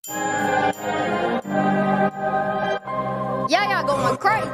Yeah, y'all going crazy.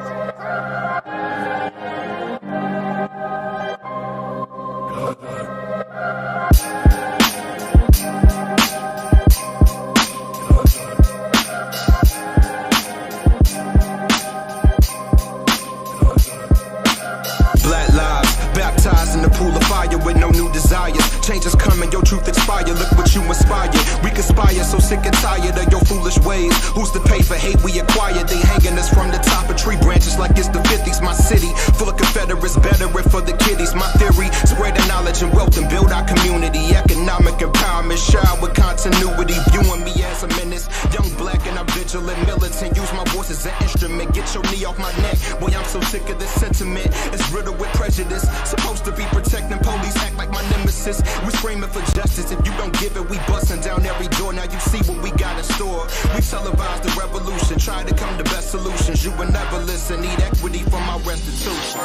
Black lives, baptized in the pool of fire with no new desires. Change is coming, your truth expire. Look what you inspire. We conspire, so sick and tired of your foolish ways. Who's to pay for hate we acquired? They hanging us from the top of tree branches like it's the 50s. My city, full of Confederates, better it for the kiddies. My theory, spread the knowledge and wealth and build our community. Economic empowerment, shine with continuity. Viewing me as a menace, young black and I'm vigilant, militant. Use my voice as an instrument. Get your knee off my neck. Boy, I'm so sick of this sentiment. It's riddled with prejudice. Supposed to be protecting police, act like my nemesis. We screaming for justice. If you don't give it, we busting down every door. Now you see what we got in store. We televised the revolution. Try to come to best solutions. You will never listen. Need equity for my restitution.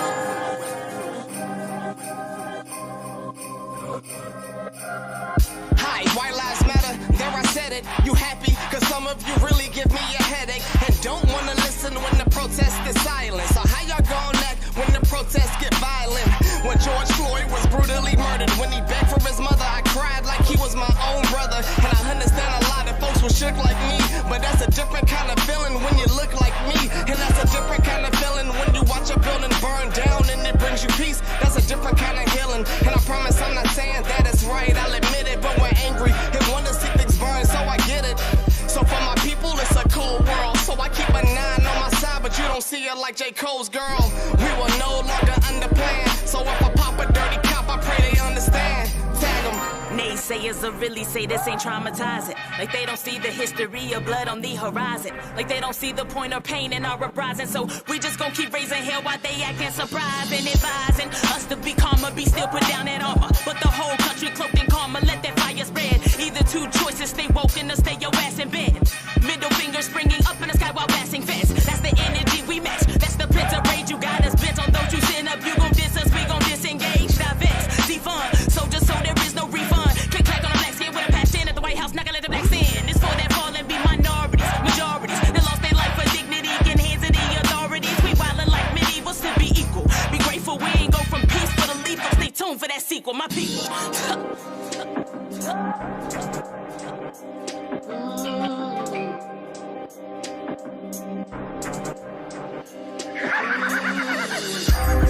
Hi, White Lives Matter. There I said it. You happy? Cause some of you really give me a headache and don't wanna listen when the protest is silent. So how y'all gon' act when the protests get violent? When George Floyd was brutally murdered, when he begged for his mother, I cried like he was my own brother. And I understand a lot of folks were shook like me, but that's a different kind of feeling when you look like me. And that's a different kind of feeling when you watch a building burn down and it brings you peace. That's a different kind of healing. And I promise I'm not saying that it's right, I'll admit it, but we're angry and want to see things burn, so I get it. So for my people, it's a cold world. So I keep a 9 on my side, but you don't see it like J. Cole's girl. We will no longer under plan. So if I pop a dirty cop, I pray they understand. Tag them. Naysayers will really say this ain't traumatizing. Like they don't see the history of blood on the horizon. Like they don't see the point of pain in our uprising. So we just gon' keep raising hell while they acting surprised and advising us to be calmer, be still put down that armor. But the whole country cloaked in karma, let that fire spread. Either two choices, stay woke and stay your ass in bed. Middle finger springing up in the sky while blasting fence. That's the energy we match. That's the pit of rage you got us bent on. Those you send up, you gon' diss us, we gon' disengage. Divest, defund, soldiers so there is no refund. Click clack on a black skin with a patch in at the White House, not gonna let the blacks in. It's for that fall and be minorities, majorities. They lost their life for dignity in hands of the authorities. We wildin' like medievals to be equal. Be grateful we ain't go from peace for the lethal. Stay tuned for that sequel, my people.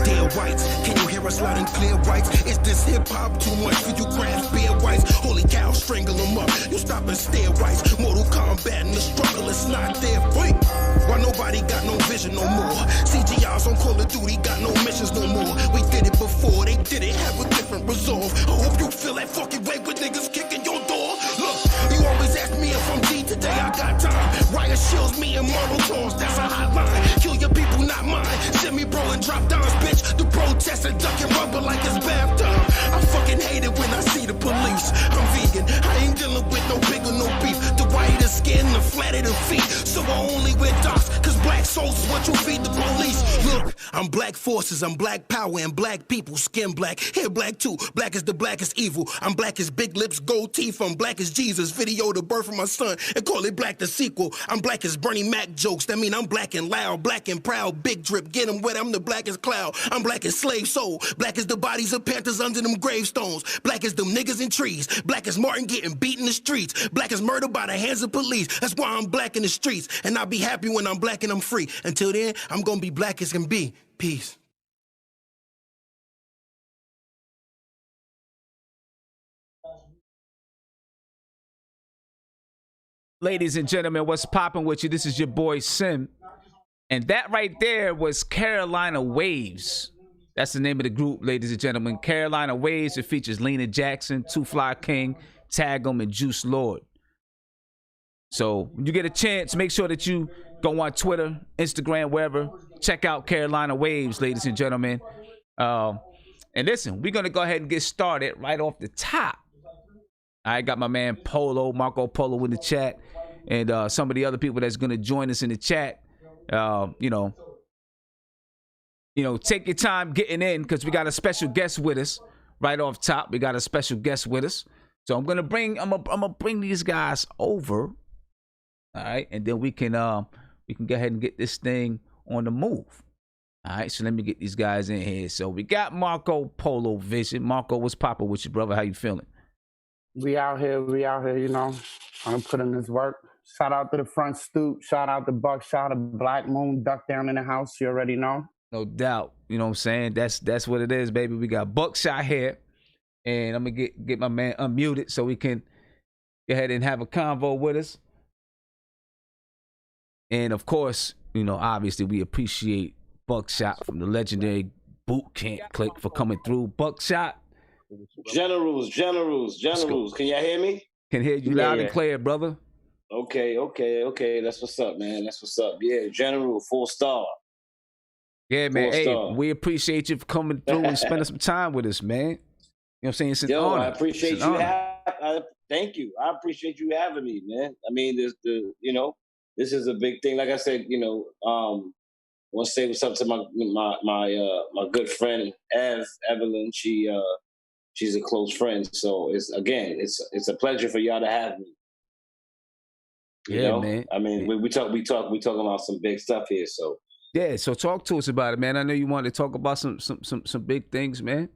Dear whites, can you hear us loud and clear, whites? Is this hip-hop too much for you grabs beer whites? Holy cow, strangle them up. You stop and stare, whites. Mortal Kombat and the struggle is not their fight. Why nobody got no vision no more? CGI's on Call of Duty got no missions no more. We did it before, they did it, have a different resolve. I hope you feel that fucking way with niggas kicking your door. Look, you always ask me if I'm G, today I got time. Riot shields, me and monotones, that's a hotline. Kill your people, not mine. Send me bro and drop downs, bitch. The protest and duck and rubber like it's bath time. I fucking hate it when I see the police. I'm vegan, I ain't dealing with no pig or no beef. The whiter skin, the flatter the feet. So I only wear docs, cause black souls is what you feed the police. Look, I'm black forces, I'm black power and black people. Skin black, hair black too. Black is the blackest evil. I'm black as big lips, gold teeth. I'm black as Jesus. Video the birth of my son and call it Black the Sequel. I'm black as Bernie Mac jokes. That mean I'm black and loud, black and proud. Big drip, get them wet, I'm the blackest cloud. I'm black as slave soul. Black as the bodies of panthers under them gravestones. Black as them niggas in trees. Black as Martin getting beat in the streets. Black as murder by the hands of police. That's why I'm black in the streets. And I'll be happy when I'm black and I'm free. Until then, I'm gonna be black as can be. Peace. Ladies and gentlemen, what's popping with you? This is your boy Sim. And that right there was Carolina Waves. That's the name of the group, ladies and gentlemen. Carolina Waves. It features Lena Jackson, Two Fly King, Tag 'em, and Juice Lord. So when you get a chance, make sure that you go on Twitter, Instagram, wherever. Check out Carolina Waves, ladies and gentlemen. And listen, we're going to go ahead and get started right off the top. I got my man Polo, Marco Polo in the chat. And some of the other people that's going to join us in the chat. You know, take your time getting in because we got a special guest with us right off top. We got a special guest with us. So I'm gonna bring these guys over All right, and then we can go ahead and get this thing on the move. All right, so let me get these guys in here. So we got Marco Polo Vision. Marco, what's poppin' with you, brother? How you feeling? We out here, you know. I'm putting this work. Shout out to the front stoop. Shout out to Buckshot, a Black Moon, Duck Down in the house. You already know. No doubt. You know what I'm saying? That's what it is, baby. We got Buckshot here. And I'm gonna get my man unmuted so we can go ahead and have a convo with us. And of course, you know, obviously we appreciate Buckshot from the legendary Boot Camp Clik for coming through. Buckshot. Generals. Can y'all hear me? Can hear you loud and clear, brother. Okay. That's what's up, man. That's what's up. Yeah, General, 4-star. Yeah, man. 4-star. Hey, we appreciate you for coming through and spending some time with us, man. You know what I'm saying? It's an honor. I appreciate you. Thank you. I appreciate you having me, man. I mean, this is a big thing. Like I said, you know, I want to say what's up to my good friend Evelyn. She's a close friend. So it's a pleasure for y'all to have me. You know? Man. I mean, we talking about some big stuff here. So yeah. So talk to us about it, man. I know you wanted to talk about some big things, man.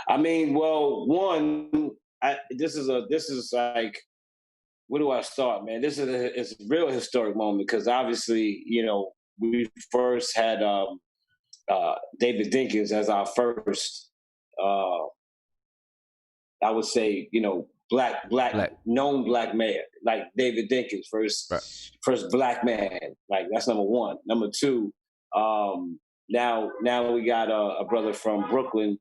I mean, well, one, this is like, where do I start, man? It's a real historic moment because obviously, you know, we first had David Dinkins as our first, I would say, you know, black known black man, like David Dinkins, first black man. Like that's number one. Number two, now we got a brother from Brooklyn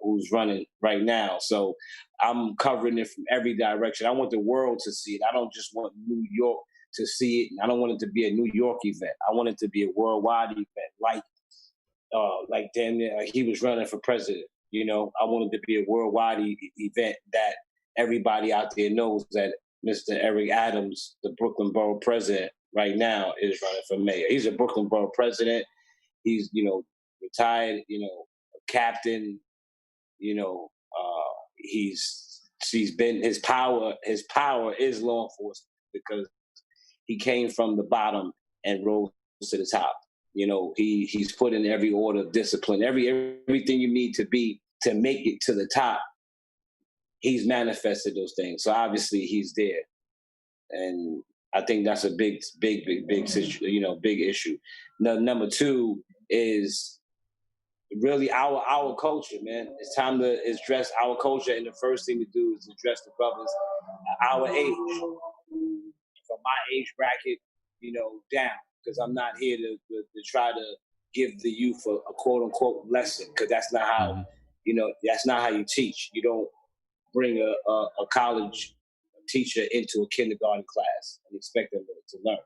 who's running right now. So I'm covering it from every direction. I want the world to see it. I don't just want New York to see it. And I don't want it to be a New York event. I want it to be a worldwide event. Like damn near, he was running for president. You know, I want it to be a worldwide event that everybody out there knows that Mr. Eric Adams, the Brooklyn Borough president right now, is running for mayor. He's a Brooklyn Borough president. He's, you know, retired, you know, captain. You know, he's been his power is law enforcement because he came from the bottom and rose to the top. You know, he's put in every order of discipline, everything you need to make it to the top. He's manifested those things. So obviously he's there. And I think that's a big issue. Now, number two is really our culture, man. It's time to address our culture, and the first thing to do is address the brothers our age, from my age bracket, you know, down. Because I'm not here to try to give the youth a quote unquote lesson, because that's not how that's not how you teach. You don't bring a college teacher into a kindergarten class and expect them to learn,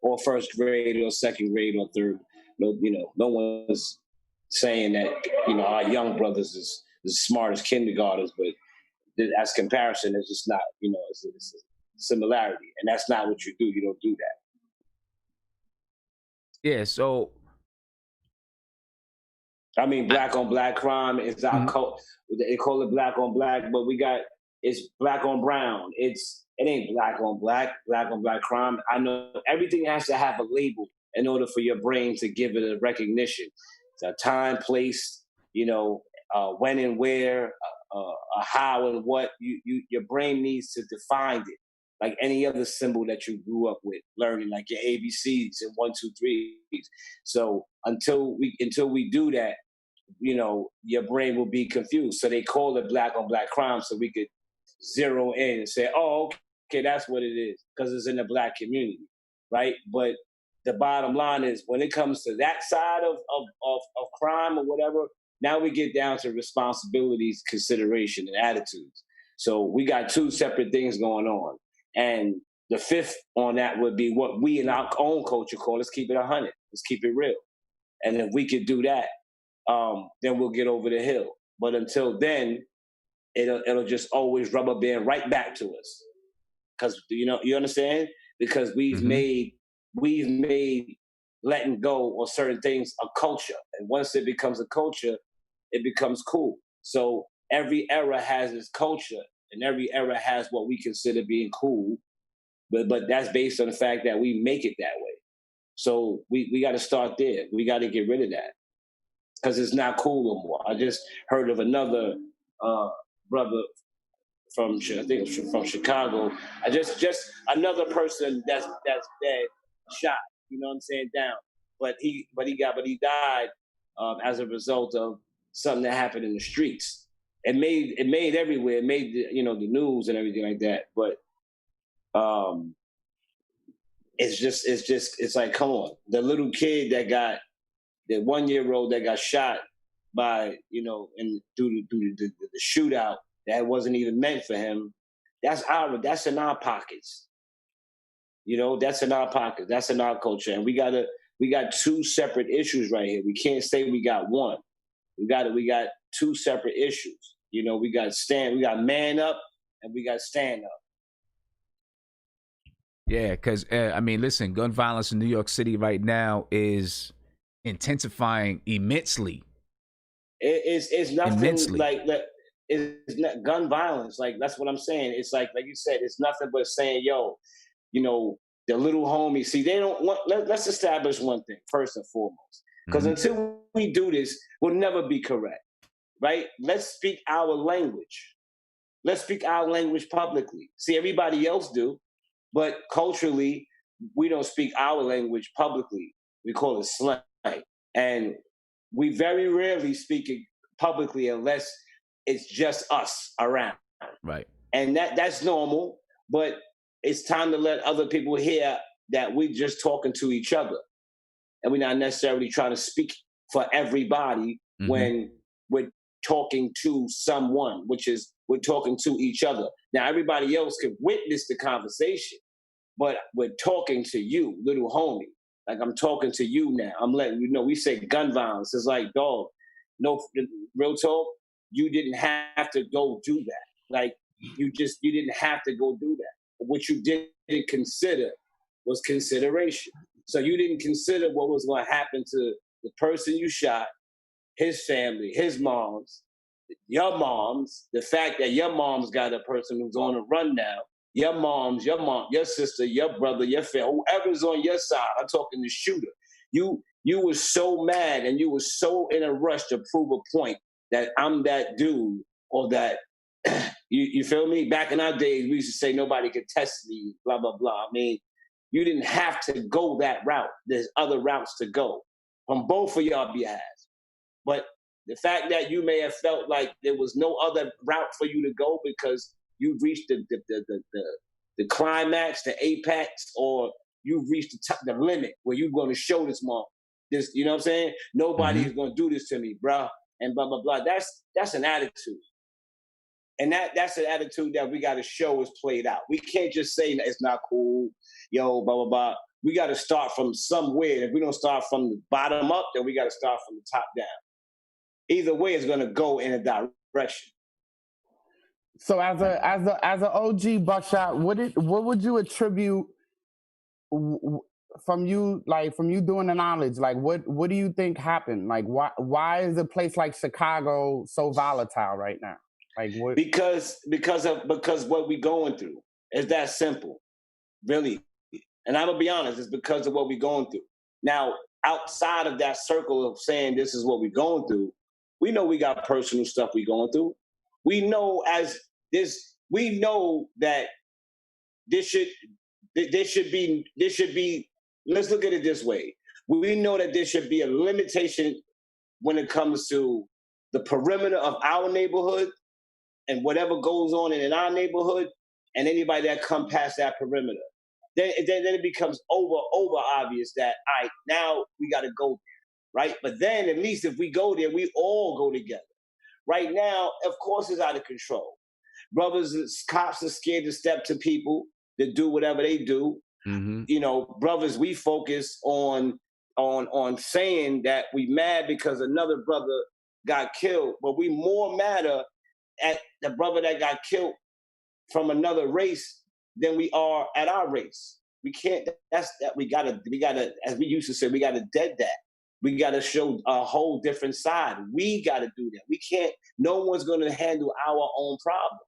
or first grade or second grade or third. No one's saying that, you know, our young brothers is as smart as kindergartners, but as comparison, it's just not, you know, it's a similarity, and that's not what you do. You don't do that. Yeah, so I mean, black on black crime is our cult. They call it black on black, but it's black on brown. It ain't black on black crime. I know everything has to have a label in order for your brain to give it a recognition. It's a time, place, you know, when and where, how and what. Your brain needs to define it, like any other symbol that you grew up with, learning, like your ABCs and 1, 2, 3s. So until we do that, you know, your brain will be confused. So they call it black on black crime, so we could zero in and say, oh, okay, that's what it is, because it's in the black community, right? But the bottom line is, when it comes to that side of crime or whatever, now we get down to responsibilities, consideration, and attitudes. So we got two separate things going on. And the fifth on that would be what we in our own culture call, let's keep it 100. Let's keep it real. And if we could do that, then we'll get over the hill. But until then, it'll just always rubber band right back to us. Because, you know, you understand? Because we've made letting go of certain things a culture. And once it becomes a culture, it becomes cool. So every era has its culture, and every era has what we consider being cool. But that's based on the fact that we make it that way. So we got to start there. We got to get rid of that because it's not cool no more. I just heard of another brother from I think it was from Chicago. I just another person that's dead, shot. You know what I'm saying? Down. But he died as a result of something that happened in the streets. It made everywhere. It made the news and everything like that. But it's like, come on, the little kid the 1-year-old that got shot by and due to the shootout that wasn't even meant for him. That's in our pockets. That's in our pockets. That's in our culture, and we got two separate issues right here. We can't say we got one. We got two separate issues. We got man up and we got stand up. Yeah, because listen, gun violence in New York City right now is intensifying immensely. It's nothing immensely. like it's not gun violence. Like that's what I'm saying. It's like you said, it's nothing but saying, yo, the little homie. See, they don't want. Let's establish one thing first and foremost, because until we do this, we'll never be correct, right? Let's speak our language. Let's speak our language publicly. See, everybody else do. But culturally, we don't speak our language publicly. We call it slang. And we very rarely speak it publicly unless it's just us around. Right. And that's normal, but it's time to let other people hear that we're just talking to each other. And we're not necessarily trying to speak for everybody when we're talking to someone, which is we're talking to each other. Now, everybody else can witness the conversation. But we're talking to you, little homie. Like I'm talking to you now. I'm letting you know. We say gun violence. It's like, dog, no, real talk. You didn't have to go do that. Like you didn't have to go do that. But what you didn't consider was consideration. So you didn't consider what was going to happen to the person you shot, his family, his moms, your moms, the fact that your mom's got a person who's on a run now. Your mom, your sister, your brother, your family, whoever's on your side, I'm talking the shooter. You were so mad and you were so in a rush to prove a point that I'm that dude or that, you feel me? Back in our days, we used to say nobody could test me, blah, blah, blah. I mean, you didn't have to go that route. There's other routes to go on both of y'all behalf. But the fact that you may have felt like there was no other route for you to go because you've reached the climax, the apex, or you've reached the limit where you're going to show this mom. This, you know what I'm saying? Nobody is going to do this to me, bruh, and blah, blah, blah. That's an attitude. And that's an attitude that we got to show is played out. We can't just say it's not cool, yo, blah, blah, blah. We got to start from somewhere. If we don't start from the bottom up, then we got to start from the top down. Either way, it's going to go in a direction. So as a OG Buckshot, what would you attribute from you doing the knowledge? Like what do you think happened? Like why is a place like Chicago so volatile right now? Like what? Because what we going through. It's that simple, really. And I'm gonna be honest, it's because of what we're going through. Now, outside of that circle of saying this is what we're going through, we know we got personal stuff we're going through. We know that this should be, let's look at it this way. We know that there should be a limitation when it comes to the perimeter of our neighborhood and whatever goes on in our neighborhood and anybody that come past that perimeter. Then it becomes over obvious that, all right, now we got to go there, right? But then at least if we go there, we all go together. Right now, of course, it's out of control. Cops are scared to step to people to do whatever they do. Brothers, we focus on saying that we mad because another brother got killed, but we more matter at the brother that got killed from another race than we are at our race. We can't. We gotta. As we used to say, we gotta dead that. We got to show a whole different side. We got to do that. We can't, no one's going to handle our own problem.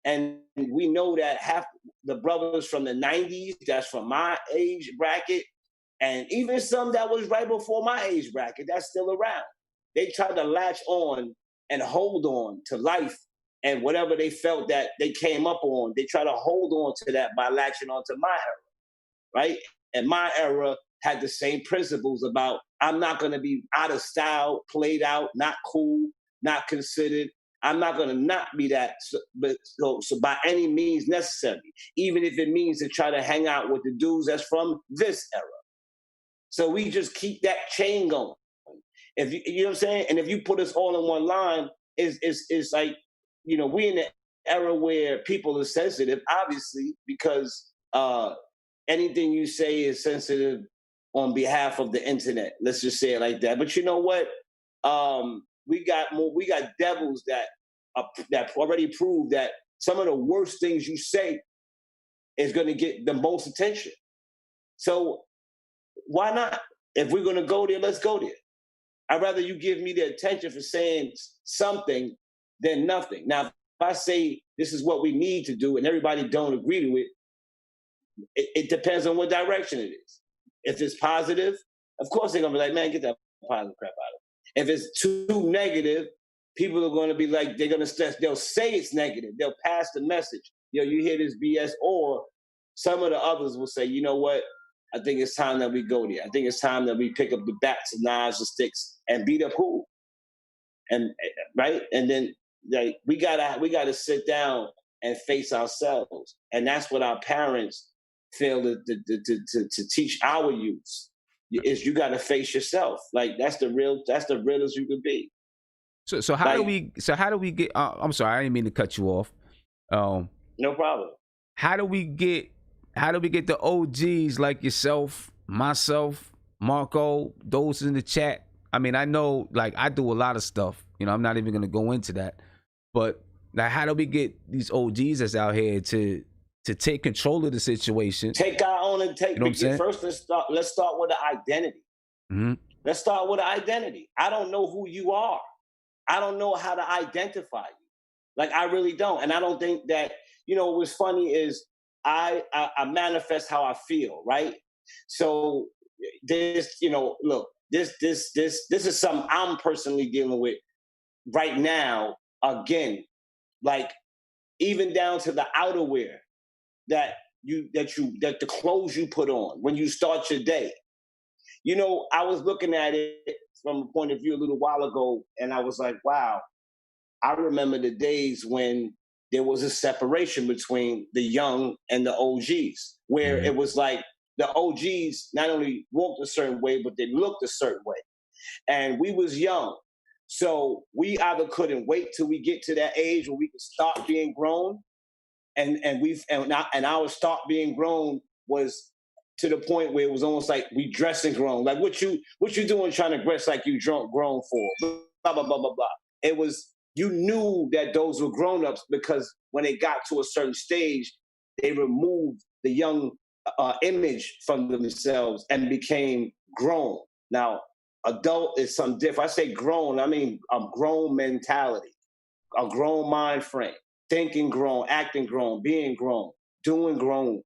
And we know that half the brothers from the 90s, that's from my age bracket, and even some that was right before my age bracket, that's still around. They tried to latch on and hold on to life and whatever they felt that they came up on, they try to hold on to that by latching on to my era, right? And my era had the same principles about I'm not going to be out of style, played out, not cool, not considered. I'm not going to not be that, so by any means necessary, even if it means to try to hang out with the dudes that's from this era. So we just keep that chain going. If you know what I'm saying? And if you put us all in one line, it's like, you know, we in the era where people are sensitive, obviously, because anything you say is sensitive on behalf of the internet. Let's just say it like that. But you know what? We got devils that already proved that some of the worst things you say is going to get the most attention. So why not? If we're going to go there, let's go there. I'd rather you give me the attention for saying something than nothing. Now, if I say this is what we need to do and everybody don't agree to it, it depends on what direction it is. If it's positive, of course they're going to be like, man, get that positive crap out of it. If it's too negative, people are going to be like, they'll say it's negative. They'll pass the message. Yo, you hear this BS. Or some of the others will say, you know what? I think it's time that we go there. I think it's time that we pick up the bats and knives and sticks and beat up who? And right? And then like we gotta sit down and face ourselves. And that's what our parents fail to teach our youth is you gotta face yourself. Like that's the realest you can be. So how do we get I'm sorry, I didn't mean to cut you off. No problem. How do we get the OGs like yourself, myself, Marco, those in the chat? I mean, I know, like, I do a lot of stuff. You know, I'm not even going to go into that. But, like, how do we get these OGs that's out here to take control of the situation? Take our own and take. You know what I'm saying? First, let's start with the identity. Mm-hmm. Let's start with the identity. I don't know who you are. I don't know how to identify you. Like, I really don't. And I don't think that, you know, what's funny is, I manifest how I feel, right? So this, you know, look, this is something I'm personally dealing with right now. Again, like even down to the outerwear that the clothes you put on when you start your day. You know, I was looking at it from a point of view a little while ago, and I was like, wow, I remember the days when there was a separation between the young and the OGs, where it was like the OGs not only walked a certain way, but they looked a certain way. And we was young. So we either couldn't wait till we get to that age where we could start being grown. And our start being grown was to the point where it was almost like we dressing grown. Like what you doing trying to dress like you grown for? Blah, blah, blah, blah, blah. It was, you knew that those were grown-ups because when they got to a certain stage, they removed the young image from themselves and became grown. Now, adult is something different. I say grown, I mean a grown mentality, a grown mind frame, thinking grown, acting grown, being grown, doing grown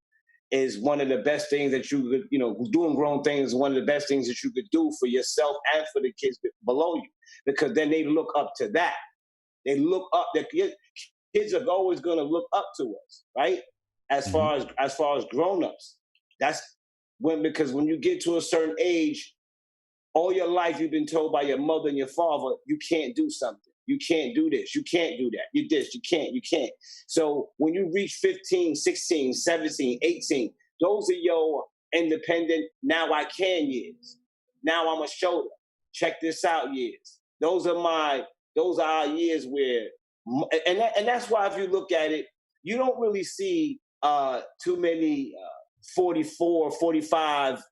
is one of the best things that you could, you know, doing grown things is one of the best things that you could do for yourself and for the kids below you, because then they look up to that. They look up. The kids are always going to look up to us, right? As far as grown-ups, that's because when you get to a certain age, all your life you've been told by your mother and your father, you can't do something, you can't do this, you can't do that, you can't. So when you reach 15, 16, 17, 18, those are your independent now I can years. Now I'm a shoulder. Check this out years. Those are our years where, and that's why if you look at it, you don't really see too many 44, 45,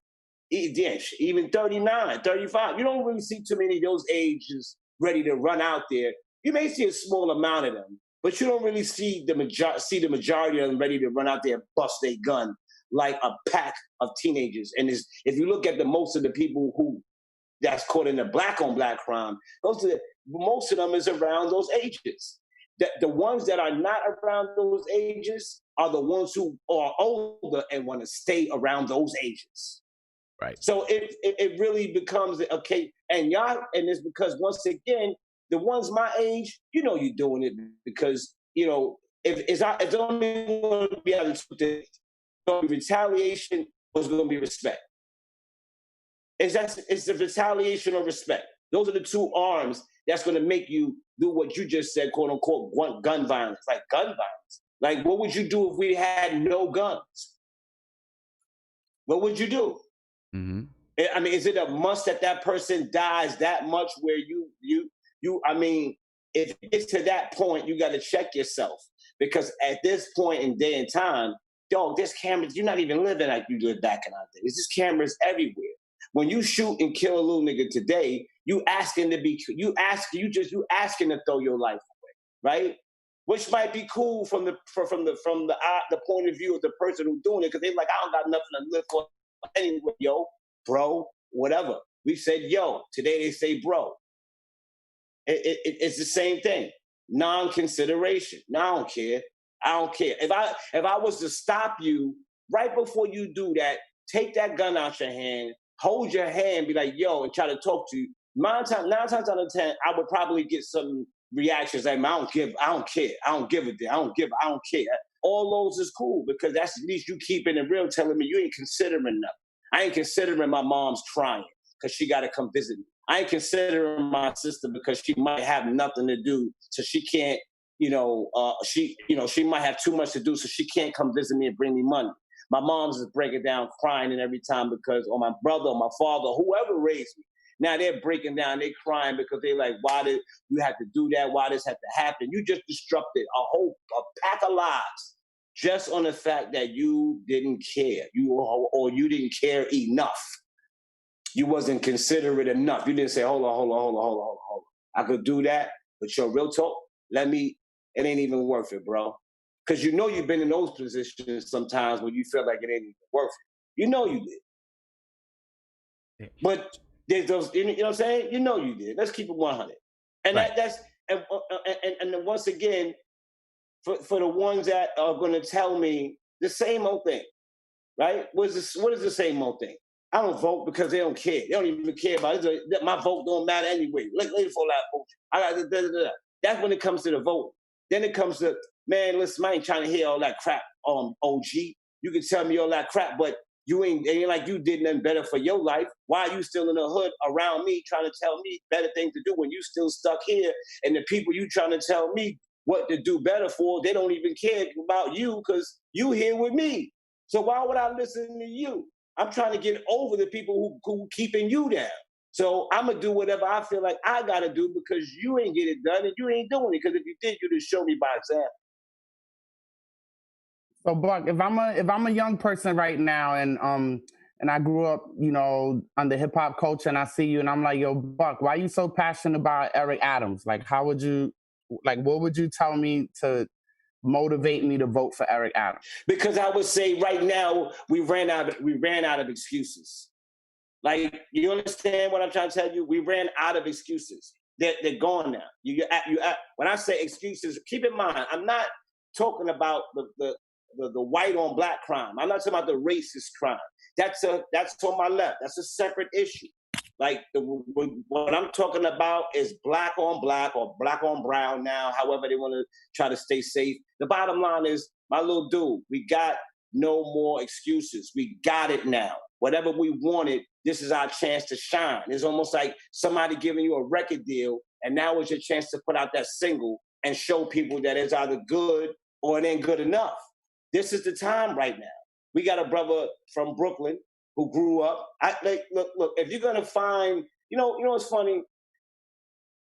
even 39, 35. You don't really see too many of those ages ready to run out there. You may see a small amount of them, but you don't really see the majority of them ready to run out there and bust their gun like a pack of teenagers. And if you look at most of the people who that's caught in the black on black crime, most of them is around those ages. the ones that are not around those ages are the ones who are older and want to stay around those ages. Right. So it really becomes okay. And it's because once again, the ones my age, you know, you're doing it because, you know, if it's only going to be able to retaliation was going to be respect. It's the retaliation or respect. Those are the two arms that's going to make you do what you just said, quote unquote, gun violence. Like gun violence. Like, what would you do if we had no guns? What would you do? Mm-hmm. I mean, is it a must that person dies that much where I mean, if it gets to that point, you got to check yourself. Because at this point in day and time, dog, there's cameras. You're not even living like you lived back in our day. There's just cameras everywhere. When you shoot and kill a little nigga today, you asking to throw your life away, right? Which might be cool from the point of view of the person who's doing it, because they're like, I don't got nothing to live for anyway, yo, bro, whatever. We said, yo. Today they say, bro. It's the same thing. Non-consideration. No, I don't care. I don't care. If I was to stop you right before you do that, take that gun out your hand, hold your hand, be like, yo, and try to talk to you. 9 times out of 10, I would probably get some reactions like, I don't care. I don't give a damn. I don't care. All those is cool because that's at least you keeping it real, telling me you ain't considering nothing. I ain't considering my mom's trying because she got to come visit me. I ain't considering my sister because she might have nothing to do, so she can't, she might have too much to do, so she can't come visit me and bring me money. My mom's is breaking down, crying, and every time because, or my brother, or my father, whoever raised me, now they're breaking down, they crying because they like, why did you have to do that? Why this had to happen? You just disrupted a pack of lives just on the fact that you didn't care, or you didn't care enough. You wasn't considerate enough. You didn't say, hold on. I could do that, but your real talk, it ain't even worth it, bro. Because you know you've been in those positions sometimes when you feel like it ain't even worth it. You know you did. Yeah. But there's those, you know what I'm saying? You know you did. Let's keep it 100. And right. And then once again, for the ones that are going to tell me the same old thing, right? What is the same old thing? I don't vote because they don't care. They don't even care about it. My vote don't matter anyway. Later for that vote. That's when it comes to the vote. Then it comes to, man, listen, I ain't trying to hear all that crap, OG. You can tell me all that crap, but it ain't like you did nothing better for your life. Why are you still in the hood around me trying to tell me better things to do when you still stuck here? And the people you trying to tell me what to do better for, they don't even care about you because you here with me. So why would I listen to you? I'm trying to get over the people who keeping you down. So I'm going to do whatever I feel like I got to do because you ain't get it done and you ain't doing it. Because if you did, you'd have shown me by example. So Buck, if I'm a young person right now and I grew up, under hip hop culture and I see you and I'm like, yo, Buck, why are you so passionate about Eric Adams? Like, what would you tell me to motivate me to vote for Eric Adams? Because I would say right now we ran out of excuses. Like, you understand what I'm trying to tell you? We ran out of excuses. They're gone now. You when I say excuses, keep in mind, I'm not talking about the white on black crime. I'm not talking about the racist crime. That's on my left. That's a separate issue. Like what I'm talking about is black on black or black on brown now, however they want to try to stay safe. The bottom line is, my little dude, we got no more excuses. We got it now. Whatever we wanted, this is our chance to shine. It's almost like somebody giving you a record deal, and now is your chance to put out that single and show people that it's either good or it ain't good enough. This is the time right now. We got a brother from Brooklyn who grew up. Look. If you're gonna find, what's funny.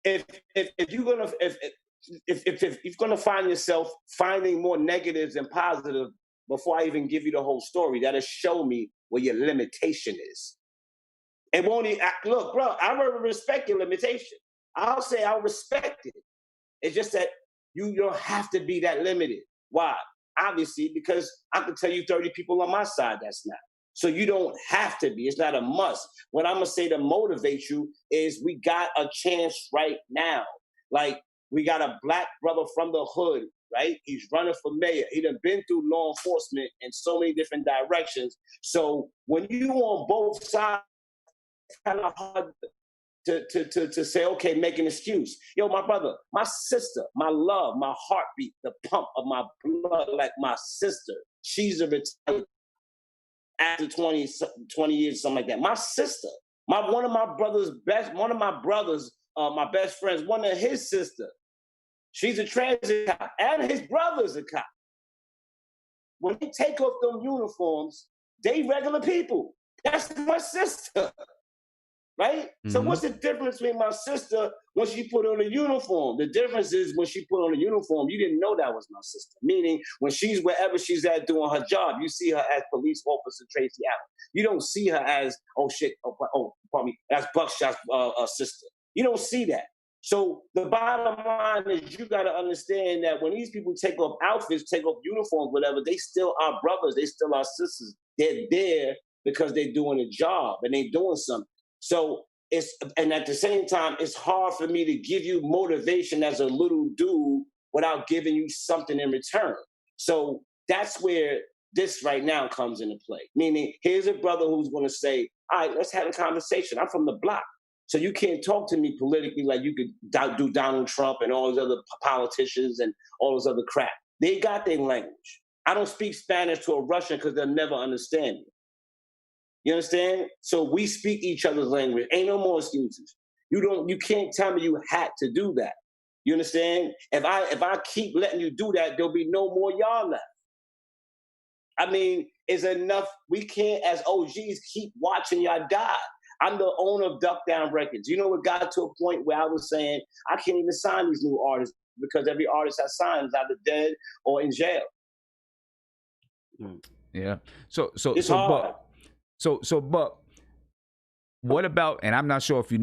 If you're gonna find yourself finding more negatives than positive before I even give you the whole story, that'll show me where your limitation is. It won't even, look, bro, I respect your limitation. I'll say I'll respect it. It's just that you don't have to be that limited. Why? Obviously, because I can tell you 30 people on my side that's not. So you don't have to be. It's not a must. What I'm going to say to motivate you is we got a chance right now. Like, We got a black brother from the hood, right? He's running for mayor. He done been through law enforcement in so many different directions. So when you on both sides, it's kind of hard to say, okay, make an excuse. Yo, my brother, my sister, my love, my heartbeat, the pump of my blood, like my sister. She's a retired after 20 years, something like that. My sister, one of my best friends, one of his sister, she's a transit cop, and his brother's a cop. When they take off them uniforms, they regular people. That's my sister, right? Mm-hmm. So what's the difference between my sister when she put on a uniform? The difference is when she put on a uniform, you didn't know that was my sister. Meaning when she's wherever she's at doing her job, you see her as police officer Tracy Allen. You don't see her as, pardon me, that's Buckshot's sister. You don't see that. So the bottom line is you got to understand that when these people take off outfits, take off uniforms, whatever, they still are brothers. They still are sisters. They're there because they're doing a job and they're doing something. So and at the same time, it's hard for me to give you motivation as a little dude without giving you something in return. So that's where this right now comes into play. Meaning, here's a brother who's going to say, all right, let's have a conversation. I'm from the block. So you can't talk to me politically like you could do Donald Trump and all those other politicians and all those other crap. They got their language. I don't speak Spanish to a Russian because they'll never understand me. You understand? So we speak each other's language. Ain't no more excuses. You can't tell me you had to do that. You understand? If I keep letting you do that, there'll be no more y'all left. I mean, it's enough. We can't, as OGs, keep watching y'all die. I'm the owner of Duck Down Records. You know, it got to a point where I was saying, I can't even sign these new artists because every artist I sign is either dead or in jail. Yeah. So Buck, what about, and I'm not sure if you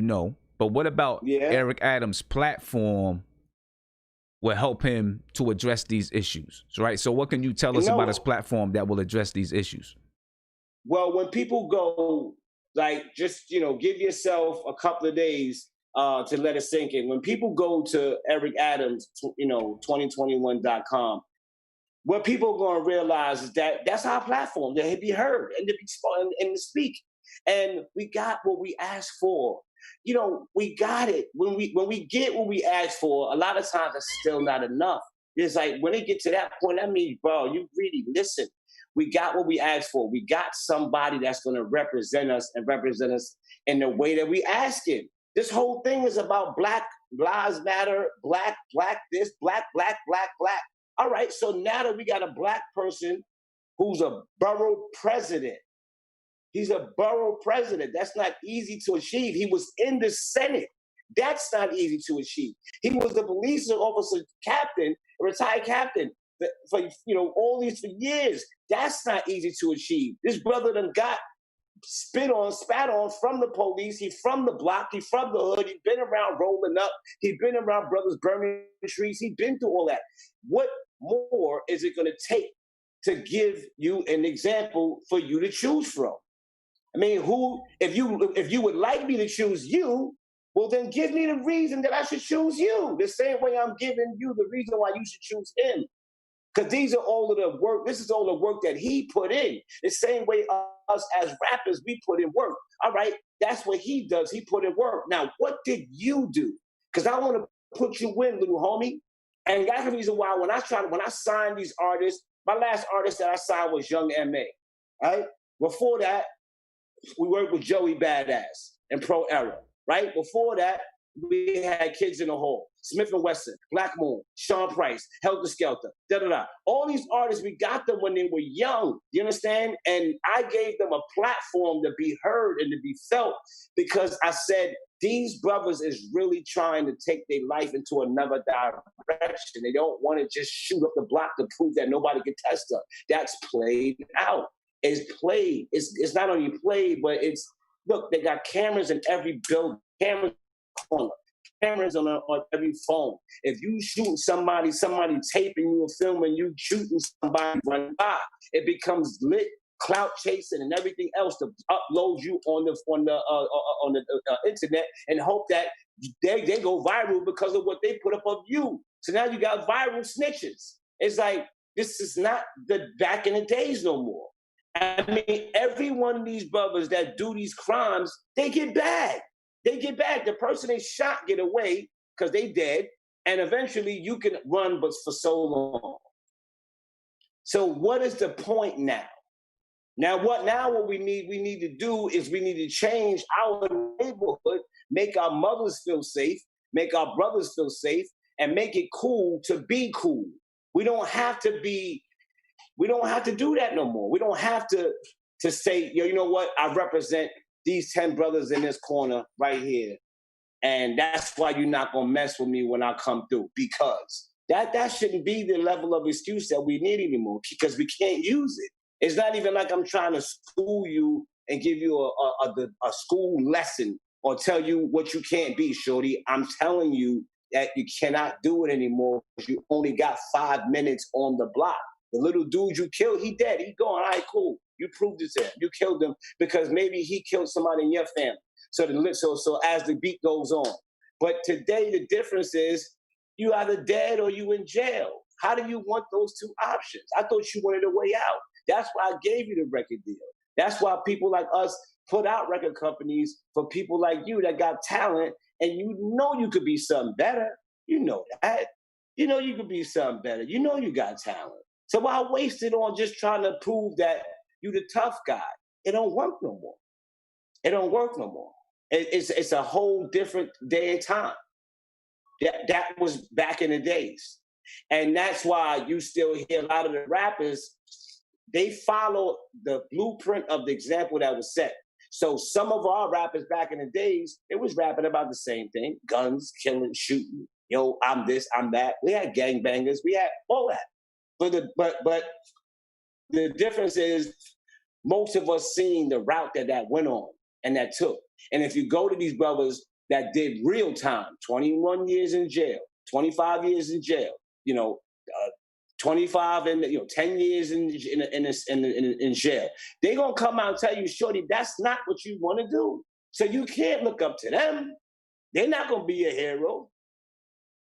know, but what about Eric Adams' platform will help him to address these issues, right? So what can you tell us about his platform that will address these issues? Well, when people go, just, give yourself a couple of days to let it sink in. When people go to Eric Adams, 2021.com, what people are going to realize is that that's our platform, that he'd be heard and to be spoken and to speak. And we got what we asked for. We got it. When we get what we asked for, a lot of times it's still not enough. It's like when they get to that point, that means, bro, you really listen. We got what we asked for. We got somebody that's going to represent us in the way that we ask him. This whole thing is about Black Lives Matter, black this, black. All right, so now that we got a black person who's a borough president, he's a borough president. That's not easy to achieve. He was in the Senate. That's not easy to achieve. He was the police officer captain, a retired captain, for all these for years. That's not easy to achieve. This brother done got spat on from the police. He from the block. He from the hood. He been around rolling up. He been around brothers burning trees. He been through all that. What more is it going to take to give you an example for you to choose from? I mean, if you would like me to choose you, well, then give me the reason that I should choose you. The same way I'm giving you the reason why you should choose him. Because these are all of the work. This is all the work that he put in. The same way us as rappers, we put in work. All right, that's what he does. He put in work. Now, what did you do? Because I want to put you in, little homie. And that's the reason why when I signed these artists, my last artist that I signed was Young M.A. Right? Before that, we worked with Joey Badass and Pro Era. Right? Before that, we had Kids in the Hall, Smith & Wesson, Black Moon, Sean Price, Helter Skelter, da-da-da. All these artists, we got them when they were young, you understand? And I gave them a platform to be heard and to be felt because I said, these brothers is really trying to take their life into another direction. They don't want to just shoot up the block to prove that nobody can test them. That's played out. It's played. It's not only played, but look, they got cameras in every building, cameras on every phone. If you shoot somebody taping you or filming you shooting somebody run by, it becomes lit clout chasing and everything else to upload you on the internet and hope that they go viral because of what they put up of you. So now you got viral snitches. It's like, this is not the back in the days no more. I mean, every one of these brothers that do these crimes, they get back. They get back. The person they shot get away because they dead, and eventually you can run but for so long. So what is the point now? Now what we need to do is we need to change our neighborhood, make our mothers feel safe, make our brothers feel safe, and make it cool to be cool. We don't have to do that no more. We don't have to say, yo, you know what? I represent these 10 brothers in this corner right here. And that's why you're not gonna mess with me when I come through. Because that shouldn't be the level of excuse that we need anymore, because we can't use it. It's not even like I'm trying to school you and give you a school lesson or tell you what you can't be, shorty. I'm telling you that you cannot do it anymore because you only got 5 minutes on the block. The little dude you killed, he dead. He gone. All right, cool. You proved it to him. You killed him because maybe he killed somebody in your family. So as the beat goes on. But today the difference is you either dead or you in jail. How do you want those two options? I thought you wanted a way out. That's why I gave you the record deal. That's why people like us put out record companies for people like you that got talent, and you know you could be something better. You know that. You know you could be something better. You know you got talent. So why waste it on just trying to prove that you the tough guy? It don't work no more. It don't work no more. It's a whole different day and time. That was back in the days. And that's why you still hear a lot of the rappers, they follow the blueprint of the example that was set. So some of our rappers back in the days, it was rapping about the same thing: guns, killing, shooting. Yo, I'm this, I'm that. We had gangbangers, we had all that. But the difference is most of us seen the route that went on and that took. And if you go to these brothers that did real time, 21 years in jail, 25 years in jail, 25 and 10 years in jail, they gonna come out and tell you, shorty, that's not what you want to do. So you can't look up to them. They're not gonna be your hero.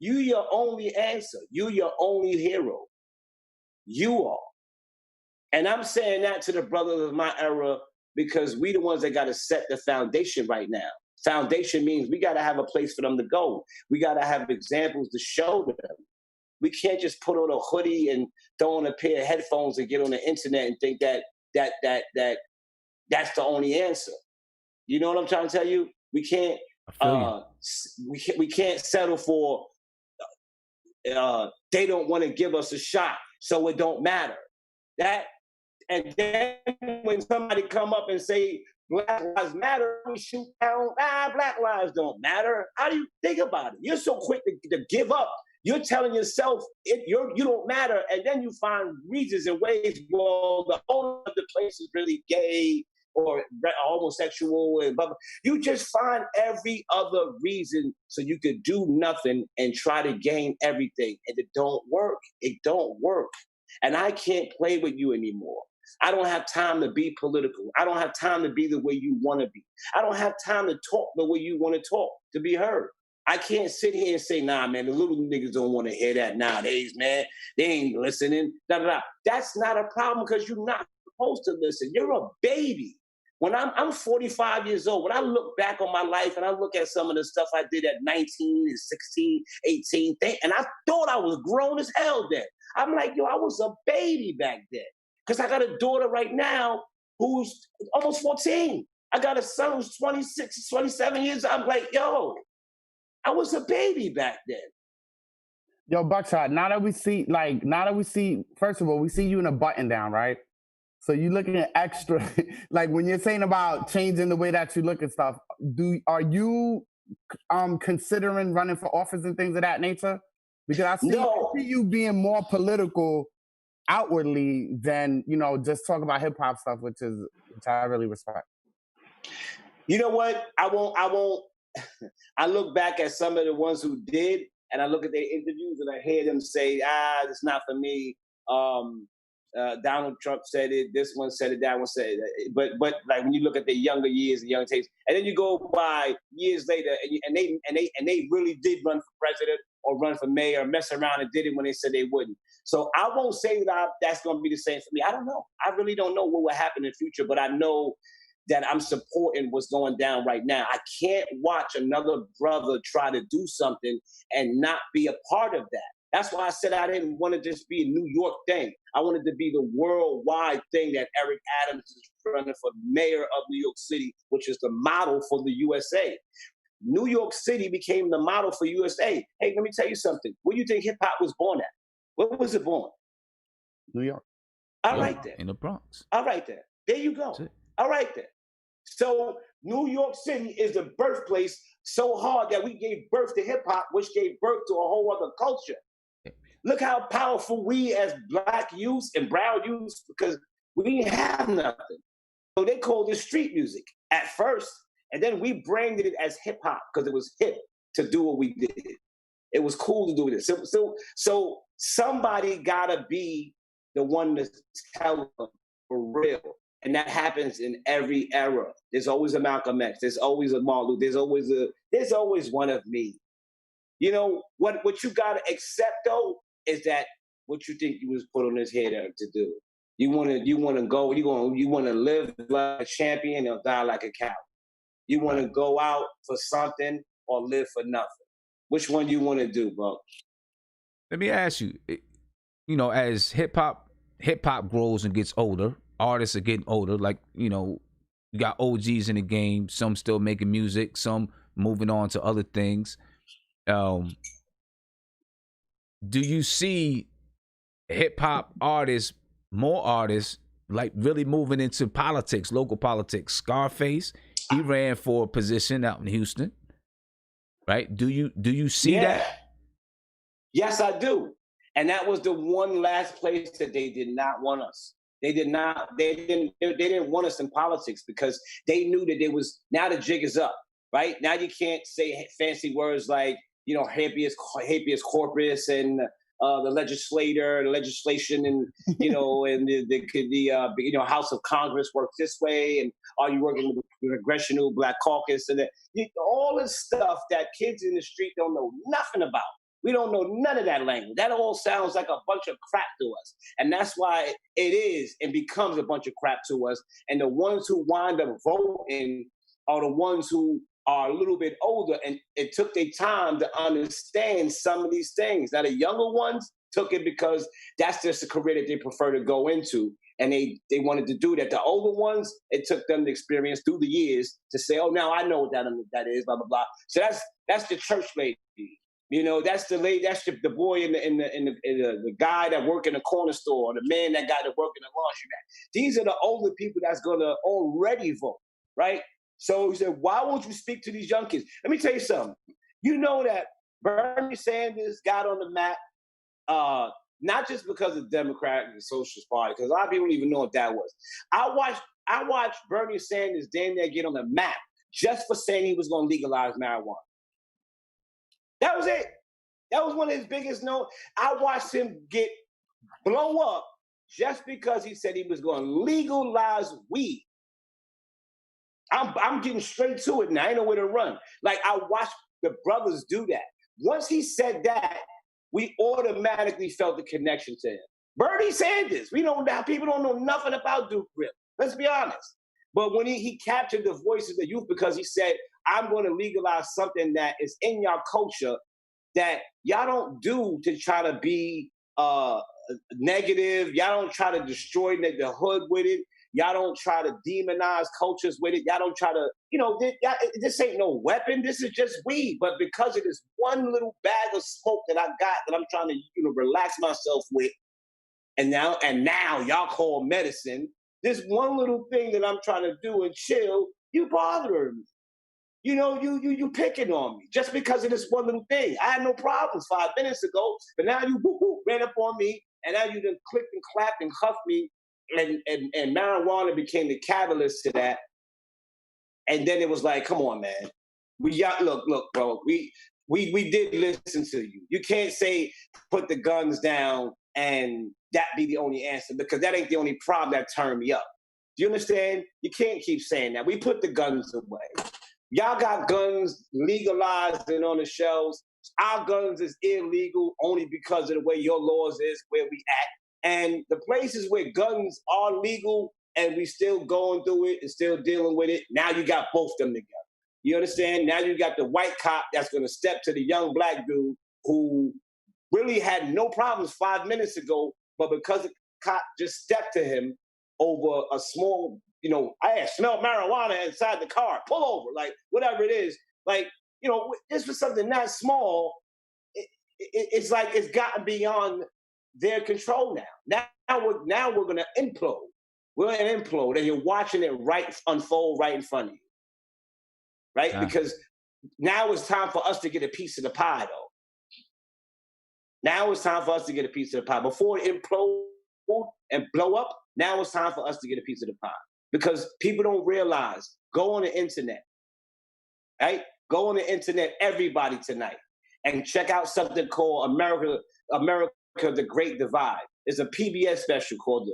You your only answer. You your only hero. You are. And I'm saying that to the brothers of my era because we the ones that got to set the foundation right now. Foundation means we got to have a place for them to go. We got to have examples to show them. We can't just put on a hoodie and throw on a pair of headphones and get on the internet and think that's the only answer. You know what I'm trying to tell you? We can't. We can't settle for. They don't want to give us a shot, so it don't matter. And then when somebody come up and say Black Lives Matter, we shoot down. Black lives don't matter. How do you think about it? You're so quick to give up. You're telling yourself you don't matter, and then you find reasons and ways. Well, the owner of the place is really gay or homosexual, and blah, blah. You just find every other reason so you could do nothing and try to gain everything, and it don't work. It don't work, and I can't play with you anymore. I don't have time to be political. I don't have time to be the way you want to be. I don't have time to talk the way you want to talk to be heard. I can't sit here and say, nah, man, the little niggas don't want to hear that nowadays, man. They ain't listening. Da, da, da. That's not a problem because you're not supposed to listen. You're a baby. When I'm 45 years old, when I look back on my life and I look at some of the stuff I did at 19 and 16, 18, and I thought I was grown as hell then. I'm like, yo, I was a baby back then. Because I got a daughter right now who's almost 14. I got a son who's 26, 27 years. I'm like, yo, I was a baby back then. Yo, Buckshot, now that we see, first of all, we see you in a button down, right? So you looking at extra, like when you're saying about changing the way that you look at stuff, are you considering running for office and things of that nature? Because I see you being more political outwardly than, just talk about hip hop stuff, which I really respect. You know what? I won't. I look back at some of the ones who did, and I look at their interviews and I hear them say, it's not for me. Donald Trump said it. This one said it. That one said it. But like when you look at the younger years, the young tapes, and then you go by years later, and they really did run for president or run for mayor, or mess around and did it when they said they wouldn't. So I won't say that that's going to be the same for me. I don't know. I really don't know what will happen in the future, but I know that I'm supporting what's going down right now. I can't watch another brother try to do something and not be a part of that. That's why I said I didn't want to just be a New York thing. I wanted to be the worldwide thing that Eric Adams is running for mayor of New York City, which is the model for the USA. New York City became the model for USA. Hey, let me tell you something. Where do you think hip hop was born at? Where was it born? New York. All right there. In the Bronx. All right there. There you go. All right there. So New York City is the birthplace so hard that we gave birth to hip hop, which gave birth to a whole other culture. Look how powerful we as Black youth and brown youth, because we didn't have nothing. So they called it street music at first, and then we branded it as hip hop because it was hip to do what we did. It was cool to do this. So somebody gotta be the one to tell them for real. And that happens in every era. There's always a Malcolm X. There's always a Martin Luther. There's always one of me. You know, what you gotta accept though is that what you think you was put on this head to do. You wanna live like a champion or die like a coward. You wanna go out for something or live for nothing. Which one you wanna do, bro? Let me ask you, you know, as hip hop grows and gets older, artists are getting older, like, you know, you got OGs in the game, some still making music, some moving on to other things. Do you see hip hop artists, more artists, like really moving into politics, local politics? Scarface, he ran for a position out in Houston, right? Do you see that? Yes, I do. And that was the one last place that they did not want us. They didn't want us in politics because they knew that now the jig is up, right? Now you can't say fancy words like, you know, habeas corpus and the legislation, and you know, and the House of Congress works this way, and are you working with the Congressional Black Caucus, and all this stuff that kids in the street don't know nothing about. We don't know none of that language. That all sounds like a bunch of crap to us, and that's why it is and becomes a bunch of crap to us. And the ones who wind up voting are the ones who are a little bit older, and it took their time to understand some of these things. Now, the younger ones took it because that's just a career that they prefer to go into, and they wanted to do that. The older ones, it took them the experience through the years to say, oh, now I know what that is, blah, blah, blah. So that's the church lady. You know, that's the lady, that's the boy in the guy that work in the corner store, or the man that got to work in the laundromat. These are the older people that's gonna already vote, right? So he said, why won't you speak to these young kids? Let me tell you something. You know that Bernie Sanders got on the map, not just because of the Democratic and Socialist Party, because a lot of people don't even know what that was. I watched Bernie Sanders damn near get on the map just for saying he was going to legalize marijuana. That was it. That was one of his biggest known. I watched him blow up just because he said he was going to legalize weed. I'm getting straight to it now. I ain't know where to run. Like, I watched the brothers do that. Once he said that, we automatically felt the connection to him. Bernie Sanders. People don't know nothing about Duke Grip. Let's be honest. But when he captured the voice of the youth because he said, I'm going to legalize something that is in your culture that y'all don't do to try to be negative. Y'all don't try to destroy the hood with it. Y'all don't try to demonize cultures with it. Y'all don't try to, this ain't no weapon. This is just weed. But because of this one little bag of smoke that I got that I'm trying to, relax myself with, and now y'all call medicine, this one little thing that I'm trying to do and chill, you bothering me. You picking on me just because of this one little thing. I had no problems 5 minutes ago, but now you ran up on me, and now you done clicked and clapped and huffed me, and marijuana became the catalyst to that. And then it was like, come on, man. Look, bro. We did listen to you. You can't say put the guns down and that be the only answer, because that ain't the only problem that turned me up. Do you understand? You can't keep saying that. We put the guns away. Y'all got guns legalized and on the shelves. Our guns is illegal only because of the way your laws is, where we at. And the places where guns are legal and we still going through it and still dealing with it, now you got both them together. You understand? Now you got the white cop that's going to step to the young black dude who really had no problems 5 minutes ago, but because the cop just stepped to him over a small, I smell marijuana inside the car, pull over, like whatever it is. Like, this was something not small. It's like it's gotten beyond their control now. Now we're going to implode. We're going to implode, and you're watching it unfold right in front of you. Right? Yeah. Because now it's time for us to get a piece of the pie, though. Now it's time for us to get a piece of the pie. Before it implodes and blow up, now it's time for us to get a piece of the pie. Because people don't realize, go on the internet, right? Go on the internet, everybody tonight, and check out something called America, the Great Divide. It's a PBS special called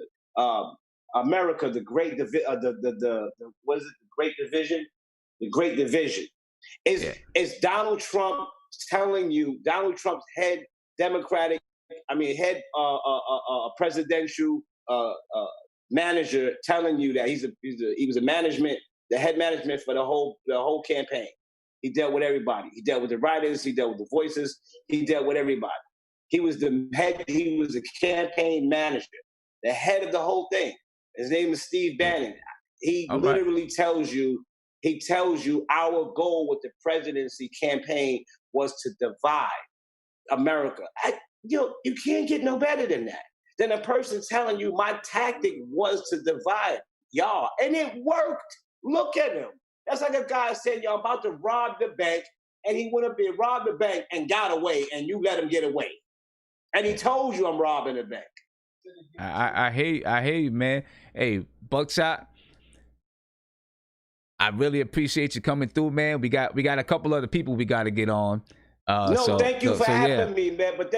America, the Great what is it? The Great Division? The Great Division. It's Donald Trump telling you, Donald Trump's head presidential manager telling you that he was the head management for the whole campaign. He dealt with everybody. He dealt with the writers. He dealt with the voices. He dealt with everybody. He was the head. He was the campaign manager, the head of the whole thing. His name is Steve Bannon. He literally tells you. He tells you our goal with the presidency campaign was to divide America. You can't get no better than that. Than a person telling you my tactic was to divide y'all. And it worked. Look at him. That's like a guy saying, y'all about to rob the bank, and he went up there, robbed the bank, and got away, and you let him get away. And he told you I'm robbing the bank. I hear you, man. Hey, Buckshot, I really appreciate you coming through, man. We got a couple other people we got to get on. Thank you for having me, man. But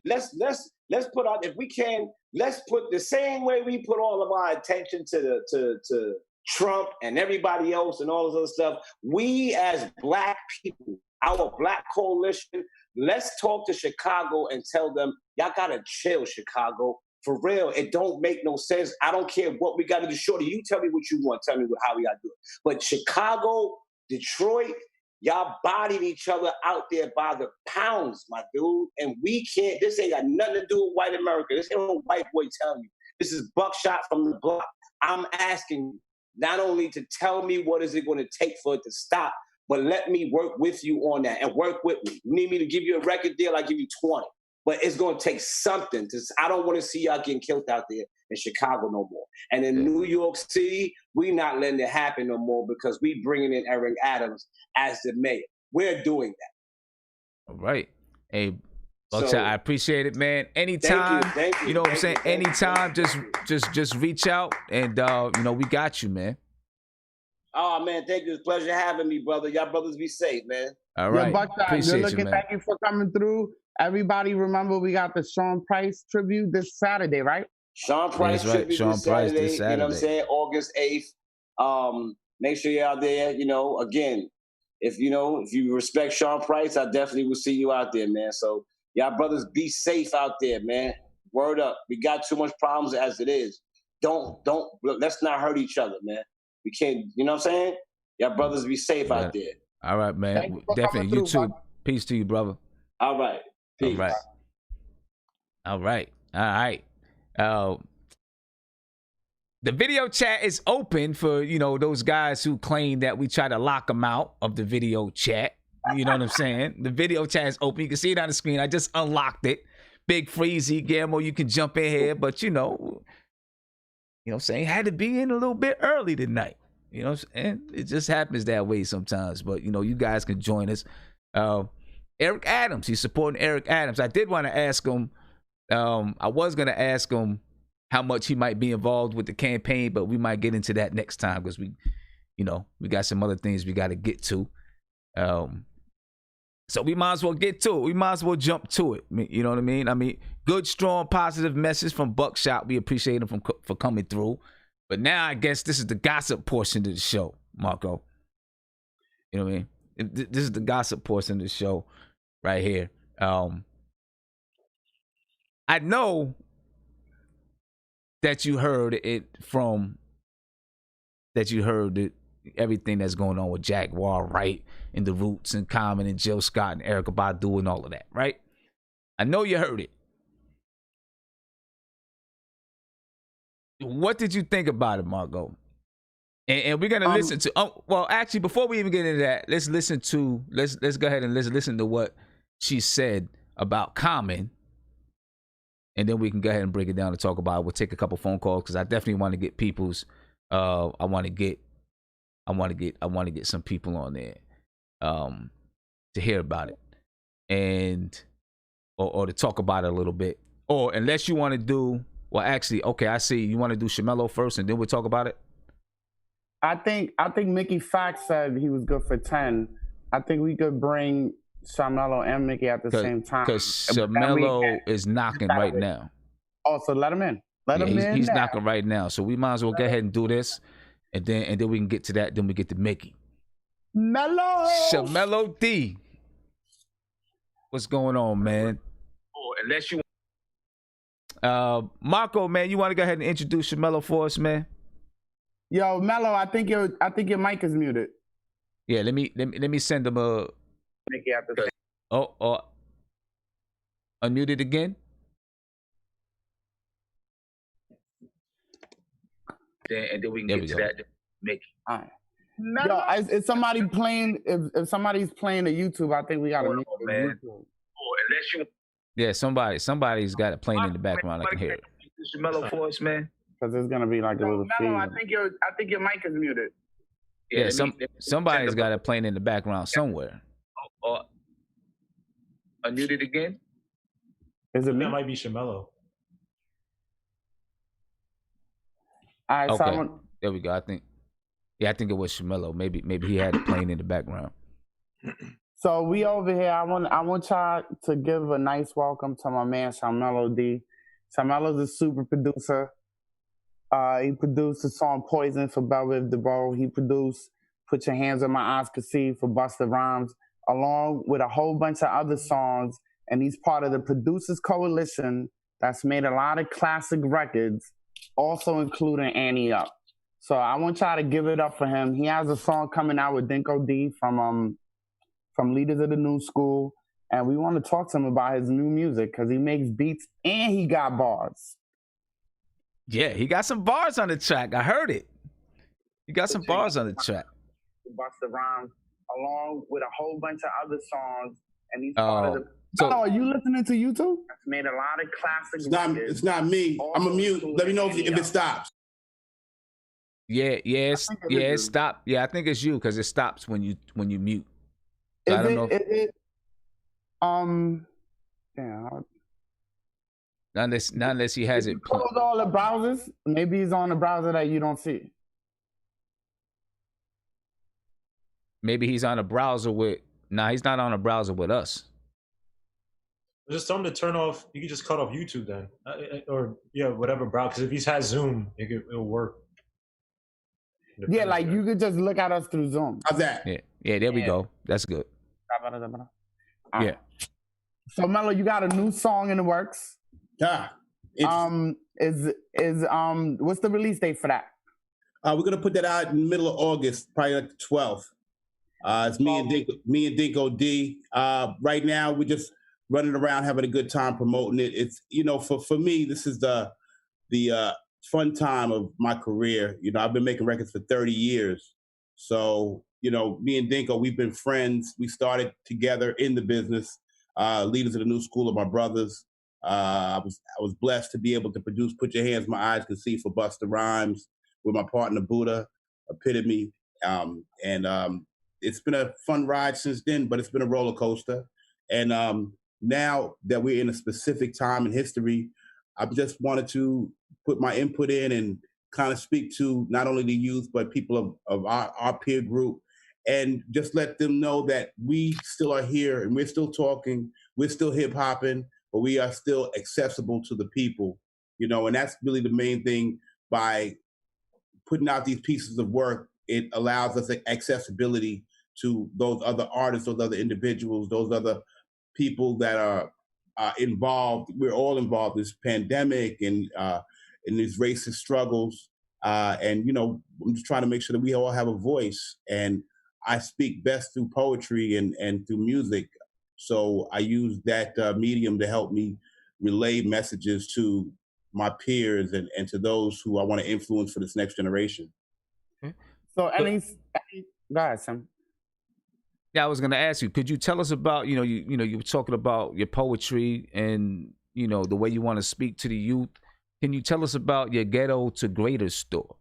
let's put out, if we can, let's put the same way we put all of our attention to Trump and everybody else and all this other stuff. We as black people, our black coalition, let's talk to Chicago and tell them, y'all gotta chill, Chicago. For real, it don't make no sense. I don't care what we gotta do. Shorty, you tell me what you want. Tell me how we gotta do it. But Chicago, Detroit, y'all bodied each other out there by the pounds, my dude. And we can't, this ain't got nothing to do with white America. This ain't no white boy telling you. This is Buckshot from the block. I'm asking you not only to tell me what is it going to take for it to stop, but let me work with you on that and work with me. You need me to give you a record deal, I give you 20. But it's going to take something. I don't want to see y'all getting killed out there in Chicago no more. And in New York City, we not letting it happen no more because we bringing in Erykah Adams as the mayor. We're doing that. All right. Hey, Buckshot, I appreciate it, man. Anytime, thank you, you know what I'm saying? Anytime, just reach out and, we got you, man. Oh, man, thank you. It's a pleasure having me, brother. Y'all brothers be safe, man. All right. Buckshot, appreciate you, man. Thank you for coming through. Everybody remember we got the Sean Price tribute this Saturday, right? Sean Price tribute this Saturday. You know what I'm saying? August 8th. Make sure you're out there. Again, if you respect Sean Price, I definitely will see you out there, man. So y'all brothers be safe out there, man. Word up. We got too much problems as it is. Let's not hurt each other, man. We can't, you know what I'm saying? Y'all brothers be safe out there. All right, man. Definitely. You too. Peace to you, brother. All right. Peace. All right. The video chat is open for, those guys who claim that we try to lock them out of the video chat. You know what I'm saying? The video chat is open. You can see it on the screen. I just unlocked it. Big Freezy, Gammo, you can jump in here, but you know what I'm saying? Had to be in a little bit early tonight. You know what I'm saying? It just happens that way sometimes, but you guys can join us. Erykah Adams, he's supporting Erykah Adams. I did want to ask him, I was going to ask him how much he might be involved with the campaign, but we might get into that next time because we got some other things we got to get to. So we might as well get to it. We might as well jump to it. You know what I mean? I mean, good, strong, positive message from Buckshot. We appreciate him for coming through. But now I guess this is the gossip portion of the show, Marco. You know what I mean? This is the gossip portion of the show right here. I know that you heard everything that's going on with Jaguar Wright and the Roots and Common and Jill Scott and Erykah Badu and all of that, right? I know you heard it. What did you think about it, Margot? And we're gonna listen to. Well, actually, before we even get into that, let's go ahead and listen to what she said about Common, and then we can go ahead and break it down and talk about it. We'll take a couple phone calls because I definitely want to get people's. I want to get some people on there, to hear about it, and or to talk about it a little bit. Or unless you want to do. Well, actually, okay, I see. You want to do Shamello first, and then we'll talk about it. I think Mickey Factz said he was good for 10. I think we could bring Shamello and Mickey at the same time. Because Shamello is knocking right now. Oh, so let him in. Let him in. He's knocking right now. So we might as well go ahead and do this, and then we can get to that. Then we get to Mickey. Shamello D. What's going on, man? Unless you. Marco, man, you want to go ahead and introduce Shamello for us, man? Yo, Mello, I think your mic is muted. Yeah, let me send him a. Unmute it again. And then we can get to that. Mickey. All right. Yo, if somebody playing, if somebody's playing a YouTube, I think we got to mute man. Unless you. Yeah, somebody's got it playing in the background. I can hear it. Shamello for us, man. Because it's gonna be like a little. No, I think your mic is muted. Yeah, somebody's got it playing in the background somewhere. Unmute it again. Is it me? That might be Shamello. All right, okay. So there we go. I think it was Shamello. Maybe he had it playing in the background. So we over here. I want y'all to give a nice welcome to my man Shamello D. Shamello's a super producer. He produced the song "Poison" for Belvin DeBow. He produced "Put Your Hands on My Eyes Could See" for Busta Rhymes, along with a whole bunch of other songs. And he's part of the Producers Coalition that's made a lot of classic records, also including Annie Up. So I want y'all to give it up for him. He has a song coming out with Dinko D from Leaders of the New School. And we want to talk to him about his new music because he makes beats and he got bars. Yeah, he got some bars on the track. I heard it. He got some bars on the track. Busta Rhymes, along with a whole bunch of other songs. And he's part of the... So, are you listening to YouTube? That's made a lot of classic records. It's not me. I'm a mute. Let me know if it stops. It stopped. Yeah, I think it's you because it stops when you mute. So I don't know. Unless he has it. Close all the browsers. Maybe he's on a browser that you don't see. Maybe he's on a browser with. Nah, he's not on a browser with us. Just tell him to turn off. You can just cut off YouTube then, or whatever browser. Because if he's has Zoom, it'll work. Yeah, like you could just look at us through Zoom. How's that? Yeah. There we go. That's good. Yeah. So Mello, you got a new song in the works. Yeah. What's the release date for that? We're gonna put that out in the middle of August, probably like the 12th. It's me and Dinko D. Right now, we're just running around having a good time promoting it. It's for me, this is the fun time of my career. I've been making records for 30 years. So, me and Dinko, we've been friends. We started together in the business, Leaders of the New School of my brothers. I was blessed to be able to produce Put Your Hands My Eyes Can See for Busta Rhymes with my partner Buddha, Epitome. It's been a fun ride since then, but it's been a roller coaster. And now that we're in a specific time in history, I just wanted to put my input in and kind of speak to not only the youth, but people of our peer group and just let them know that we still are here and we're still talking, we're still hip hopping, but we are still accessible to the people, you know, and that's really the main thing. By putting out these pieces of work, it allows us accessibility to those other artists, those other individuals, those other people that are involved. We're all involved in this pandemic and in these racist struggles. And, you know, I'm just trying to make sure that we all have a voice. And I speak best through poetry and through music. So I use that medium to help me relay messages to my peers and to those who I want to influence for this next generation. So any go ahead, Sam. Yeah, I was gonna ask you. Could you tell us about you were talking about your poetry and the way you want to speak to the youth. Can you tell us about your Ghetto to Greater store?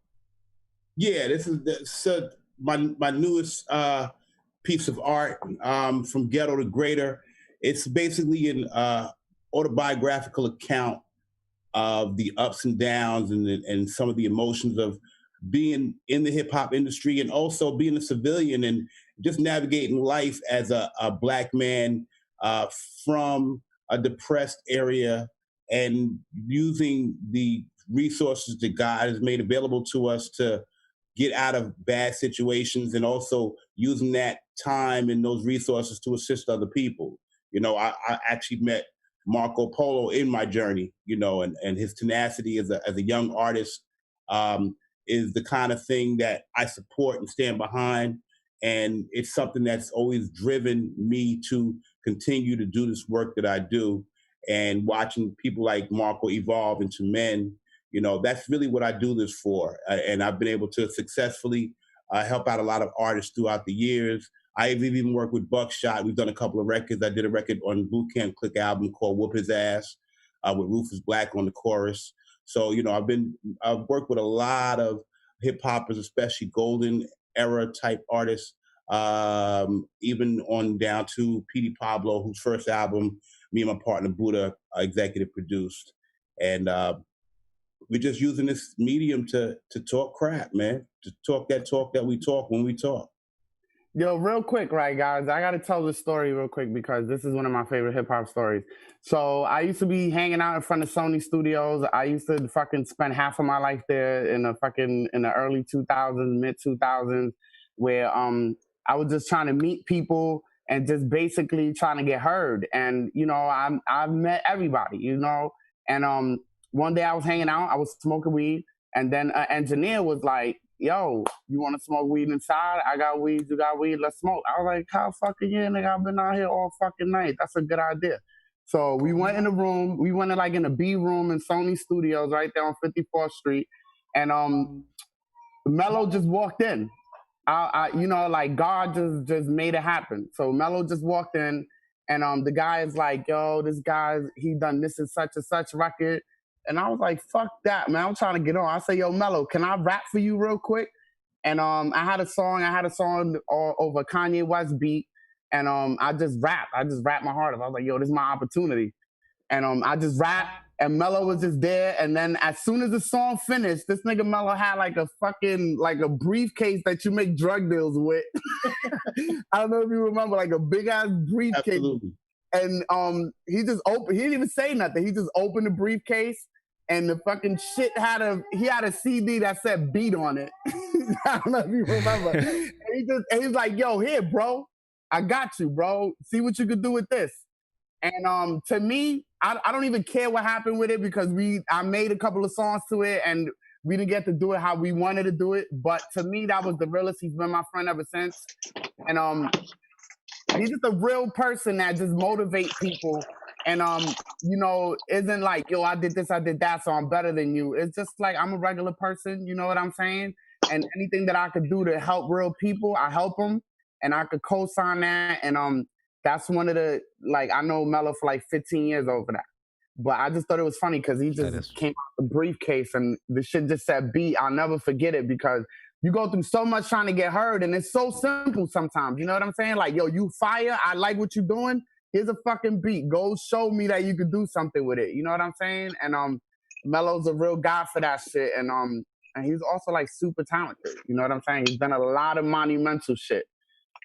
Yeah, this is my newest piece of art, from Ghetto to Greater. It's basically an autobiographical account of the ups and downs and some of the emotions of being in the hip hop industry and also being a civilian and just navigating life as a Black man from a depressed area and using the resources that God has made available to us to get out of bad situations and also using that time and those resources to assist other people. I actually met Marco Polo in my journey, and his tenacity as a young artist is the kind of thing that I support and stand behind. And it's something that's always driven me to continue to do this work that I do. And watching people like Marco evolve into men, that's really what I do this for. And I've been able to successfully help out a lot of artists throughout the years. I've even worked with Buckshot. We've done a couple of records. I did a record on Boot Camp Clik album called Whoop His Ass with Rufus Black on the chorus. So, I've worked with a lot of hip hoppers, especially golden era type artists, even on down to P.D. Pablo, whose first album, me and my partner Buddha executive produced. And we're just using this medium to talk crap, man, to talk that we talk when we talk. Yo, real quick, right, guys? I got to tell this story real quick because this is one of my favorite hip-hop stories. So I used to be hanging out in front of Sony Studios. I used to fucking spend half of my life there in the early 2000s, mid-2000s, where I was just trying to meet people and just basically trying to get heard. And, I've met everybody, And one day I was hanging out, I was smoking weed, and then an engineer was like, yo, you want to smoke weed inside? I got weed, you got weed, let's smoke. I was like, how fucking yeah, nigga, I've been out here all fucking night. That's a good idea. So we went in the room, we went in a B room in Sony Studios right there on 54th Street. And Mello just walked in. God just made it happen. So Mello just walked in and the guy is like, yo, this guy, he done this and such record. And I was like, fuck that, man. I'm trying to get on. I say, yo, Mello, can I rap for you real quick? And I had a song over Kanye West beat. And I just rapped my heart off. I was like, yo, this is my opportunity. And I just rapped and Mello was just there. And then as soon as the song finished, this nigga Mello had like a briefcase that you make drug deals with. I don't know if you remember, like a big ass briefcase. Absolutely. And he didn't even say nothing. He just opened the briefcase and the fucking shit had a CD that said beat on it. I don't know if you remember. And he's like, yo, here, bro. I got you, bro. See what you could do with this. And to me, I don't even care what happened with it because I made a couple of songs to it and we didn't get to do it how we wanted to do it. But to me, that was the realest. He's been my friend ever since. And he's just a real person that just motivates people and, isn't like, yo, I did this, I did that, so I'm better than you. It's just like, I'm a regular person, you know what I'm saying? And anything that I could do to help real people, I help them and I could co-sign that. And that's one of the, I know Mello for 15 years over that. But I just thought it was funny because he just came out the briefcase and the shit just said beat. I'll never forget it because you go through so much trying to get heard and it's so simple sometimes. You know what I'm saying? Like, yo, you fire. I like what you're doing. Here's a fucking beat. Go show me that you could do something with it. You know what I'm saying? And Mello's a real guy for that shit. And he's also super talented. You know what I'm saying? He's done a lot of monumental shit.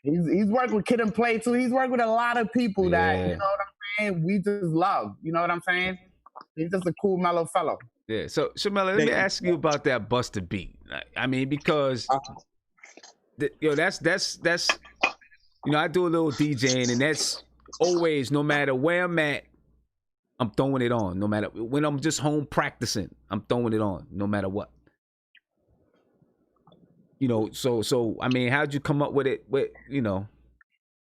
He's worked with Kid and Play too. He's worked with a lot of people that, you know what I'm saying, we just love. You know what I'm saying? He's just a cool, mellow fellow. Yeah. So, Shamello, let me ask you about that Busta beat. I mean, because that's you know, I do a little DJing, and that's always, no matter where I'm at, I'm throwing it on. No matter when I'm just home practicing, I'm throwing it on, no matter what. You know, so I mean, how'd you come up with it? You know,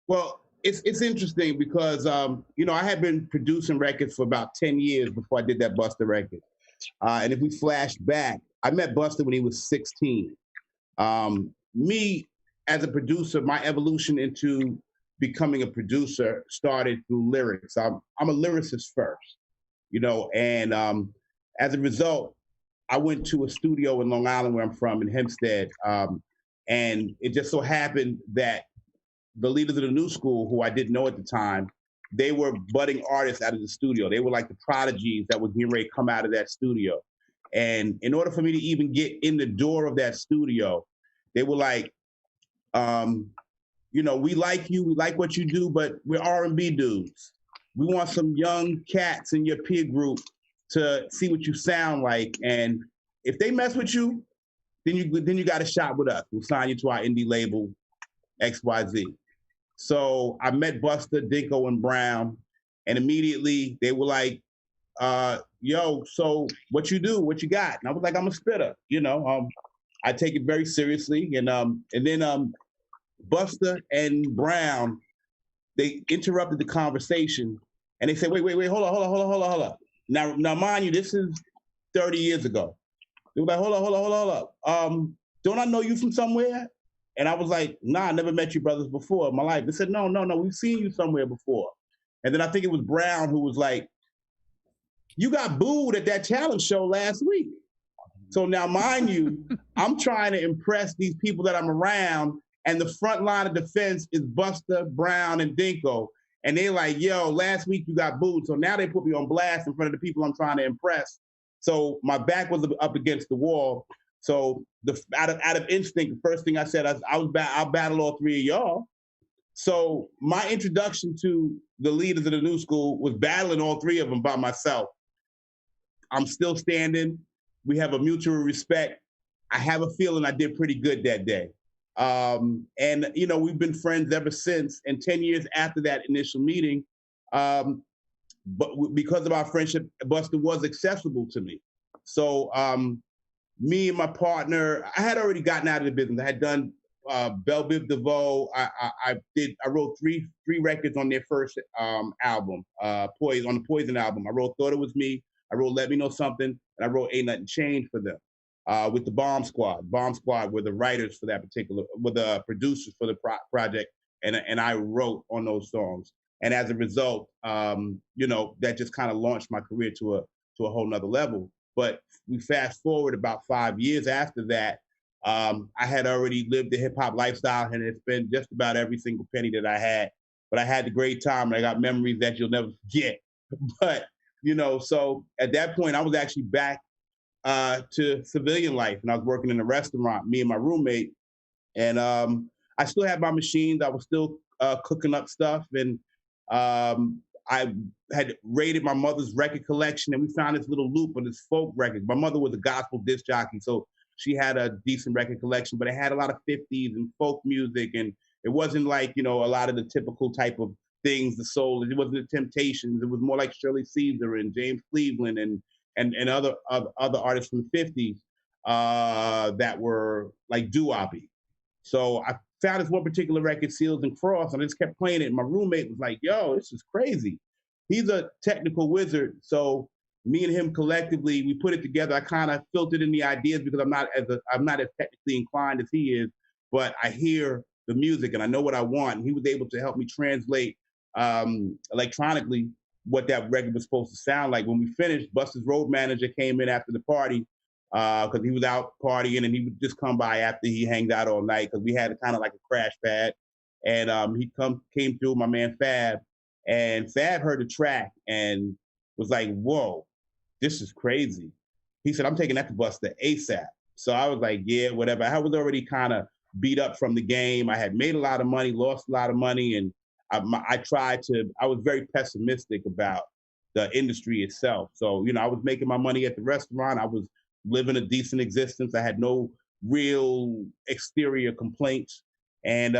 well, it's interesting because you know, I had been producing records for about 10 years before I did that Busta record. And if we flash back, I met Busta when he was 16. Me as a producer, my evolution into becoming a producer started through lyrics. I'm a lyricist first, you know, and as a result, I went to a studio in Long Island, where I'm from, in Hempstead, and it just so happened that the leaders of the new school, who I didn't know at the time, they were budding artists out of the studio. They were like the prodigies that were getting ready to come out of that studio. And in order for me to even get in the door of that studio, they were like, you know, we like you, we like what you do, but we're R&B dudes. We want some young cats in your peer group to see what you sound like. And if they mess with you, then you got a shot with us. We'll sign you to our indie label, XYZ. So I met Busta, Dinko, and Brown, and immediately they were like, yo, so what you do, what you got? And I was like, I'm a spitter, you know, I take it very seriously. And then Busta and Brown, they interrupted the conversation and they said, wait, hold on. Now, mind you, this is 30 years ago. They were like, hold up. Don't I know you from somewhere? And I was like, nah, I never met you brothers before in my life. They said, no, we've seen you somewhere before. And then I think it was Brown who was like, you got booed at that talent show last week. So now, mind you, I'm trying to impress these people that I'm around, and the front line of defense is Busta, Brown, and Dinko. And they're like, yo, last week you got booed. So now they put me on blast in front of the people I'm trying to impress. So my back was up against the wall. So out of instinct, the first thing I said, I'll battle all three of y'all. So my introduction to the leaders of the new school was battling all three of them by myself. I'm still standing. We have a mutual respect. I have a feeling I did pretty good that day. And, you know, we've been friends ever since. And 10 years after that initial meeting, but because of our friendship, Busta was accessible to me. So me and my partner, I had already gotten out of the business. I had done Belle Biv DeVoe. I wrote three records on their first album, on the Poison album. I wrote Thought It Was Me, I wrote Let Me Know Something, and I wrote Ain't Nothing Changed for them. With the Bomb Squad. Bomb Squad were the writers for that particular, were the producers for the project, and I wrote on those songs. And as a result, you know, that just kind of launched my career to a whole nother level. But we fast forward about 5 years after that, I had already lived the hip hop lifestyle, and it's been just about every single penny that I had. But I had a great time, and I got memories that you'll never forget. But, you know, so at that point, I was actually back to civilian life, and I was working in a restaurant, me and my roommate, and I still had my machines. I was still cooking up stuff, and I had raided my mother's record collection, and we found this little loop of this folk record. My mother was a gospel disc jockey, so she had a decent record collection, but it had a lot of 50s and folk music, and it wasn't like, you know, a lot of the typical type of things, the soul. It wasn't the Temptations. It was more like Shirley Caesar and James Cleveland and other artists from the 50s that were like doo-woppy. So I found this one particular record, Seals and Cross, and I just kept playing it. And my roommate was like, yo, this is crazy. He's a technical wizard. So me and him collectively, we put it together. I kind of filtered in the ideas because I'm not as technically inclined as he is, but I hear the music and I know what I want. And he was able to help me translate electronically what that record was supposed to sound like. When we finished, Busta's road manager came in after the party because he was out partying, and he would just come by after he hanged out all night because we had a kind of like a crash pad. And he came through, my man Fab, and Fab heard the track and was like, whoa, this is crazy. He said, I'm taking that to Busta ASAP. So I was like, yeah, whatever. I was already kind of beat up from the game. I had made a lot of money, lost a lot of money, and I was very pessimistic about the industry itself. So, I was making my money at the restaurant. I was living a decent existence. I had no real exterior complaints. And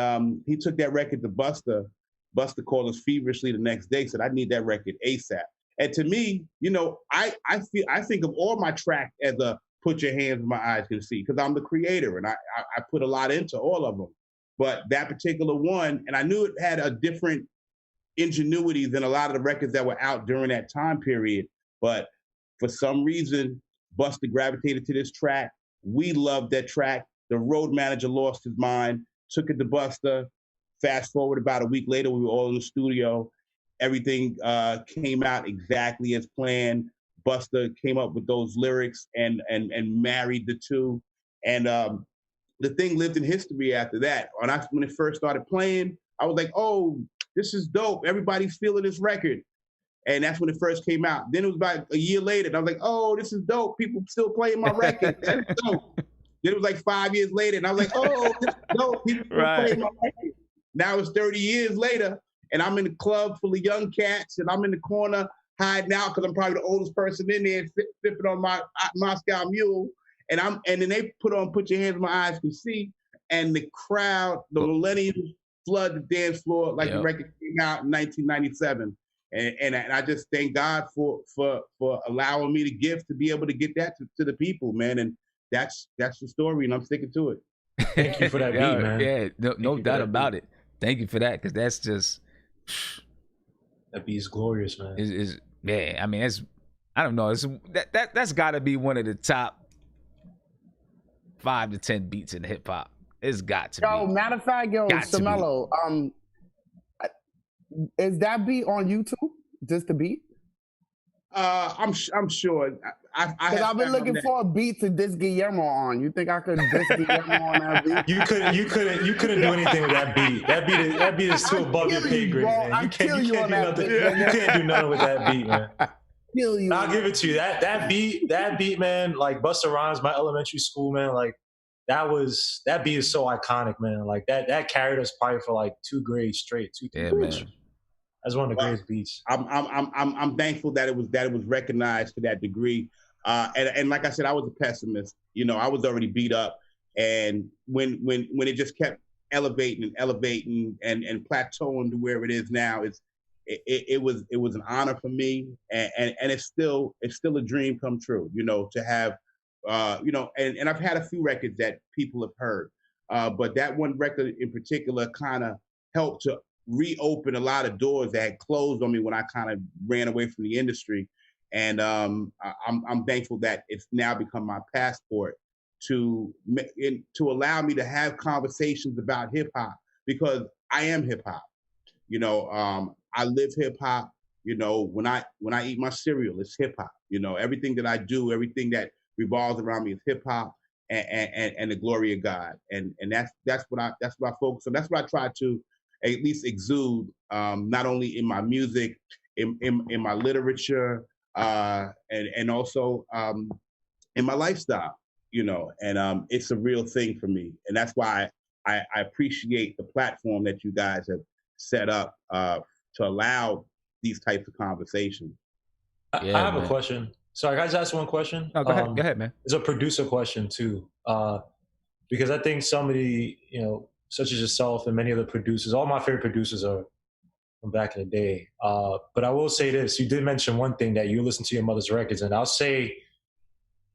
he took that record to Busta. Busta called us feverishly the next day, said, I need that record ASAP. And to me, I think of all my tracks as a put your hands where my eyes can see, because I'm the creator and I put a lot into all of them. But that particular one, and I knew it had a different ingenuity than a lot of the records that were out during that time period. But for some reason, Busta gravitated to this track. We loved that track. The road manager lost his mind, took it to Busta. Fast forward about a week later, we were all in the studio. Everything came out exactly as planned. Busta came up with those lyrics and married the two. And the thing lived in history after that. When it first started playing, I was like, oh, this is dope. Everybody's feeling this record. And that's when it first came out. Then it was about a year later, and I was like, oh, this is dope. People still playing my record. That's dope. Then it was like 5 years later, and I was like, oh, this is dope. People still playing my record. Now it's 30 years later, and I'm in a club full of young cats, and I'm in the corner hiding out because I'm probably the oldest person in there, sipping on my Moscow Mule. And then they Put Your Hands Where My Eyes Can See, and the crowd, the millennials, flood the dance floor like the record came out in 1997. And I just thank God for allowing me the gift to be able to get that to the people, man. And that's the story, and I'm sticking to it. Thank you for that beat, man. Yeah, no doubt about it. Thank you for that, because that's just that beat is glorious, man. I mean, I don't know. That's got to be one of the top 5 to 10 beats in hip hop. It's got to be. Matter of fact, Shamello, is that beat on YouTube? Just the beat? I'm sure. Because I've been looking for a beat to diss Guillermo on. You think I could diss Guillermo on that beat? You couldn't do anything with that beat. That beat is too above your pay grade, man. You can't do nothing with that beat, man. I'll give it to you. That beat, man, like Busta Rhymes, my elementary school, man, like that beat is so iconic, man. Like that carried us probably for like 2 grades straight. 2 grades. Man. That's one of the greatest beats. I'm thankful that it was recognized to that degree. And like I said, I was a pessimist. I was already beat up, and when it just kept elevating and plateauing to where it is now, it was an honor for me, and it's still a dream come true. To have and I've had a few records that people have heard, but that one record in particular kind of helped to reopen a lot of doors that had closed on me when I kind of ran away from the industry. And I'm thankful that it's now become my passport to allow me to have conversations about hip hop, because I am hip hop. I live hip hop. When I eat my cereal, it's hip hop. Everything that I do, everything that revolves around me is hip hop and the glory of God. And that's what I focus on. That's what I try to at least exude, not only in my music, in my literature, and also in my lifestyle, and it's a real thing for me. And that's why I appreciate the platform that you guys have set up to allow these types of conversations. I have a question. Sorry, can I just ask one question? No, go ahead, man. It's a producer question too, because I think somebody, such as yourself and many other producers, all my favorite producers are from back in the day. But I will say this: you did mention one thing, that you listen to your mother's records, and I'll say,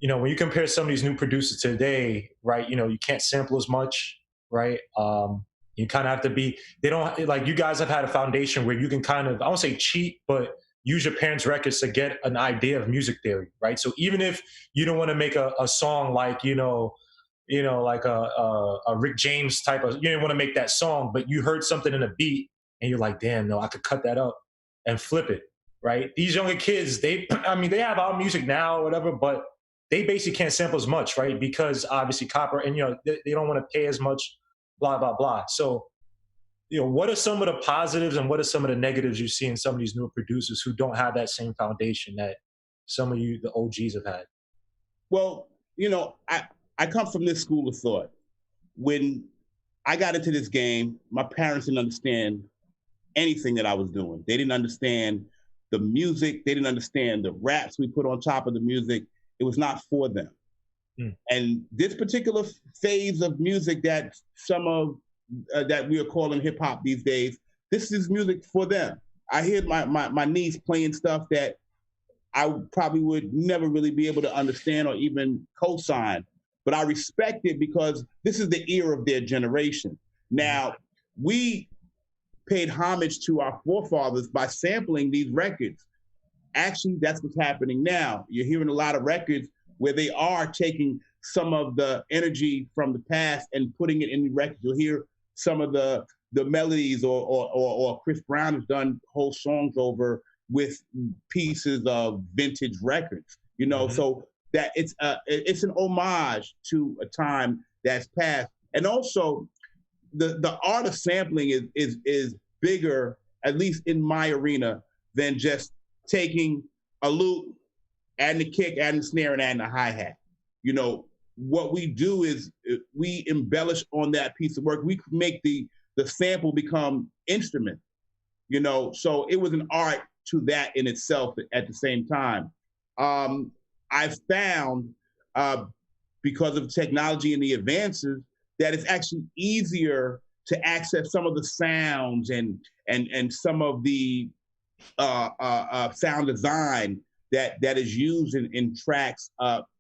when you compare some of these new producers today, right? You can't sample as much, right? You kind of have to be. They don't like you guys have had a foundation where you can kind of, I won't say cheat, but use your parents' records to get an idea of music theory, right? So even if you don't want to make a song like, like a Rick James type of, you didn't want to make that song, but you heard something in a beat and you're like, damn, no, I could cut that up and flip it, right? These younger kids, they have our music now or whatever, but they basically can't sample as much, right? Because obviously copyright, and, they don't want to pay as much, blah, blah, blah. So, what are some of the positives and what are some of the negatives you see in some of these newer producers who don't have that same foundation that some of you, the OGs, have had? Well, I come from this school of thought. When I got into this game. My parents didn't understand anything that I was doing. They didn't understand the music. They didn't understand the raps we put on top of the music. It was not for them. And this particular phase of music that some of that we are calling hip hop these days, this is music for them. I hear my niece playing stuff that I probably would never really be able to understand or even co-sign, but I respect it because this is the era of their generation. Now, we paid homage to our forefathers by sampling these records. Actually, that's what's happening now. You're hearing a lot of records where they are taking some of the energy from the past and putting it in the records. You'll hear some of the melodies or Chris Brown has done whole songs over with pieces of vintage records, you know, so that it's an homage to a time that's past. And also the art of sampling is bigger, at least in my arena, than just taking a loop, adding the kick, adding the snare, and adding the hi-hat. You know, what we do is we embellish on that piece of work. We make the sample become instrument, you know, so it was an art to that in itself at the same time. I've found, because of technology and the advances, that it's actually easier to access some of the sounds and some of the sound design that is used in tracks.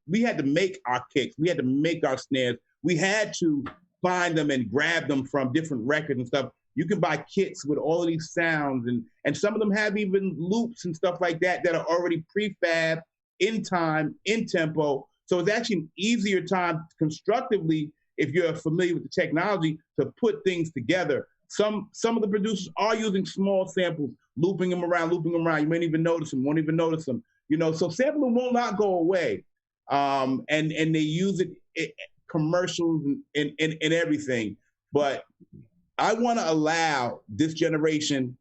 We had to make our kicks, we had to make our snares, we had to find them and grab them from different records and stuff. You can buy kits with all of these sounds, and some of them have even loops and stuff like that that are already prefab, in time, in tempo. So it's actually an easier time constructively, if you're familiar with the technology, to put things together. Some of the producers are using small samples, looping them around. You may even notice them, won't even notice them. You know, so sampling will not go away. And they use it commercials and everything. But I want to allow this generation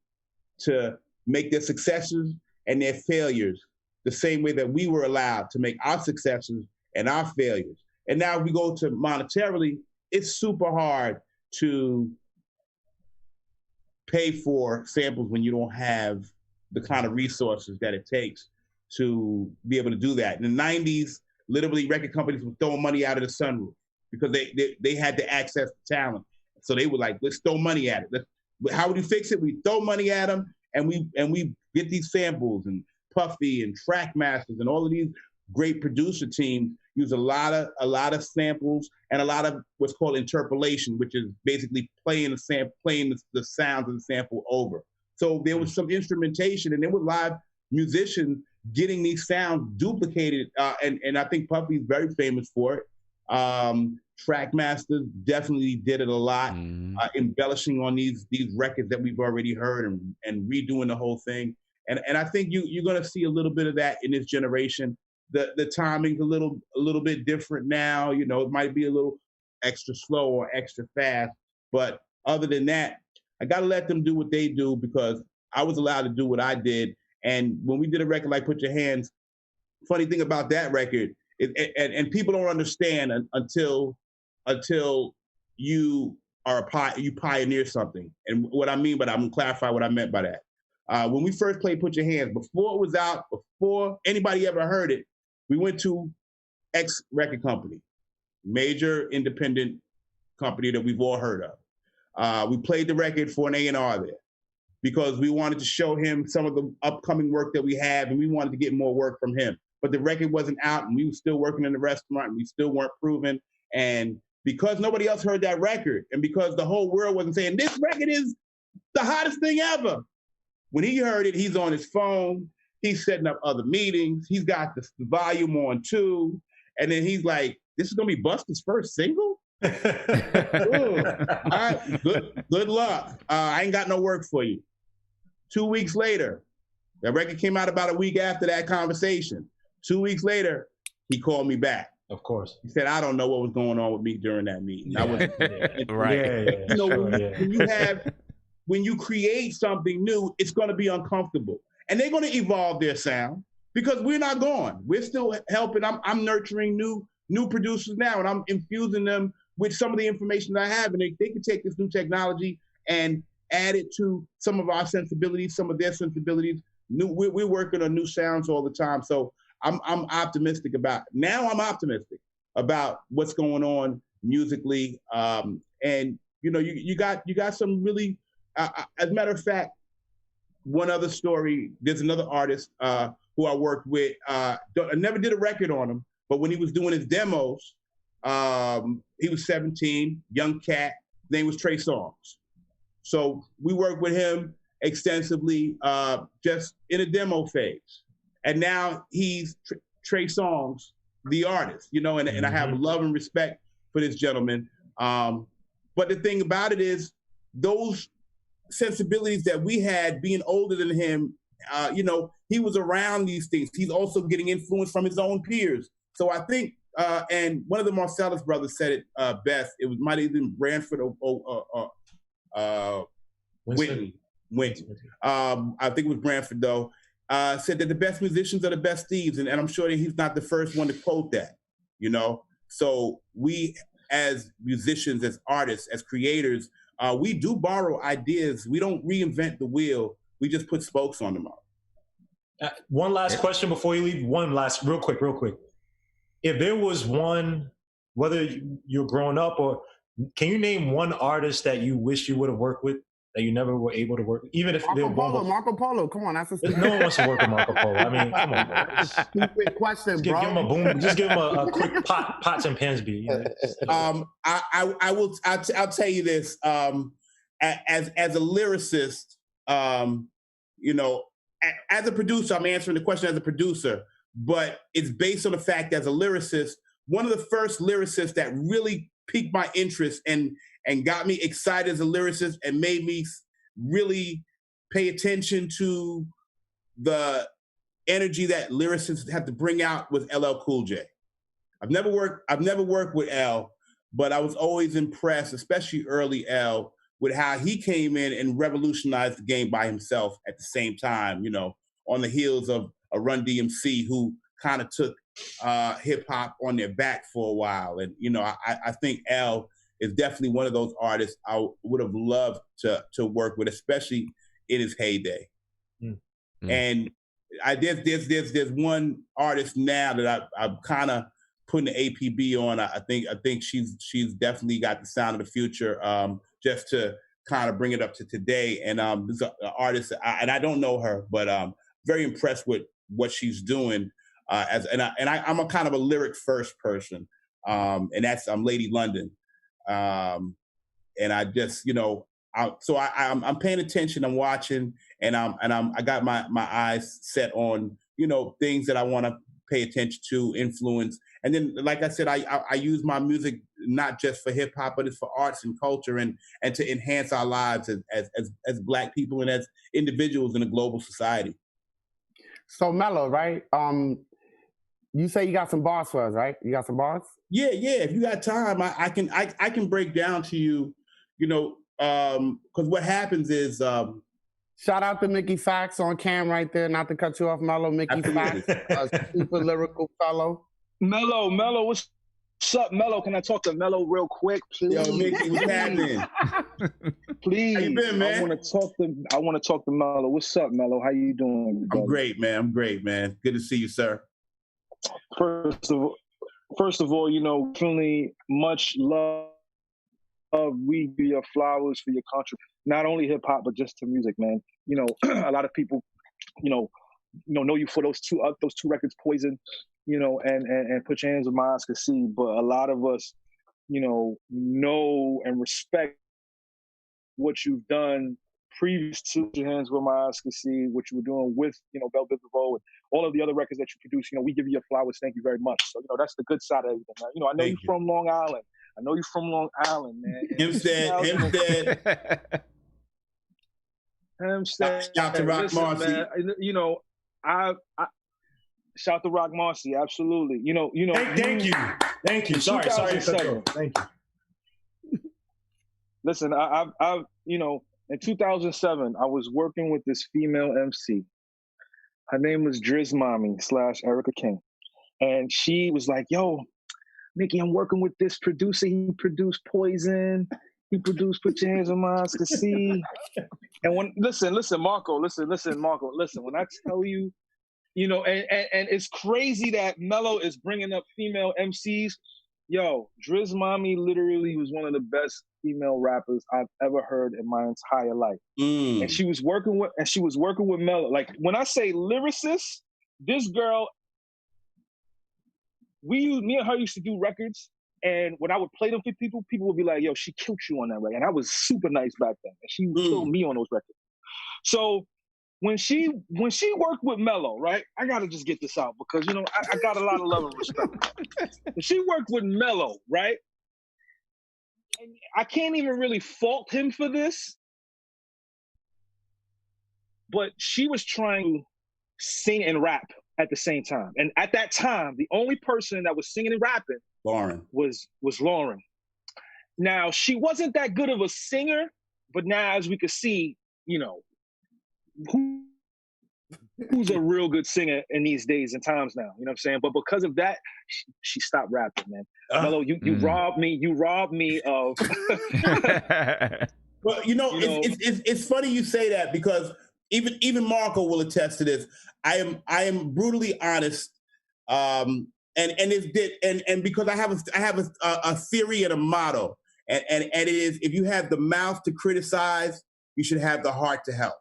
to make their successes and their failures the same way that we were allowed to make our successes and our failures. And now if we go to monetarily, it's super hard to pay for samples when you don't have the kind of resources that it takes to be able to do that. In the 90s, literally record companies were throwing money out of the sunroof because they had to access the talent. So they were like, let's throw money at it. How would you fix it? We throw money at them, and we get these samples, and Puffy and Trackmasters and all of these great producer teams use a lot of samples and a lot of what's called interpolation, which is basically playing the sounds of the sample over. So there was some instrumentation, and there were live musicians getting these sounds duplicated, and I think Puffy's very famous for it. Trackmasters definitely did it a lot, embellishing on these records that we've already heard and redoing the whole thing. And I think you're going to see a little bit of that in this generation. The timing's a little bit different now. You know, it might be a little extra slow or extra fast, but other than that, I got to let them do what they do because I was allowed to do what I did. And when we did a record like Put Your Hands, funny thing about that record, and people don't understand until you you pioneer something. And what I mean by that, I'm gonna clarify what I meant by that. When we first played Put Your Hands, before it was out, before anybody ever heard it, we went to X record company, major independent company that we've all heard of. We played the record for an A&R there because we wanted to show him some of the upcoming work that we have, and we wanted to get more work from him. But the record wasn't out, and we were still working in the restaurant, and we still weren't proven. And because nobody else heard that record, and because the whole world wasn't saying, this record is the hottest thing ever, when he heard it, he's on his phone, he's setting up other meetings, he's got the volume on too, and then he's like, this is gonna be Busta's first single? All right, good luck. I ain't got no work for you. 2 weeks later, that record came out about a week after that conversation. 2 weeks later, he called me back. Of course. He said, I don't know what was going on with me during that meeting. Yeah. I wasn't Right. You know, when you create something new, it's going to be uncomfortable. And they're going to evolve their sound because we're not gone. We're still helping. I'm nurturing new producers now, and I'm infusing them with some of the information that I have, and they can take this new technology and add it to some of our sensibilities, some of their sensibilities. We're working on new sounds all the time, so I'm optimistic about. Now I'm optimistic about what's going on musically, and you got some really. As a matter of fact, one other story. There's another artist who I worked with. I never did a record on him, but when he was doing his demos, he was 17, young cat. His name was Trey Songz. So we worked with him extensively, just in a demo phase. And now he's Trey Songz, the artist, and I have love and respect for this gentleman. But the thing about it is, those sensibilities that we had being older than him, he was around these things. He's also getting influence from his own peers. So I think, and one of the Marcellus brothers said it best. It might have been Branford or Whitney. I think it was Branford, though. Said that the best musicians are the best thieves. And I'm sure that he's not the first one to quote that, So we, as musicians, as artists, as creators, we do borrow ideas. We don't reinvent the wheel. We just put spokes on them. One last question before you leave. Real quick. If there was one, whether you're growing up or, can you name one artist that you wish you would have worked with that you never were able to work with? Even if Marco Polo. Come on, that's a no one wants to work with Marco Polo. I mean, come on. Stupid question, bro. Give him a boom. Just give him a quick pots and pans beat. I'll tell you this. As a lyricist, as a producer, I'm answering the question as a producer, but it's based on the fact that as a lyricist, one of the first lyricists that really piqued my interest and got me excited as a lyricist and made me really pay attention to the energy that lyricists have to bring out was LL Cool J. I've never worked with L, but I was always impressed, especially early L, with how he came in and revolutionized the game by himself at the same time, on the heels of a Run DMC who kind of took hip hop on their back for a while. And, I think L is definitely one of those artists I would have loved to work with, especially in his heyday. Mm-hmm. And there's one artist now that I'm kind of putting the APB on. I think she's definitely got the sound of the future, just to kind of bring it up to today. And this is an artist, and I don't know her, but very impressed with what she's doing. I'm a kind of a lyric first person, and that's Lady London. And I just, I'm paying attention, I'm watching, and I got my eyes set on, things that I want to pay attention to, influence. And then, like I said, I use my music not just for hip hop, but it's for arts and culture and to enhance our lives as Black people and as individuals in a global society. So Mello, right? You say you got some bars for us, right? You got some bars? Yeah. If you got time, I can break down to you, because what happens is. Shout out to Mickey Factz on cam right there. Not to cut you off, Mello. Mickey Factz, a super lyrical fellow. Mello, what's up, Mello? Can I talk to Mello real quick, please? Yo, Mickey, what's happening? Please. How you been, man? I want to talk to Mello. What's up, Mello? How you doing? I'm great, man. Good to see you, sir. First of all, truly much love. We give your flowers for your country. Not only hip hop, but just to music, man. A lot of people, know you for those two records, Poison, and Put Your Hands Where My Eyes Can See. But a lot of us, know and respect what you've done previous to Put Your Hands Where My Eyes Can See, what you were doing with, Bell Biv and all of the other records that you produced. We give you your flowers. Thank you very much. So, that's the good side of everything. I know you're from Long Island. Man. Hempstead. Shout to Rock Marcy. Man, I shout to Rock Marcy. Absolutely. Thank you. Sorry to cut you off. Thank you. Listen, I've in 2007, I was working with this female MC. Her name was Driz Mommy / Erykah King, and she was like, "Yo, Mickey, I'm working with this producer. He produced Poison. He produced Put Your Hands on Mine to See. And when listen, Marco, Marco, when I tell you, you know, and it's crazy that Mello is bringing up female MCs. Yo, Driz Mommy literally was one of the best female rappers I've ever heard in my entire life. And she was working with Mello. Like when I say lyricist, this girl, me and her used to do records, and when I would play them for people, people would be like, yo, she killed you on that record. And I was super nice back then. And she would kill me on those records. So when she worked with Mello, right? I gotta just get this out because you know I got a lot of love and respect. When she worked with Mello, right? And I can't even really fault him for this, but she was trying to sing and rap at the same time. And at that time, the only person that was singing and rapping was Lauren. Now, she wasn't that good of a singer, but now as we could see, you know, who's a real good singer in these days and times now, you know what I'm saying? But because of that, she stopped rapping, man. Mello, you robbed me of... Well, it's funny you say that because even Marco will attest to this. I am brutally honest, and because I have a theory and a motto, and it is if you have the mouth to criticize, you should have the heart to help.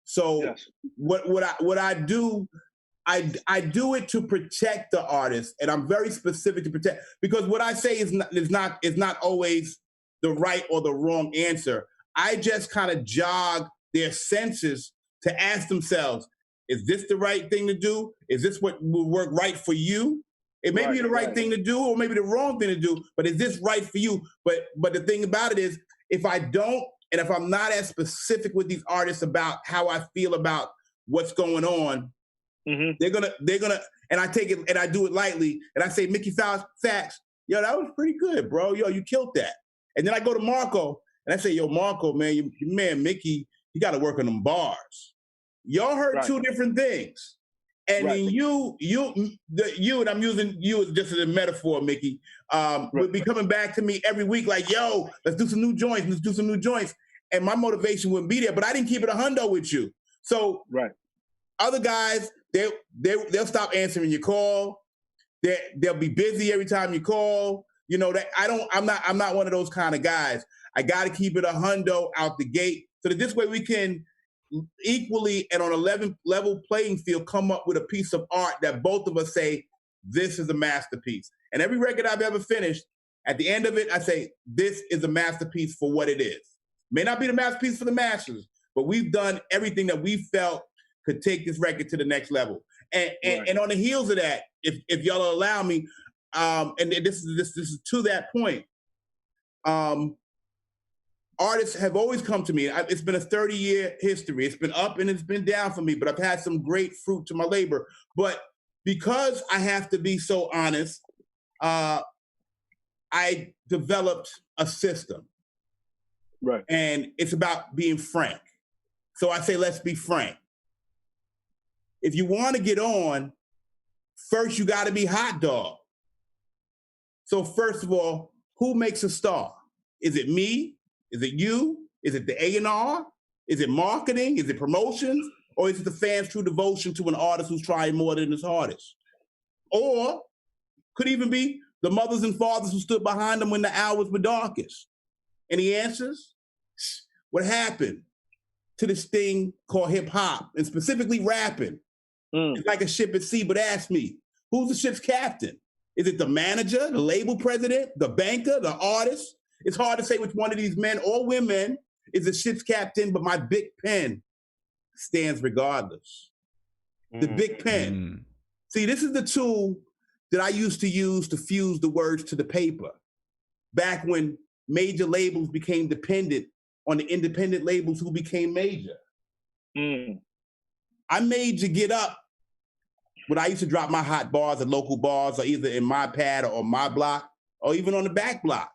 So yes. what I do, I do it to protect the artist, and I'm very specific to protect because what I say is not always the right or the wrong answer. I just kind of jog their senses to ask themselves, is this the right thing to do? Is this what will work right for you? It may be the right thing to do or maybe the wrong thing to do, but is this right for you? But the thing about it is, if I don't, and if I'm not as specific with these artists about how I feel about what's going on, they're gonna, and I take it and I do it lightly, and I say, Mickey Factz, yo, that was pretty good, bro. Yo, you killed that. And then I go to Marco and I say, yo, Marco, man, your man Mickey, you got to work on them bars. Y'all heard two different things. And then you, and I'm using you as just as a metaphor, Mickey, would be coming back to me every week like, yo, let's do some new joints. And my motivation wouldn't be there, but I didn't keep it 100 with you. So other guys, they'll stop answering your call. They'll be busy every time you call. You know, that I'm not one of those kind of guys. I got to keep it 100 out the gate so that this way we can equally and on a level playing field come up with a piece of art that both of us say, this is a masterpiece. And every record I've ever finished, at the end of it, I say, this is a masterpiece for what it is. May not be the masterpiece for the masses, but we've done everything that we felt could take this record to the next level. And on the heels of that, if y'all will allow me, and this is to that point, artists have always come to me. It's been a 30-year history. It's been up and it's been down for me, but I've had some great fruit to my labor. But because I have to be so honest, I developed a system. Right. And it's about being frank. So I say, let's be frank. If you want to get on, first you got to be hot dog. So first of all, who makes a star? Is it me? Is it you? Is it the A&R? Is it marketing? Is it promotions? Or is it the fans' true devotion to an artist who's trying more than his hardest? Or could even be the mothers and fathers who stood behind them when the hours were darkest. Any answers? What happened to this thing called hip hop and specifically rapping? It's like a ship at sea, but ask me, who's the ship's captain? Is it the manager, the label president, the banker, the artist? It's hard to say which one of these men or women is the ship's captain, but my big pen stands regardless. The big pen. See, this is the tool that I used to use to fuse the words to the paper. Back when major labels became dependent on the independent labels who became major. I made you get up when I used to drop my hot bars at local bars or either in my pad or my block or even on the back block.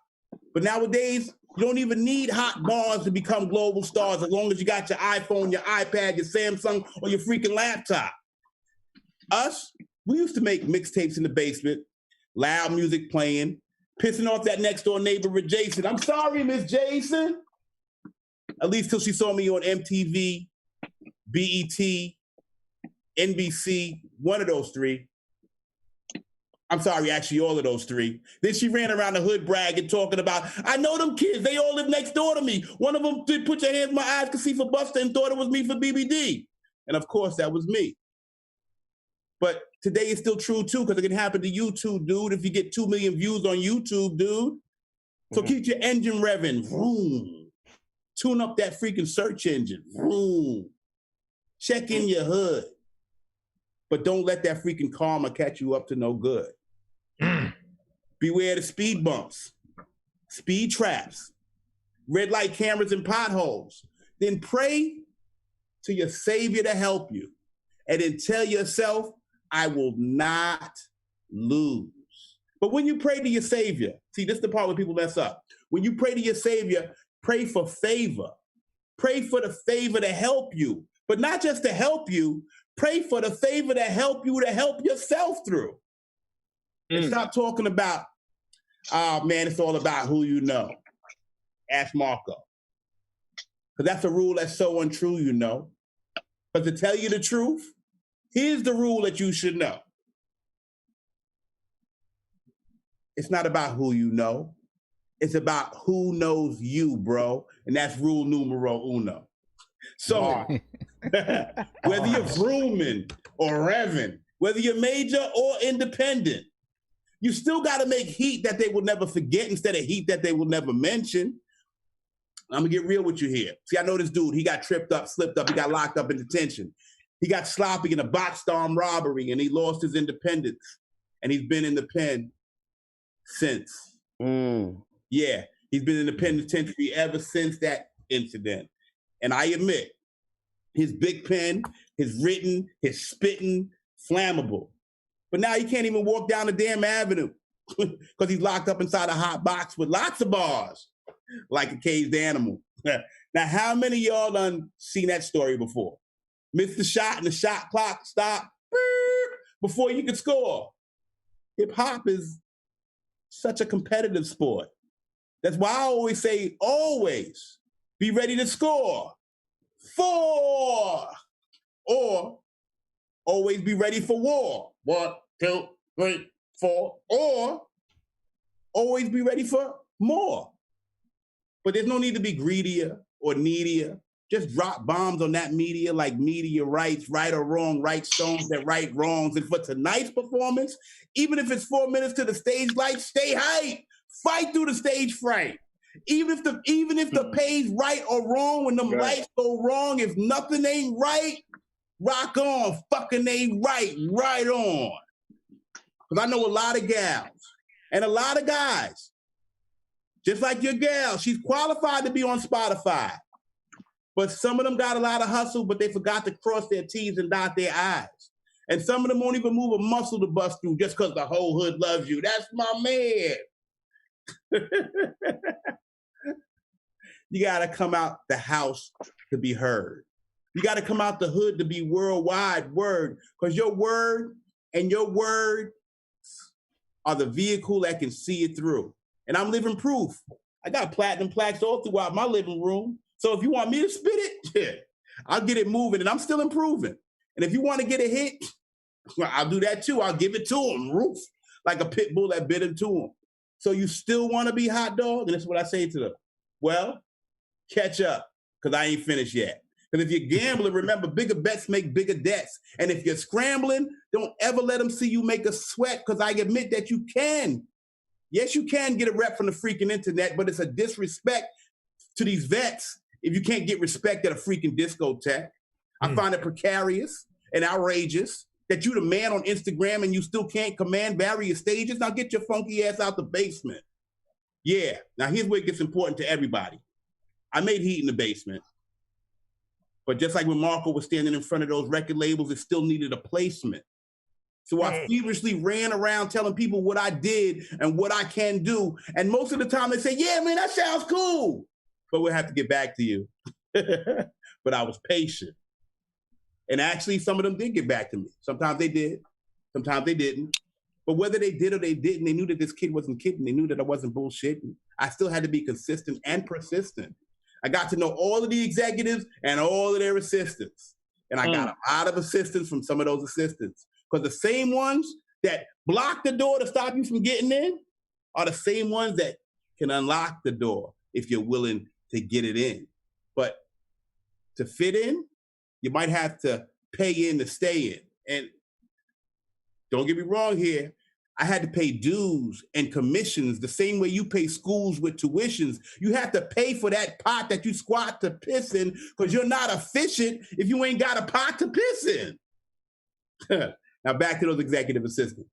But nowadays, you don't even need hot bars to become global stars as long as you got your iPhone, your iPad, your Samsung, or your freaking laptop. Us, we used to make mixtapes in the basement. loud music playing, pissing off that next door neighbor with Jason. I'm sorry, Miss Jason. At least till she saw me on MTV, BET, NBC, one of those three. I'm sorry, actually all of those three. Then she ran around the hood bragging, talking about, I know them kids, they all live next door to me. One of them did put your hands in my eyes, could see for Busta and thought it was me for BBD. And of course, that was me. But today it's still true too, because it can happen to you too, dude, if you get 2 million views on YouTube, dude. So keep your engine revving. Vroom. Tune up that freaking search engine. Vroom. Check in your hood. But don't let that freaking karma catch you up to no good. Beware the speed bumps, speed traps, red light cameras and potholes. Then pray to your savior to help you. And then tell yourself, I will not lose. But when you pray to your savior, see, this is the part where people mess up. When you pray to your savior, pray for favor. Pray for the favor to help you. But not just to help you, pray for the favor to help you to help yourself through. And stop talking about, oh man, it's all about who you know. Ask Marco. Because that's a rule that's so untrue, you know. But to tell you the truth, here's the rule that you should know. It's not about who you know. It's about who knows you, bro. And that's rule numero uno. So whether you're vrooming or revving, whether you're major or independent, you still got to make heat that they will never forget instead of heat that they will never mention. I'm going to get real with you here. See, I know this dude. He got tripped up, slipped up. He got locked up in detention. He got sloppy in a botched armed robbery, and he lost his independence. And he's been in the pen since. Yeah, he's been in the penitentiary ever since that incident. And I admit, his big pen, his written, his spitting, flammable. But now he can't even walk down the damn avenue because he's locked up inside a hot box with lots of bars, like a caged animal. Now, how many of y'all done seen that story before? Missed the shot and the shot clock stopped before you could score. Hip hop is such a competitive sport. That's why I always say, always be ready to score. 4. Or always be ready for war. 1, 2, 3, 4. Or always be ready for more. But there's no need to be greedier or needier. Just drop bombs on that media like meteorites, right or wrong, right stones that right wrongs. And for tonight's performance, even if it's 4 minutes to the stage light, stay hype. Fight through the stage fright. Even if the page right or wrong, when them lights go wrong, if nothing ain't right, rock on, fucking ain't right, right on. Because I know a lot of gals and a lot of guys, just like your gal, she's qualified to be on Spotify. But some of them got a lot of hustle, but they forgot to cross their T's and dot their I's. And some of them won't even move a muscle to bust through just because the whole hood loves you. That's my man. You got to come out the house to be heard. You got to come out the hood to be worldwide word, because your word and your words are the vehicle that can see it through. And I'm living proof. I got platinum plaques all throughout my living room. So if you want me to spit it, yeah, I'll get it moving, and I'm still improving. And if you want to get a hit, I'll do that too. I'll give it to him, roof, like a pit bull that bit into him. So you still want to be hot dog? And that's what I say to them. Well, catch up, because I ain't finished yet. Because if you're gambling, remember, bigger bets make bigger debts. And if you're scrambling, don't ever let them see you make a sweat, because I admit that you can. Yes, you can get a rep from the freaking internet, but it's a disrespect to these vets if you can't get respect at a freaking discotheque. I find it precarious and outrageous that you the man on Instagram and you still can't command various stages. Now get your funky ass out the basement. Yeah, now here's where it gets important to everybody. I made heat in the basement. But just like when Marco was standing in front of those record labels, it still needed a placement. So I feverishly ran around telling people what I did and what I can do. And most of the time they say, yeah, man, that sounds cool. But we'll have to get back to you. But I was patient. And actually, some of them did get back to me. Sometimes they did. Sometimes they didn't. But whether they did or they didn't, they knew that this kid wasn't kidding. They knew that I wasn't bullshitting. I still had to be consistent and persistent. I got to know all of the executives and all of their assistants. And I got a lot of assistance from some of those assistants. Because the same ones that block the door to stop you from getting in are the same ones that can unlock the door if you're willing to get it in. But to fit in, you might have to pay in to stay in. And don't get me wrong here, I had to pay dues and commissions the same way you pay schools with tuitions. You have to pay for that pot that you squat to piss in because you're not efficient if you ain't got a pot to piss in. Now back to those executive assistants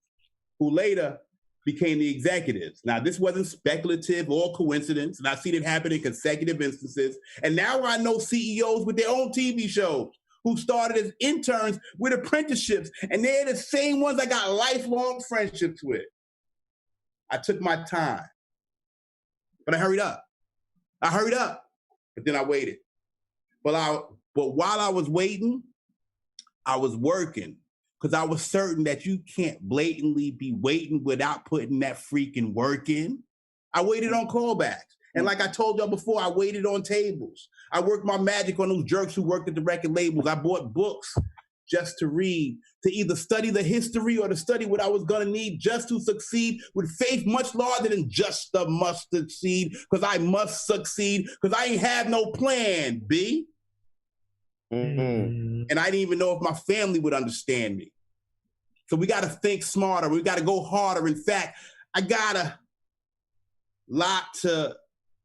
who later became the executives. Now this wasn't speculative or coincidence, and I've seen it happen in consecutive instances. And now I know CEOs with their own TV shows who started as interns with apprenticeships, and they're the same ones I got lifelong friendships with. I took my time, but I hurried up. But then I waited. But while I was waiting, I was working because I was certain that you can't blatantly be waiting without putting that freaking work in. I waited on callbacks. And like I told y'all before, I waited on tables. I worked my magic on those jerks who worked at the record labels. I bought books just to read, to either study the history or to study what I was gonna need just to succeed with faith much larger than just the mustard seed, because I must succeed, because I ain't have no plan, B. And I didn't even know if my family would understand me. So we gotta think smarter. We gotta go harder. In fact, I got a lot to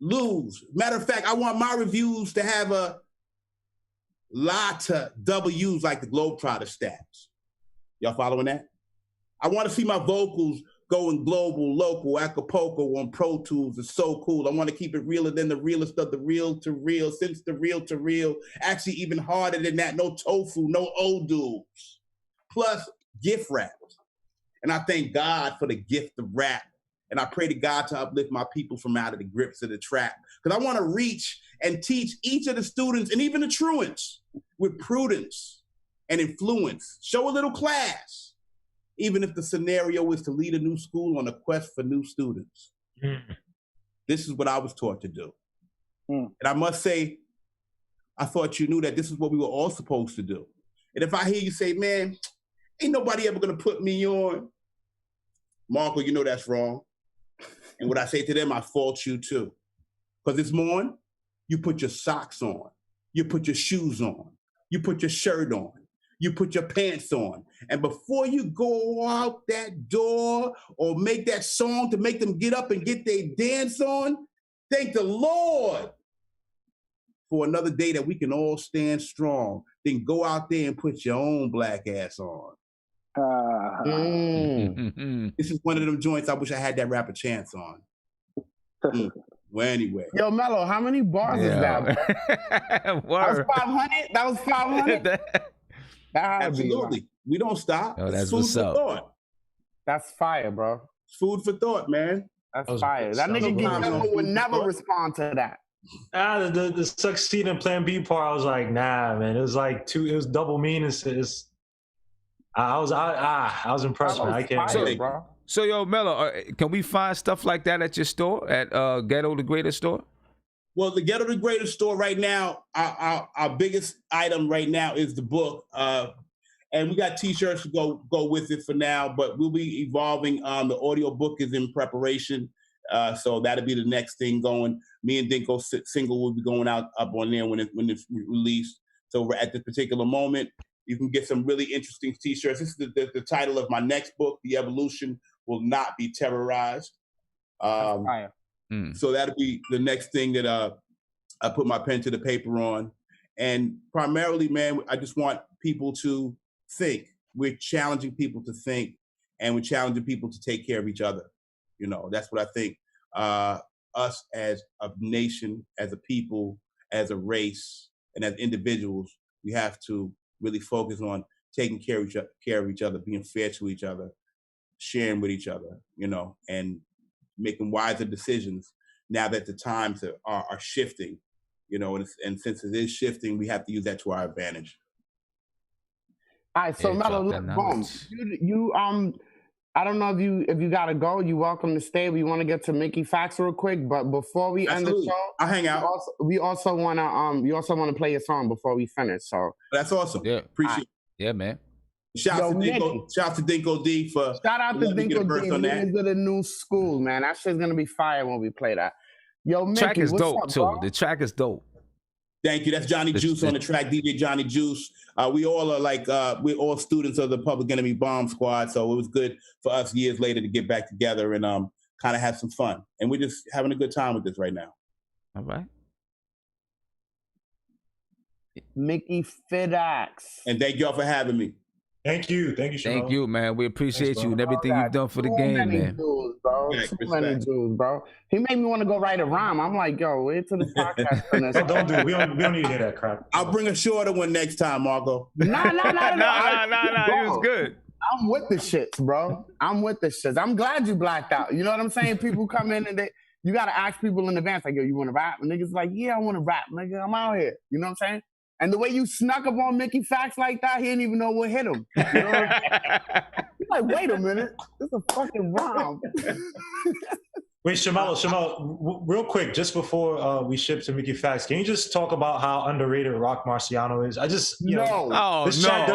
lose. Matter of fact, I want my reviews to have a lot of W's like the Globetrotter stats. Y'all following that? I want to see my vocals going global, local, Acapulco on Pro Tools. It's so cool. I want to keep it realer than the realest of the real to real, since the real to real. Actually, even harder than that. No tofu, no old plus gift wrap. And I thank God for the gift of rap. And I pray to God to uplift my people from out of the grips of the trap. Because I want to reach and teach each of the students and even the truants with prudence and influence. Show a little class, even if the scenario is to lead a new school on a quest for new students. This is what I was taught to do. And I must say, I thought you knew that this is what we were all supposed to do. And if I hear you say, man, ain't nobody ever going to put me on, Marco, you know that's wrong. And what I say to them, I fault you too. Because this morning, you put your socks on, you put your shoes on, you put your shirt on, you put your pants on. And before you go out that door or make that song to make them get up and get their dance on, thank the Lord for another day that we can all stand strong. Then go out there and put your own black ass on. This is one of them joints I wish I had that rapper chance on. Well, anyway. Yo, Mello, how many bars is that? That was 500? That was 500? Absolutely. We don't stop. Oh, that's what's up. Thought. That's fire, bro. Food for thought, man. That's fire. That nigga Gizmo would never respond to that. The succeed and plan B part, I was like, nah, man. It was like it was double meanings. I was impressed, man. I can't say, bro. So, yo, Mello, can we find stuff like that at your store, at Ghetto the Greater store? Well, the Ghetto the Greater store right now, our biggest item right now is the book. And we got T-shirts to go with it for now, but we'll be evolving. The audio book is in preparation. So that'll be the next thing going. Me and Dinko's single will be going up on there when it's released. So we're at this particular moment. You can get some really interesting T-shirts. This is the title of my next book, The Evolution Will Not Be Terrorized. So that'll be the next thing that I put my pen to the paper on. And primarily, man, I just want people to think. We're challenging people to think, and we're challenging people to take care of each other. You know, that's what I think. Us as a nation, as a people, as a race, and as individuals, we have to really focus on taking care of each other, being fair to each other, sharing with each other, you know, and making wiser decisions now that the times are shifting, you know, and since it is shifting, we have to use that to our advantage. All right, so Mello, boom. I don't know if you gotta go. You're welcome to stay. We want to get to Mickey Factz real quick, but before we end the show, I'll hang out. We also wanna play a song before we finish. So that's awesome. Yeah, appreciate. Yeah, man. Shout out to Dinko D for. Shout out to Dinko D. Leaders of the new school, man. That shit's gonna be fire when we play that. Yo, Mickey, track is what's dope up, too. bro? The track is dope. Thank you. That's Johnny Juice on the track, DJ Johnny Juice. We all are like, we're all students of the Public Enemy Bomb Squad, so it was good for us years later to get back together and kind of have some fun. And we're just having a good time with this right now. All right. Mickey Factz. And thank y'all for having me. Thank you. Thank you, Shamello. Thank you, man. We appreciate you and everything you've done for the game, man. Jewels, bro. Too many jewels, bro. He made me want to go write a rhyme. I'm like, yo, wait till the podcast finishes. Don't do it. We don't need to hear that crap. I'll bring a shorter one next time, Marco. Nah. It was good. I'm with the shits, bro. I'm with the shits. I'm glad you blacked out. You know what I'm saying? People come in and you got to ask people in advance, like, yo, you want to rap? And niggas like, yeah, I want to rap. Nigga, I'm out here. You know what I'm saying? And the way you snuck up on Mickey Factz like that, he didn't even know what hit him. You know? He's like, wait a minute, this is a fucking rhyme. Wait, Shamello, real quick, just before we ship to Mickey Factz, can you just talk about how underrated Rock Marciano is? I just, this chat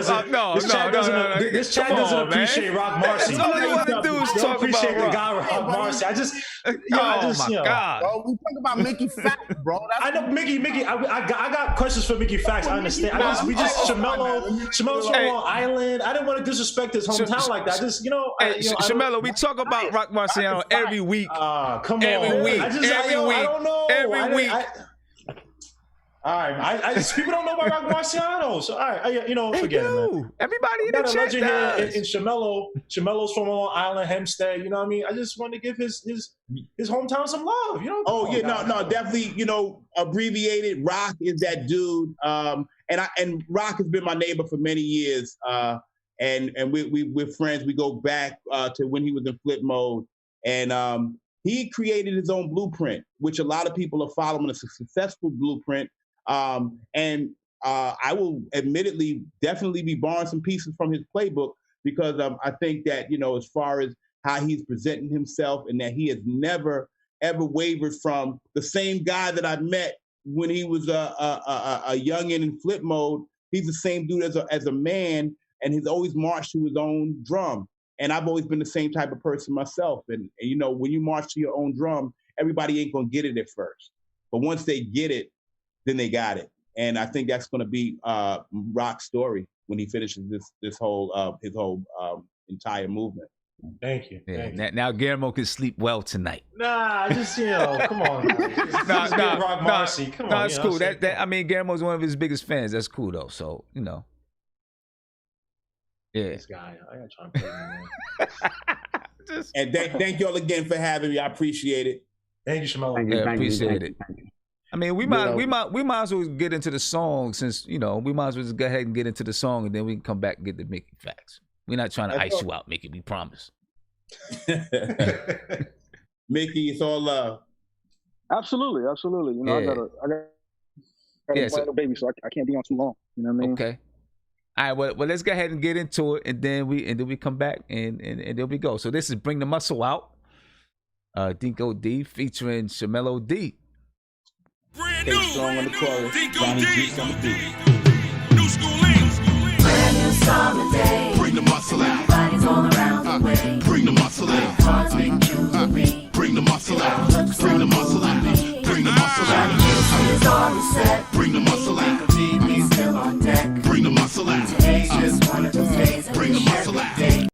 doesn't appreciate Rock Marcy. That's all you want to do is talk about the guy Rock Marcy. God. Bro, we talk about Mickey Factz, bro. I know Mickey. I got questions for Mickey Factz. I understand. Shamello's from Long Island. I didn't want to disrespect his hometown like that. Shamello, we talk about Rock Marciano every week. Come every on. week. I don't know. Every week. All right. I just people don't know about Rock Marciano. So all right, forget it, man. Everybody in the chat does. In Shamello's from Long Island, Hempstead. You know what I mean? I just want to give his hometown some love. Definitely. Abbreviated. Rock is that dude. And Rock has been my neighbor for many years. And we're friends. We go back to when he was in Flip Mode. And he created his own blueprint, which a lot of people are following. It's a successful blueprint. And I will admittedly definitely be borrowing some pieces from his playbook because I think that, as far as how he's presenting himself and that he has never, ever wavered from the same guy that I met when he was a youngin' in Flip Mode. He's the same dude as a man, and he's always marched to his own drum. And I've always been the same type of person myself. And when you march to your own drum, everybody ain't gonna get it at first. But once they get it, then they got it. And I think that's gonna be Rock's story when he finishes his whole entire movement. Thank you. Yeah, now Guillermo can sleep well tonight. Nah, just come on. Rock Marcy. Come on. No, it's cool. Guillermo's one of his biggest fans. That's cool though. So Yeah. This guy, I gotta try and play him, man. And thank y'all again for having me. I appreciate it. Thank you, Shamello. I appreciate it. I mean, we might as well get into the song since we might as well just go ahead and get into the song and then we can come back and get the Mickey Factz. We're not trying to ice you out, Mickey. We promise. Mickey, it's all love. Absolutely. I got a baby, so I can't be on too long. You know what I mean? Okay. All right, well, let's go ahead and get into it, and then we come back, and there we go. So this is "Bring the Muscle Out," Dinko D featuring Shamello D. Brand new, Dinko D. New school brand new summer day. Bring the muscle out. Everybody's all around the way. Bring the muscle out. Cars make jewelry. Bring the muscle out. Bring the muscle out. Bring the muscle out. Is already set. Bring the muscle out. He's still on deck. Bring the muscle out. Today's just one of those days. Bring the muscle out.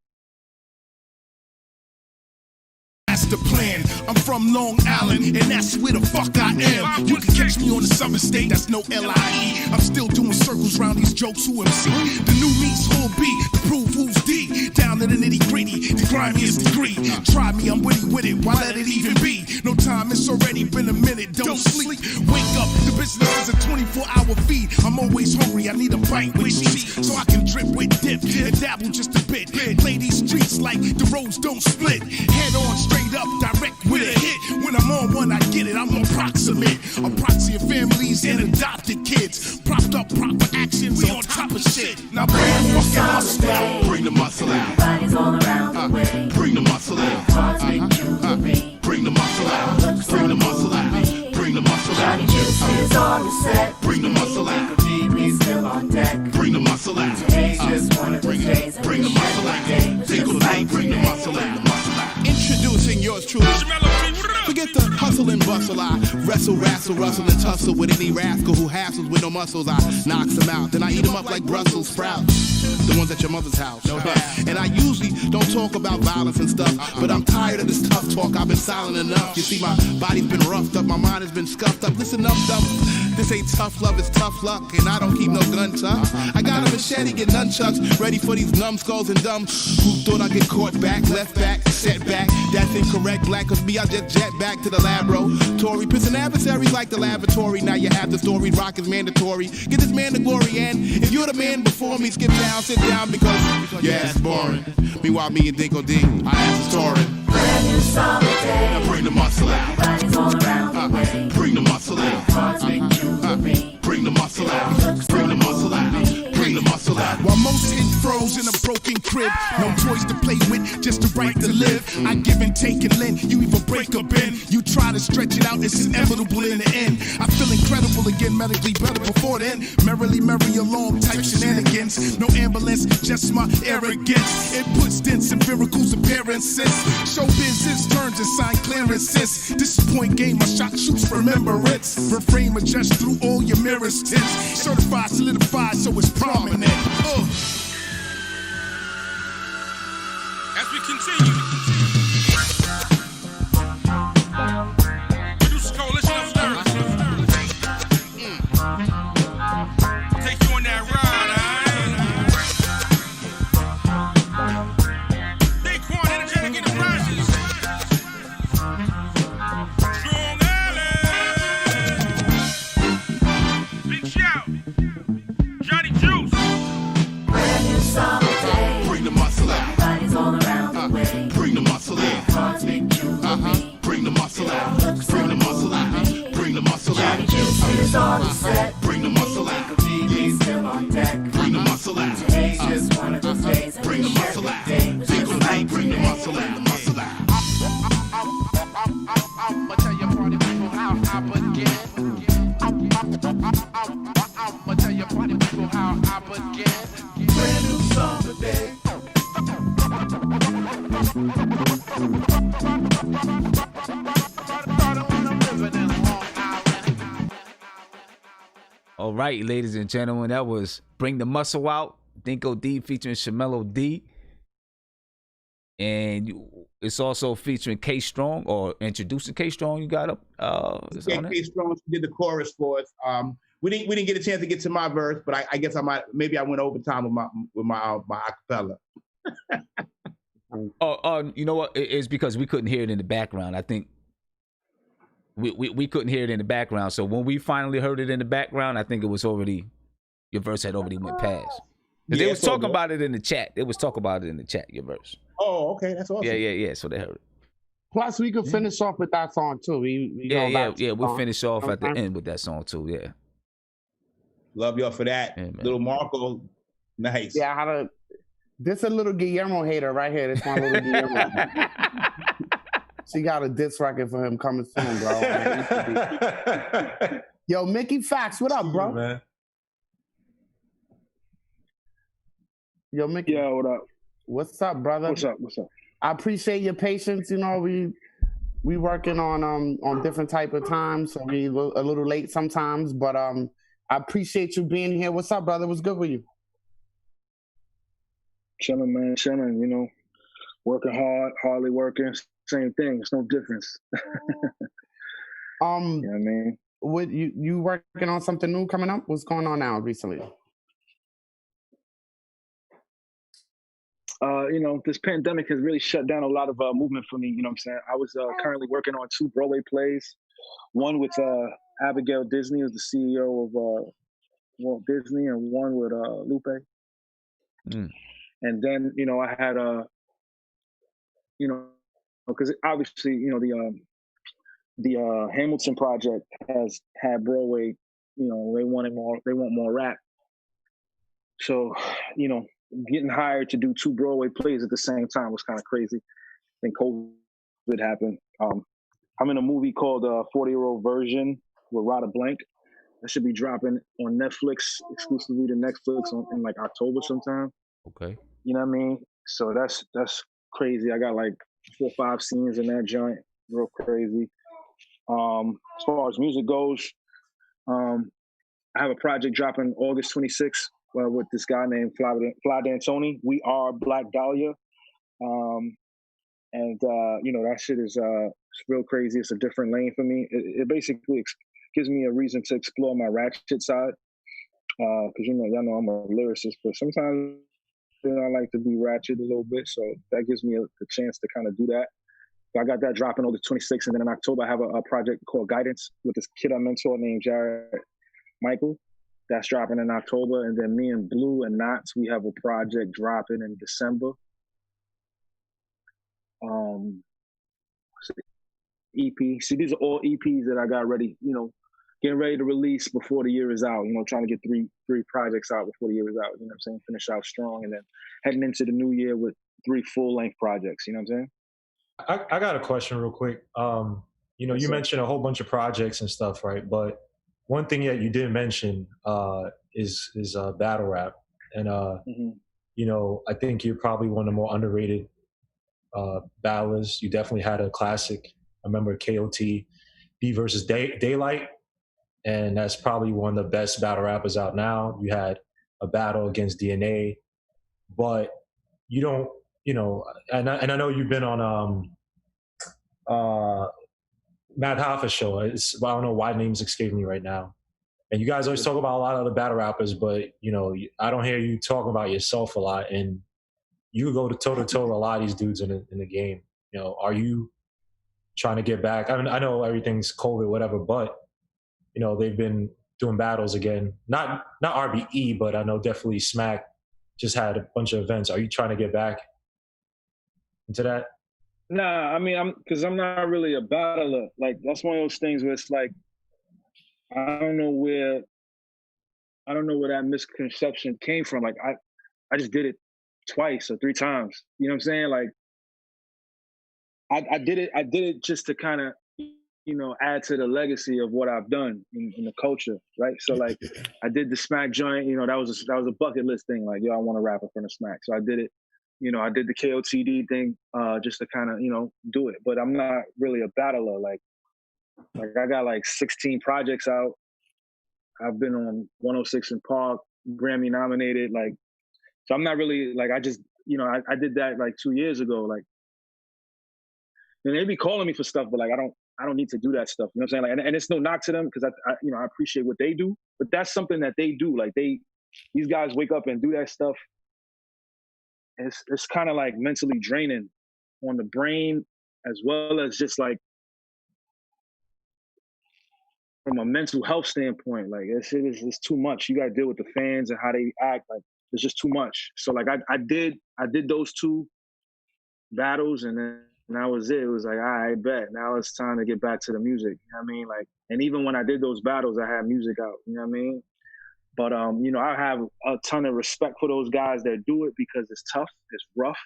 That's the plan. I'm from Long Island, and that's where the fuck I am. You can catch me on the Southern State, that's no LIE. I'm still doing circles around these jokes who MC. The new me's whole beat, to prove who's D. Down to the nitty gritty, the grimiest degree. Try me, I'm witty with it, why let it even be? No time, it's already been a minute, don't sleep. Wake up, the business is a 24-hour feed. I'm always hungry, I need a bite with cheese. So I can drip with dip and dabble just a bit. Play these streets like the roads don't split. Head on straight up, direct with a hit. When I'm on one, I get it, I'm approximate. A proxy of families and adopted kids. Propped up proper actions, we on top of shit. Now bring the fucking muscle out. Bring the muscle out. Everybody's all around the way. is on the set. Bring the muscle out. We still on deck. Bring the muscle out. Today's just one of those days. Bring the muscle out. Dingle D, bring the muscle out. Introducing yours truly. Forget the hustle and bustle. I wrestle, rustle, and tussle with any rascal who hassles with no muscles. I knocks them out, then I eat them up like Brussels sprouts. The ones at your mother's house. No doubt. And I usually don't talk about violence and stuff, but I'm tired of this tough talk. I've been silent enough. You see, my body's been roughed up, my mind has been scuffed up. Listen up, dumb. This ain't tough love, it's tough luck, and I don't keep no gun tucks. I got a machete, get nunchucks, ready for these numbskulls and dumb who thought I'd get caught back, left back, set back. That's incorrect, black, cause me, I just jet back to the lab, bro. Tory, pissing adversaries like the laboratory. Now you have the story, rock is mandatory. Get this man the glory, and if you're the man before me, skip down, sit down, because yeah, it's boring. Meanwhile, me and Dinko D, I ask the story. Brand new summer day. Now bring the muscle out. Everybody's all around the way. Bring the muscle out. Hearts make jewelry. Bring the muscle out. Bring the muscle out. Bring the muscle out. While most hit froze in a broken crib, no toys to play with, just the right to live. I give and take and lend, you either break or bend. You try to stretch it out, it's inevitable in the end. I feel incredible again, medically better before then. Merrily merry along type shenanigans. No ambulance, just my arrogance. It puts dents in miracles appearances. Show business turns and sign clearances. This is point game, my shot shoots for remembrance. Refrain adjust through all your mirrors tints. Certified, solidified, so it's prominent. As we continue, produce a coalition of stars. Take you on that ride, Big Quan, energetic enterprises. Strong Island. Big shout. Johnny Juice. Brand new summer day. Bring the muscle out. Everybody's all around the way. Bring the muscle out. Hearts make jewelry. Bring the muscle out. Bring the muscle out. Bring the muscle out. Johnny Juice is on the set. Bring the muscle out. We still on deck. Bring the muscle out. Today's just one of those days. Bring the muscle out. Dingle D, bring the muscle out. Muscle out. I'ma tell your party people how I begin. I'ma tell your party people how I begin. Brand new summer day. All right, ladies and gentlemen, that was Bring the Muscle Out, Dinko D featuring Shamello D. And it's also featuring K Strong, or introducing K Strong. You got up. Yeah, K Strong did the chorus for us. We didn't get a chance to get to my verse, but I guess I went overtime with my acapella. You know what? It's because we couldn't hear it in the background. I think we couldn't hear it in the background. So when we finally heard it in the background, I think it was already, your verse had already went past. Because they was talking about it in the chat. They was talking about it in the chat, your verse. Oh, okay. That's awesome. Yeah. So they heard it. Plus, we could finish off with that song too. We'll finish off at the end with that song too. Yeah. Love y'all for that. Yeah, little Marco, nice. Yeah, I had a. This a little Guillermo hater right here. This one little Guillermo. She got a diss record for him coming soon, bro. Yo, Mickey Factz, what up, bro? Man. Yo, Mickey. Yo, what up? What's up, brother? What's up? I appreciate your patience. You know, we working on different type of times, so we a little late sometimes. But I appreciate you being here. What's up, brother? What's good with you? Chilling, man. Chilling. You know, working hard, hardly working. Same thing. It's no difference. You know what I mean? What you working on something new coming up? What's going on now recently? You know, this pandemic has really shut down a lot of movement for me. You know what I'm saying? I was currently working on 2 Broadway plays. One with Abigail Disney, who's the CEO of Walt Disney, and one with Lupe. And then, you know, I had you know, because obviously, you know, the Hamilton project has had Broadway. You know, they want more rap. So, you know, getting hired to do 2 Broadway plays at the same time was kind of crazy. Then COVID happened. I'm in a movie called 40-Year-Old Version with Rada Blank. That should be dropping on Netflix, exclusively to Netflix in like October sometime. Okay. You know what I mean? So that's crazy. I got like 4 or 5 scenes in that joint. Real crazy. As far as music goes, I have a project dropping August 26th with this guy named Fly D'Antoni. We are Black Dahlia. That shit is it's real crazy. It's a different lane for me. It basically gives me a reason to explore my ratchet side. Because y'all know I'm a lyricist, but sometimes I like to be ratchet a little bit. So that gives me a chance to kind of do that. So I got that dropping August 26th, and then in October I have a project called Guidance with this kid I mentor named Jared Michael. That's dropping in October, and then me and Blue and Knots, we have a project dropping in December. EP. See, these are all EPs that I got ready, getting ready to release before the year is out, trying to get three projects out before the year is out, you know what I'm saying? Finish out strong, and then heading into the new year with 3 full-length projects, you know what I'm saying? I got a question real quick. You mentioned a whole bunch of projects and stuff, right? But one thing that you didn't mention is battle rap. And, I think you're probably one of the more underrated battlers. You definitely had a classic. I remember KOT, D versus Daylight. And that's probably one of the best battle rappers out now. You had a battle against DNA. But you don't, and I know you've been on Matt Hoffa's show. I don't know why names escape me right now. And you guys always talk about a lot of the battle rappers, but I don't hear you talking about yourself a lot. And you go to toe to toe with a lot of these dudes in the game. Are you trying to get back? I mean, I know everything's COVID, whatever, but they've been doing battles again. Not RBE, but I know definitely Smack just had a bunch of events. Are you trying to get back into that? Nah, I mean, I'm not really a battler. Like, that's one of those things where it's like, I don't know where that misconception came from. Like, I just did it twice or 3 times. You know what I'm saying? Like, I did it just to kind of, add to the legacy of what I've done in the culture, right? So like, I did the Smack joint. That was a bucket list thing. Like, I want to rap in front of Smack, so I did it. I did the KOTD thing just to kind of do it. But I'm not really a battler. Like I got like 16 projects out. I've been on 106 in Park, Grammy nominated. Like, so I'm not really like, I just I did that like 2 years ago. Like, and they be calling me for stuff, but like I don't need to do that stuff. You know what I'm saying? Like, and it's no knock to them because I appreciate what they do, but that's something that they do. Like these guys wake up and do that stuff. It's kind of like mentally draining on the brain, as well as just like from a mental health standpoint. Like, it's too much. You got to deal with the fans and how they act. Like, it's just too much. So like I did those 2 battles, and then that was it. It was like, all right, bet. Now it's time to get back to the music. You know what I mean? Like, and even when I did those battles, I had music out. You know what I mean? But I have a ton of respect for those guys that do it because it's tough, it's rough,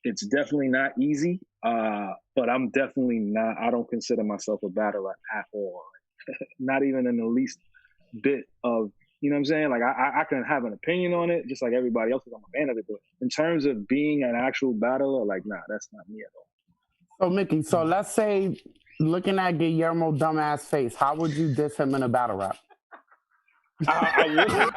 it's definitely not easy. But I'm definitely not. I don't consider myself a battler at all. Not even in the least bit of. You know what I'm saying? Like, I can have an opinion on it, just like everybody else, because I'm a fan of it. But in terms of being an actual battler, like, nah, that's not me at all. So, Mickey, let's say, looking at Guillermo dumbass face, how would you diss him in a battle rap? I wouldn't.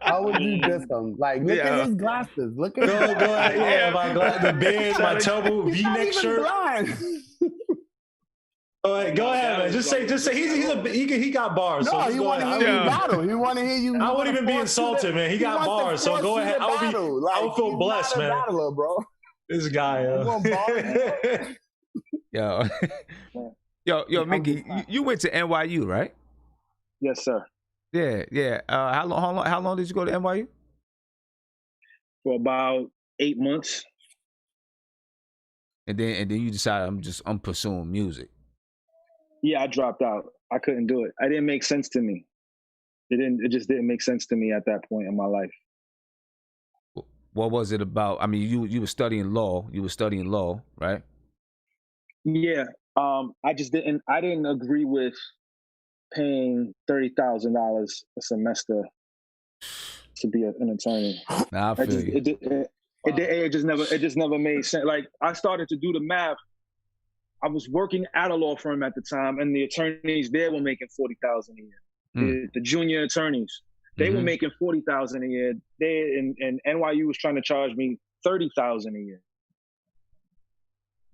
How would you diss him? Like, look at his glasses. Look at go ahead. Yeah, my the beard, my turbo V-neck shirt. Go ahead, man. Just say he got bars. No, so he want to hear you battle. He want to hear you. I wouldn't even be insulted, man. He got bars, so go ahead. I would feel blessed, man. Battler, bro. This guy, Yo, Mickey, you went to NYU, right? Yes, sir. Yeah. How long did you go to NYU? For about 8 months. And then you decided I'm pursuing music. Yeah, I dropped out. I couldn't do it. It didn't make sense to me. It just didn't make sense to me at that point in my life. What was it about? I mean, you were studying law. You were studying law, right? Yeah. I didn't agree with paying $30,000 a semester to be an attorney. Nah, I feel you. It just never made sense. Like, I started to do the math. I was working at a law firm at the time, and the attorneys there were making $40,000 a year. The junior attorneys, they were making $40,000 a year. And NYU was trying to charge me $30,000 a year.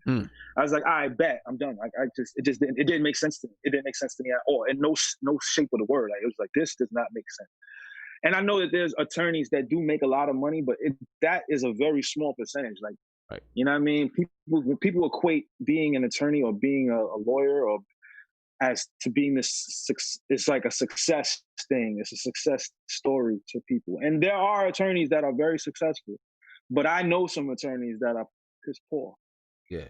I was like, I bet I'm done. Like, it didn't make sense to me. It didn't make sense to me at all. In no shape of the word. Like, it was like, this does not make sense. And I know that there's attorneys that do make a lot of money, but that is a very small percentage. Like, right. You know what I mean? People equate being an attorney or being a lawyer or as to being this, it's like a success thing. It's a success story to people. And there are attorneys that are very successful, but I know some attorneys that are piss poor. Yeah.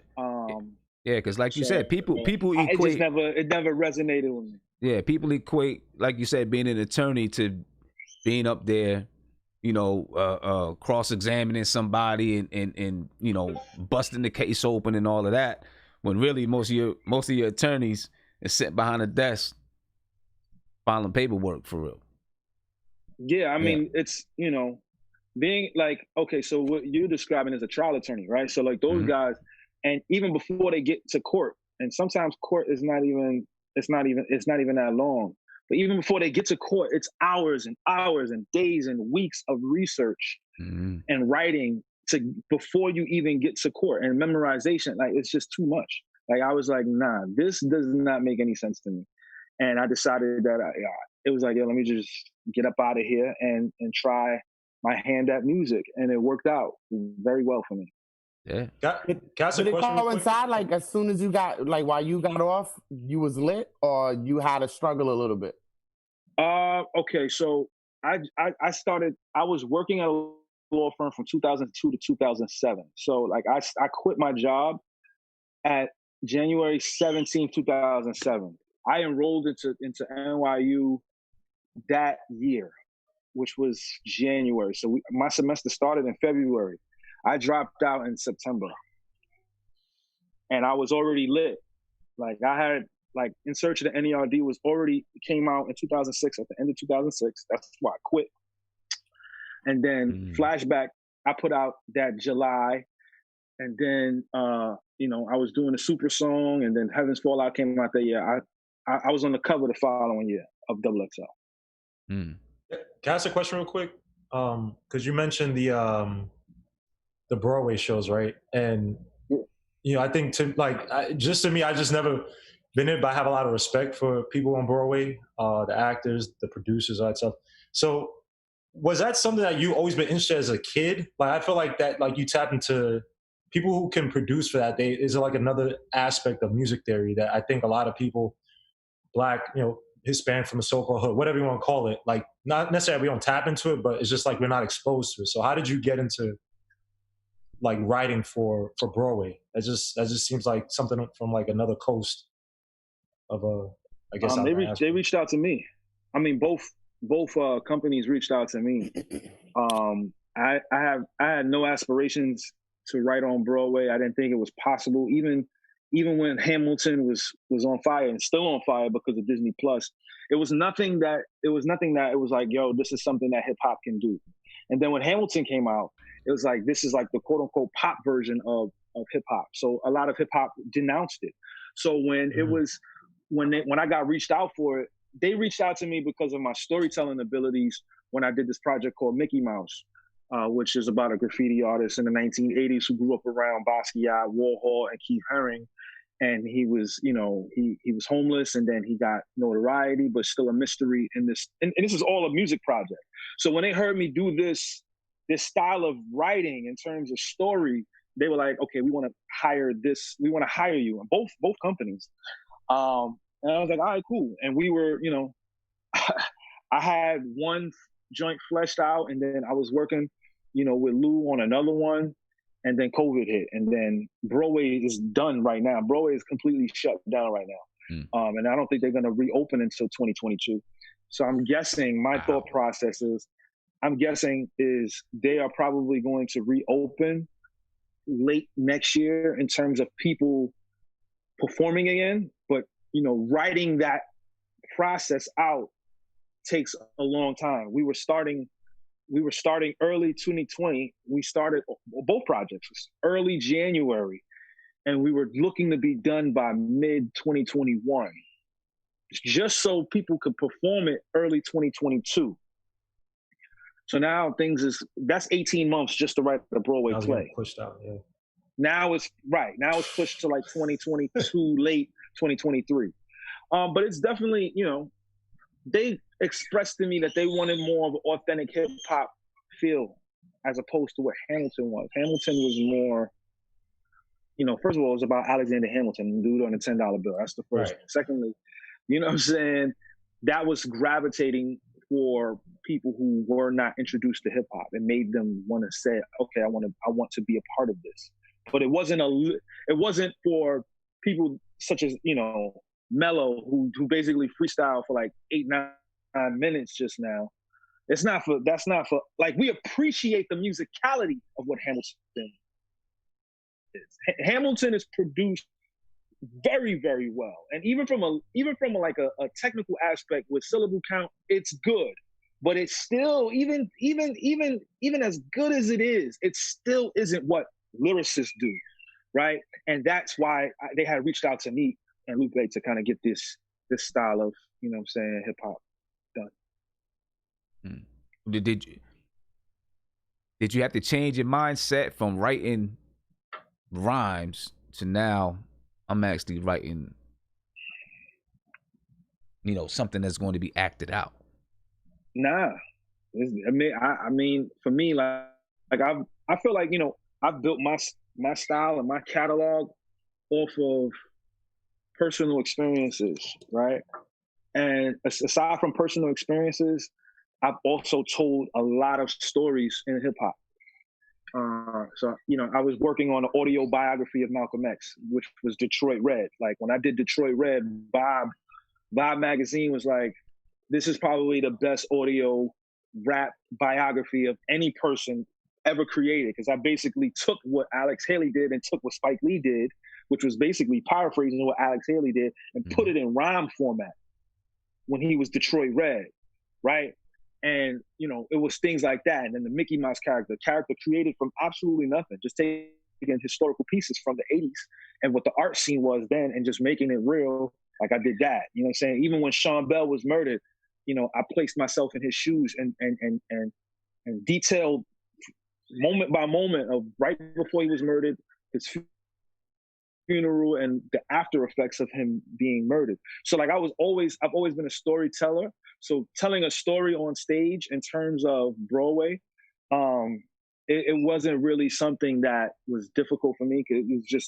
Yeah, because like you said, people equate. It never resonated with me. Yeah, people equate, like you said, being an attorney to being up there, you know, cross-examining somebody and you know, busting the case open and all of that. When really most of your attorneys is sitting behind a desk filing paperwork for real. Yeah, I mean, it's, you know, being like, okay, so what you're describing is a trial attorney, right? So like those guys, and even before they get to court, and sometimes court is not even that long. But even before they get to court, it's hours and hours and days and weeks of research and writing before you even get to court, and memorization. Like, it's just too much. Like, I was like, nah, this does not make any sense to me. And I decided that it was like, let me just get up out of here and try my hand at music. And it worked out very well for me. Yeah. Did it coincide, like, as soon as you got, like, while you got off, you was lit, or you had to struggle a little bit? Okay, so I was working at a law firm from 2002 to 2007. So like I quit my job at January 17, 2007. I enrolled into NYU that year, which was January. So my semester started in February. I dropped out in September. And I was already lit. Like, I had, like, In Search of the NERD came out in 2006, at the end of 2006. That's why I quit. And then Flashback, I put out that July. And then, you know, I was doing a super song, and then Heaven's Fallout came out that year. I was on the cover the following year of XXL. Can I ask a question real quick? Because you mentioned the Broadway shows, right? And you know, I think to me, I just never been in, but I have a lot of respect for people on Broadway, the actors, the producers, all that stuff. So was that something that you always been interested as a kid? Like, I feel like that, like, you tap into people who can produce for that. Is like another aspect of music theory that I think a lot of people, Black, you know, Hispanic from the so-called hood, whatever you want to call it, like, not necessarily we don't tap into it, but it's just like we're not exposed to it. So how did you get into, like, writing for Broadway? That just seems like something from, like, another coast of I guess they reached out to me. I mean, both companies reached out to me. I had no aspirations to write on Broadway. I didn't think it was possible. Even when Hamilton was on fire and still on fire because of Disney Plus, it was nothing that it was like, yo, this is something that hip hop can do. And then when Hamilton came out, it was like, this is like the quote unquote pop version of hip hop. So a lot of hip hop denounced it. So when it was, when I got reached out for it, they reached out to me because of my storytelling abilities when I did this project called Mickey Mouse, which is about a graffiti artist in the 1980s who grew up around Basquiat, Warhol, and Keith Haring. And he was, you know, he was homeless, and then he got notoriety, but still a mystery in this. And this is all a music project. So when they heard me do this style of writing in terms of story, they were like, okay, we want to hire you. And both companies. And I was like, all right, cool. And we were, you know, I had one joint fleshed out, and then I was working, you know, with Lou on another one, and then COVID hit, and then Broadway is done right now. Broadway is completely shut down right now. And I don't think they're going to reopen until 2022. So I'm guessing thought process is they are probably going to reopen late next year in terms of people performing again, but writing that process out takes a long time. We were starting early 2020. We started both projects early January, and we were looking to be done by mid 2021, just so people could perform it early 2022. So now that's 18 months just to write the Broadway play. Pushed out, yeah. Now it's pushed to like 2022, late 2023. But it's definitely, they expressed to me that they wanted more of an authentic hip hop feel as opposed to what Hamilton was. Hamilton was more, first of all, it was about Alexander Hamilton, the dude on the $10 bill. That's the first. Right. Secondly, you know what I'm saying? That was gravitating for people who were not introduced to hip hop and made them want to say, okay, I want to be a part of this. But it wasn't for people such as, Mello, who basically freestyle for like 8-9 minutes just now. That's not for like, we appreciate the musicality of what Hamilton is. Hamilton is produced very, very well. And even from a technical aspect with syllable count, it's good. But it's still, even as good as it is, it still isn't what lyricists do, right? And that's why they had reached out to me and Lupe to kind of get this style of, hip hop done. Did you have to change your mindset from writing rhymes to now I'm actually writing, something that's going to be acted out? Nah, I mean, for me, like I feel like I've built my style and my catalog off of personal experiences, right? And aside from personal experiences, I've also told a lot of stories in hip hop. So I was working on an audio biography of Malcolm X, which was Detroit Red. Like when I did Detroit Red, Bob magazine was like, this is probably the best audio rap biography of any person ever created. Because I basically took what Alex Haley did and took what Spike Lee did, which was basically paraphrasing what Alex Haley did, and put it in rhyme format when he was Detroit Red, right? And, it was things like that. And then the Mickey Mouse character created from absolutely nothing, just taking historical pieces from the 80s and what the art scene was then and just making it real. Like I did that, you know what I'm saying? Even when Sean Bell was murdered, I placed myself in his shoes and detailed moment by moment of right before he was murdered, his funeral, and the after effects of him being murdered. So like I've always been a storyteller. So telling a story on stage in terms of Broadway, it wasn't really something that was difficult for me, because it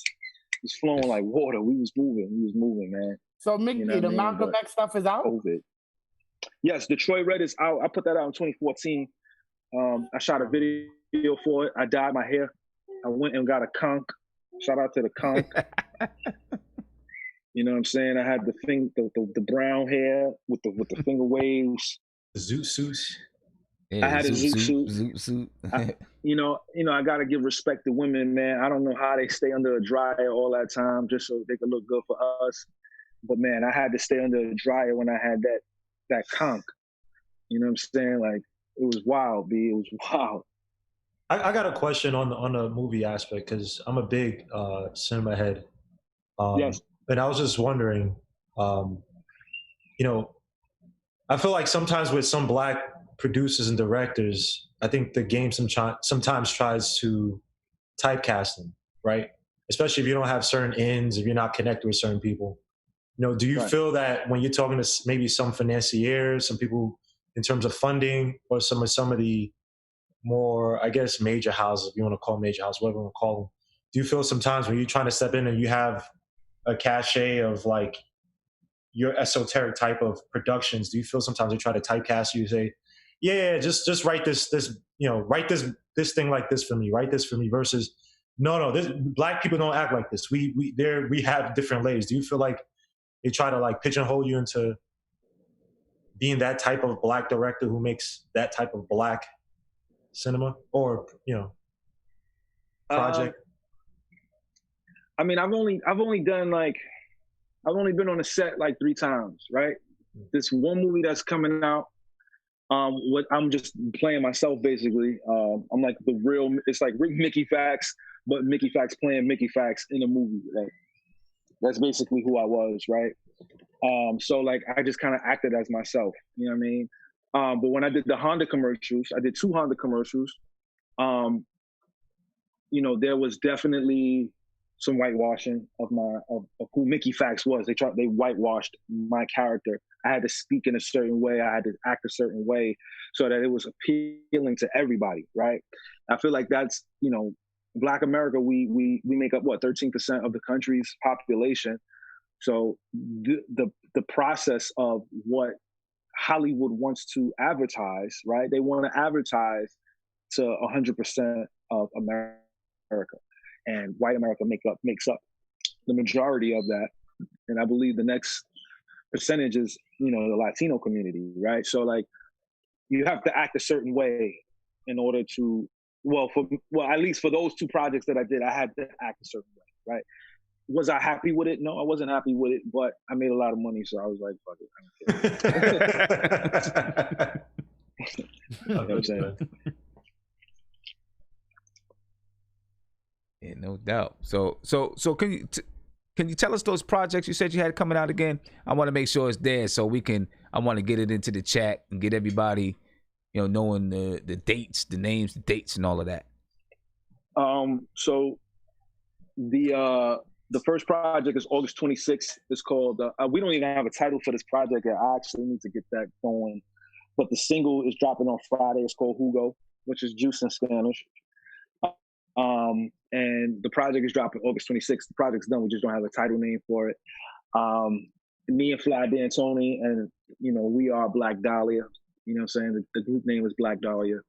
was flowing like water. We was moving, man. So Mickey, the Malcolm X stuff is out? COVID. Yes, Detroit Red is out. I put that out in 2014. I shot a video for it. I dyed my hair. I went and got a conch. Shout out to the conch. You know what I'm saying? I had the brown hair with the finger waves. The zoot suit. Yeah, I had a zoot suit. I gotta give respect to women, man. I don't know how they stay under a dryer all that time just so they can look good for us. But man, I had to stay under a dryer when I had that conch. You know what I'm saying? Like, it was wild, B. It was wild. I got a question on the movie aspect, because I'm a big cinema head. Yes. And I was just wondering, I feel like sometimes with some Black producers and directors, I think the game sometimes tries to typecast them, right? Especially if you don't have certain ends, if you're not connected with certain people. Do you feel that when you're talking to maybe some financiers, some people in terms of funding, or some of the more, I guess, major houses, if you want to call them major houses, whatever you want to call them, do you feel sometimes when you're trying to step in and you have a cachet of like your esoteric type of productions, do you feel sometimes they try to typecast you, say, yeah, just write this, write this thing like this for me, write this for me, versus no, Black people don't act like this. We have different layers. Do you feel like they try to like pigeonhole you into being that type of Black director who makes that type of Black cinema or project? I mean, I've only done like I've only been on a set like 3 times, right? This one movie that's coming out, what I'm just playing myself basically. I'm like it's like Mickey Factz, but Mickey Factz playing Mickey Factz in a movie. Like that's basically who I was, right? So like I just kind of acted as myself, you know what I mean? But when I did the Honda commercials, I did 2 Honda commercials. You know, there was definitely some whitewashing of who Mickey Factz was. They whitewashed my character. I had to speak in a certain way. I had to act a certain way so that it was appealing to everybody, right? I feel like that's, you know, Black America, we make up, 13% of the country's population. So the process of what Hollywood wants to advertise, right? They want to advertise to 100% of America. And white America makes up the majority of that. And I believe the next percentage is, you know, the Latino community, right? So like you have to act a certain way in order to, at least for those 2 projects that I did, I had to act a certain way, right? Was I happy with it? No, I wasn't happy with it, but I made a lot of money, so I was like, fuck it. You know what I'm saying? Yeah, no doubt. So can you tell us those projects you said you had coming out again? I want to make sure it's there so I want to get it into the chat and get everybody, you know, knowing the dates, the names, the dates, and all of that. So the first project is August 26th. It's called, we don't even have a title for this project yet. I actually need to get that going. But the single is dropping on Friday. It's called Hugo, which is juice in Spanish. And the project is dropping August 26th. The project's done. We just don't have a title name for it. Me and Fly D'Antoni, and, you know, we are Black Dahlia. You know what I'm saying? The group name is Black Dahlia.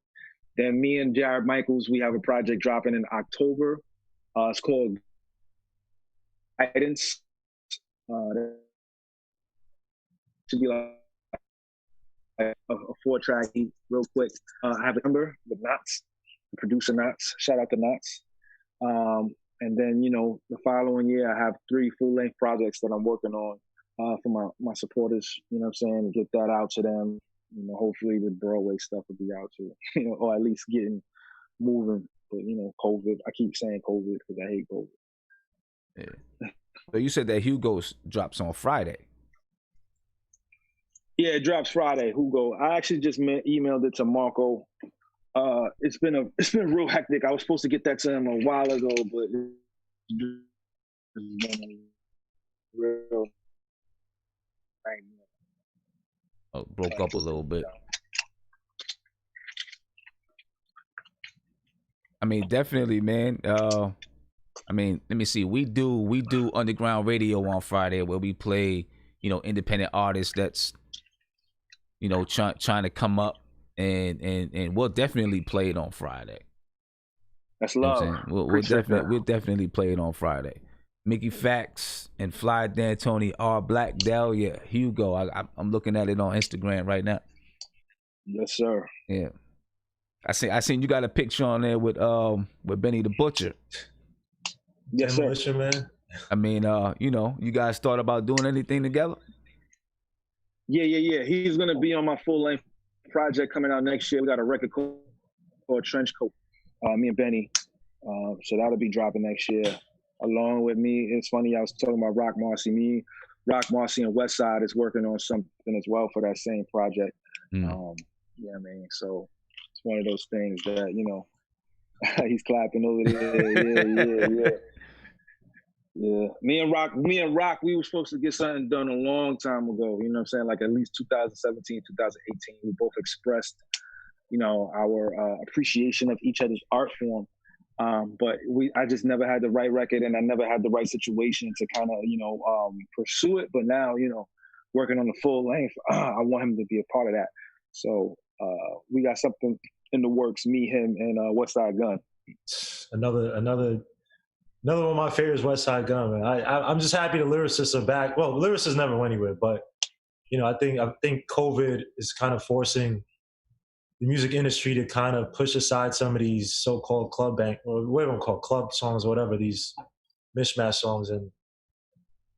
Then me and Jared Michaels, we have a project dropping in October. It's called Guidance. Should be like a 4-track real quick. I have a number with Knots, producer Knots. Shout out to Knots. And then, you know, the following year, I have 3 full-length projects that I'm working on for my supporters, you know what I'm saying, to get that out to them. You know, hopefully the Broadway stuff will be out too, you know, or at least getting moving. But, you know, COVID, I keep saying COVID because I hate COVID. Yeah. So you said that Hugo's drops on Friday. Yeah, it drops Friday, Hugo. I actually just emailed it to Marco. It's been real hectic. I was supposed to get that to him a while ago, but it's been real nightmare. Oh, broke up a little bit. I mean, definitely, man. I mean, let me see. We do underground radio on Friday where we play, you know, independent artists that's, you know, trying to come up, and we'll definitely play it on Friday. That's love. You know We'll definitely play it on Friday. Mickey Factz and Fly D'Antoni are Black Dahlia, Hugo. I'm looking at it on Instagram right now. Yes, sir. Yeah. I seen you got a picture on there with Benny the Butcher. Yes, sir. Butcher, man. I mean, you know, you guys thought about doing anything together? Yeah. He's gonna be on my full-length project coming out next year. We got a record called Trench Coat. Me and Benny. So that'll be dropping next year. Along with me, it's funny, I was talking about Rock Marcy. Rock Marcy and Westside is working on something as well for that same project. Yeah, man. So it's one of those things that, you know, he's clapping over there. Yeah. Me and Rock, we were supposed to get something done a long time ago. You know what I'm saying? Like at least 2017, 2018. We both expressed, you know, our appreciation of each other's art form. But I just never had the right record, and I never had the right situation to kind of, you know, pursue it. But now, you know, working on the full length, I want him to be a part of that. So we got something in the works, me, him, and Westside Gun. Another one of my favorites, Westside Gun, man. I'm just happy the lyricists are back. Well, lyricists never went anywhere, but, you know, I think COVID is kind of forcing the music industry to kind of push aside some of these so-called club songs, whatever, these mishmash songs. And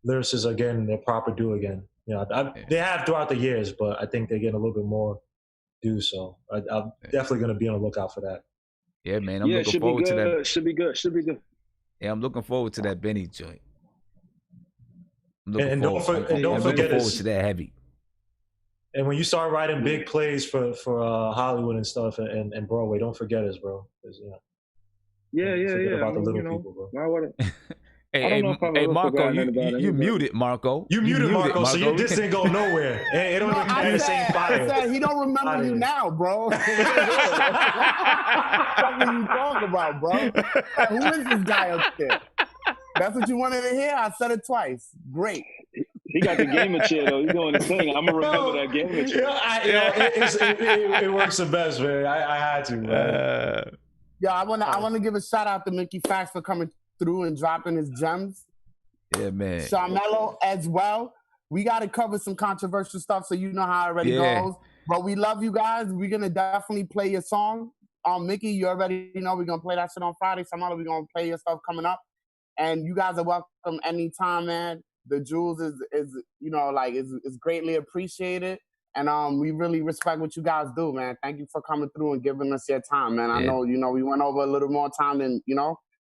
lyricists are getting their proper due again. You know, they have throughout the years, but I think they're getting a little bit more due. So I'm definitely going to be on the lookout for that. Yeah, man. I'm looking forward to that. Should be good. Yeah, I'm looking forward to that Benny joint. And don't forget to that heavy. And when you start writing big plays for Hollywood and stuff and Broadway, don't forget us, bro. You know, yeah. About the little people, bro. Why would it? Hey, Marco, you muted Marco. You muted Marco, so your diss didn't go nowhere. It don't even carry the same fire. I said he don't remember you now, bro. What are you talking about, bro? Who is this guy up there? That's what you wanted to hear? I said it twice. Great. He got the gamer chair though. He's doing his thing. I'm gonna remember that gamer chair. It works the best, man. I had to, man. I wanna give a shout out to Mickey Factz for coming through and dropping his gems. Yeah, man. Shamello as well. We got to cover some controversial stuff, so you know how it already goes. But we love you guys. We're gonna definitely play your song. Mickey, you already know we're gonna play that shit on Friday. Shamello, we're gonna play your stuff coming up. And you guys are welcome anytime, man. The jewels is greatly appreciated. And we really respect what you guys do, man. Thank you for coming through and giving us your time, man. I know, we went over a little more time than,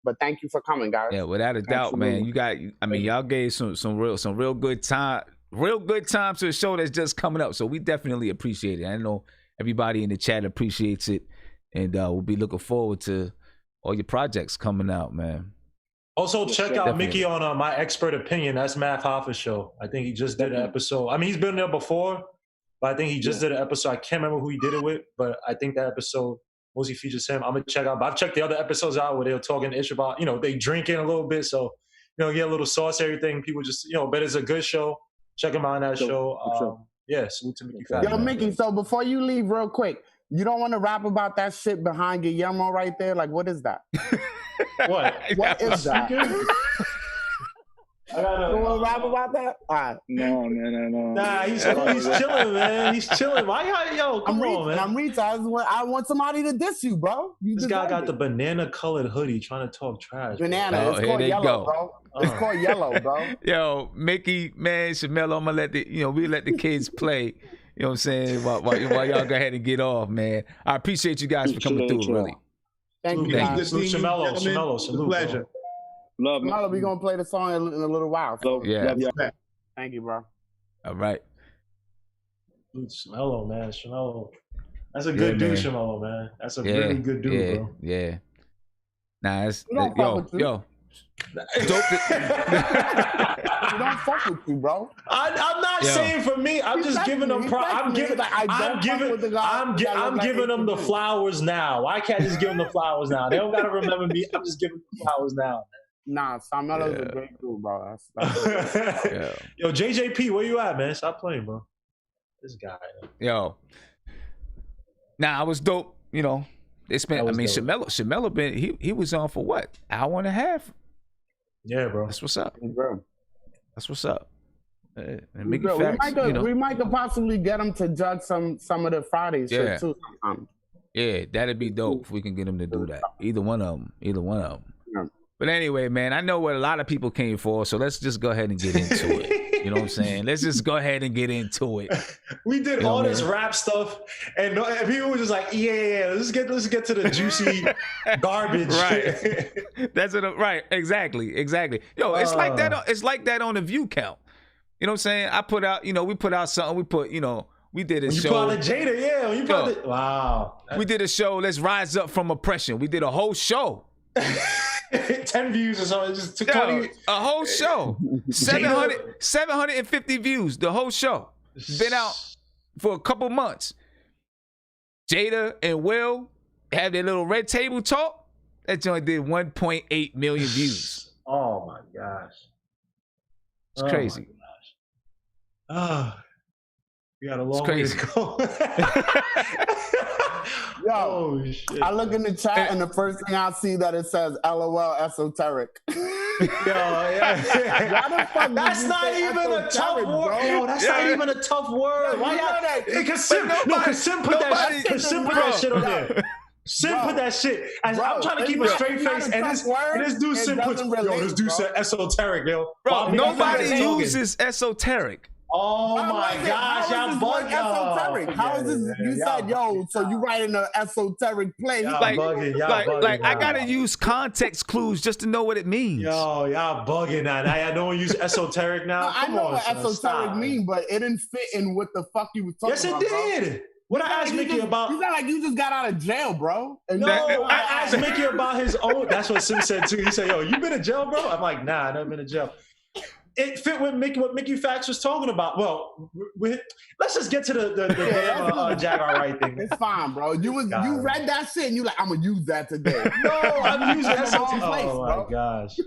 but thank you for coming, guys. Yeah, without a doubt, man. Y'all gave some real good time to the show that's just coming up. So we definitely appreciate it. I know everybody in the chat appreciates it. And we'll be looking forward to all your projects coming out, man. Also, check out Mickey on My Expert Opinion. That's Math Hoffa's show. I think he just did an episode. I mean, he's been there before, but I think he just did an episode. I can't remember who he did it with, but I think that episode mostly features him. I'm going to check out. But I've checked the other episodes out where they were talking ish about, they drinking a little bit. So, get a little sauce, everything. People just, but it's a good show. Check him out on that show. Salute to Mickey Factz. Yo, Mickey, so before you leave real quick, you don't want to rap about that shit behind Guillermo right there? Like, what is that? What? What is that? You want to rap about that? All right. No. Nah, he's chilling, man. He's chilling. Come on, man. I'm retarded. I want somebody to diss you, bro. This guy got the banana-colored hoodie trying to talk trash. Banana. It's called yellow, bro. It's called yellow, bro. Yo, Mickey, man, Shamello, I'm going to let we let the kids play. You know what I'm saying? While y'all go ahead and get off, man. I appreciate you guys for coming through, really. Thank you, guys. Shamello, salute. Pleasure. Love, Shamello, we're going to play the song in a little while. So love you. Thank you, bro. All right. Shamello, man. Shamello. That's a good dude, Shamello, man. That's a really good dude, bro. Yeah. Nah, it's... We don't fuck with you. Yo. We don't fuck with you, bro. I'm not saying for me. I'm just giving them. I'm giving them the flowers now. Why can't I just give them the flowers now? They don't gotta remember me. I'm just giving them the flowers now. Nah, Shamello's a great dude, bro. Yo, JJP, where you at, man? Stop playing, bro. This guy. Yo. Nah, I was dope. They spent. Shamello been. He was on for what? Hour and a half. Yeah, bro. That's what's up. That's what's up. We might could possibly get him to judge some of the Fridays shit too. Yeah, that'd be dope if we can get him to do that. Either one of them. Yeah. But anyway, man, I know what a lot of people came for, so let's just go ahead and get into it. You know what I'm saying? Let's just go ahead and get into it. We did all this rap stuff, and people were just like, "Yeah, let's get to the juicy garbage." Right. That's it. Right. Exactly. Yo, it's like that. It's like that on the view count. You know what I'm saying? I put out. We put out something. We put. We did a show. You put out Jada, yeah. You put wow. We did a show. Let's rise up from oppression. We did a whole show. 10 views or something. Just took a whole show. 750 views. The whole show. Been out for a couple months. Jada and Will have their little red table talk. That joint did 1.8 million views. Oh my gosh. It's crazy. We got a long way to go. Yo, I look in the chat and the first thing I see that it says LOL esoteric. That's not even a tough word. Yo, that's not even a tough word. Why y'all that? Cause Sim put that shit on there. Sim put that shit. I'm trying to keep a straight face, and this dude Sim puts, yo, this dude said esoteric, yo. Bro, nobody uses esoteric. Oh my gosh, y'all bugging. Esoteric. How is this? You said, yo, so you writing an esoteric play. Like, I gotta use context clues just to know what it means. Yo, y'all bugging now. I don't use esoteric now. No, I know what esoteric mean, but it didn't fit in what the fuck you was talking about. Yes, it did. What I asked Mickey about? You sound like you just got out of jail, bro. No, I asked Mickey about his own. That's what Sim said too. He said, "Yo, you been in jail, bro?" I'm like, "Nah, I never been in jail." It fit with what Mickey Factz was talking about. Well, let's just get to the Jaguar Wright thing. It's fine, bro. You read that shit and you like, I'm gonna use that today. No, I'm using that. Oh my gosh.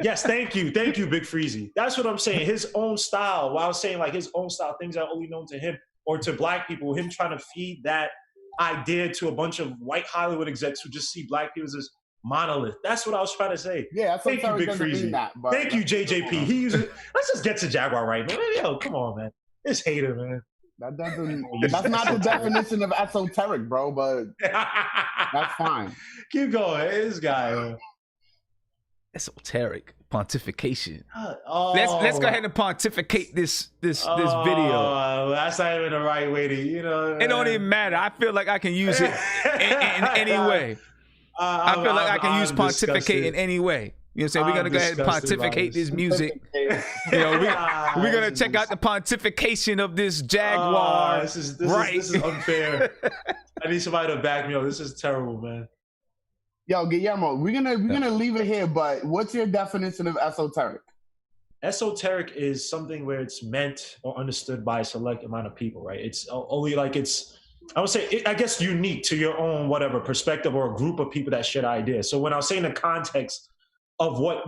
Yes, thank you, Big Freezy. That's what I'm saying. His own style. Well, I was saying like his own style, things that are only known to him or to black people. Him trying to feed that idea to a bunch of white Hollywood execs who just see black people as monolith. That's what I was trying to say. Yeah, thank you, Big Freezy. Thank you, JJP. He uses. Let's just get to Jaguar Wright, man. Yo, come on, man. This hater, man. That's not the definition of esoteric, bro. But that's fine. Keep going. This guy. Man. Esoteric pontification. Let's go ahead and pontificate this video. That's not even the right way to, It don't even matter. I feel like I can use it in any way. I feel like I can use pontificate in any way. You know what I'm saying? We're going to go ahead and pontificate this music. We're going to check out the pontification of this Jaguar. This is unfair. I need somebody to back me up. This is terrible, man. Yo, Guillermo, we're gonna leave it here, but what's your definition of esoteric? Esoteric is something where it's meant or understood by a select amount of people, right? It's only like I would say, I guess, unique to your own whatever perspective or a group of people that share ideas. So when I was saying the context of what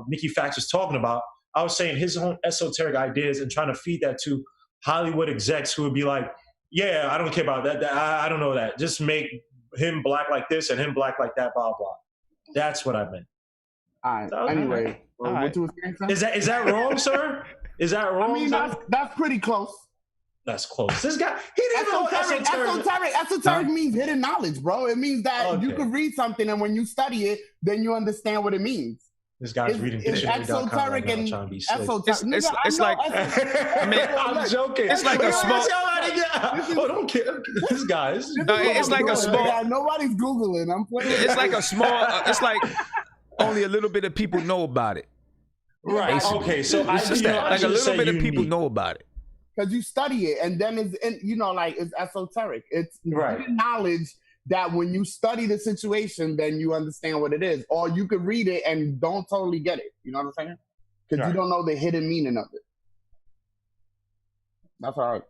Mickey Factz was talking about, I was saying his own esoteric ideas and trying to feed that to Hollywood execs who would be like, yeah, I don't care about that. I don't know that. Just make him black like this and him black like that, blah, blah. That's what I meant. All right. Anyway, what you were saying? Is that wrong, sir? Is that wrong? I mean, that's pretty close. That's close. This guy, he didn't know esoteric. Esoteric means hidden knowledge, bro. It means that you could read something and when you study it, then you understand what it means. This guy's reading dictionary.com right now, trying to be slick. It's like, I mean, I'm joking. It's like a small. Don't kill this guy. It's like a small. Nobody's Googling. I'm playing. It's like a small. It's like only a little bit of people know about it. Right. Basically. Okay. So like a little bit of people know about it. Because you study it, and then it's esoteric. It's knowledge that when you study the situation, then you understand what it is. Or you could read it and don't totally get it. You know what I'm saying? Because you don't know the hidden meaning of it. That's all right.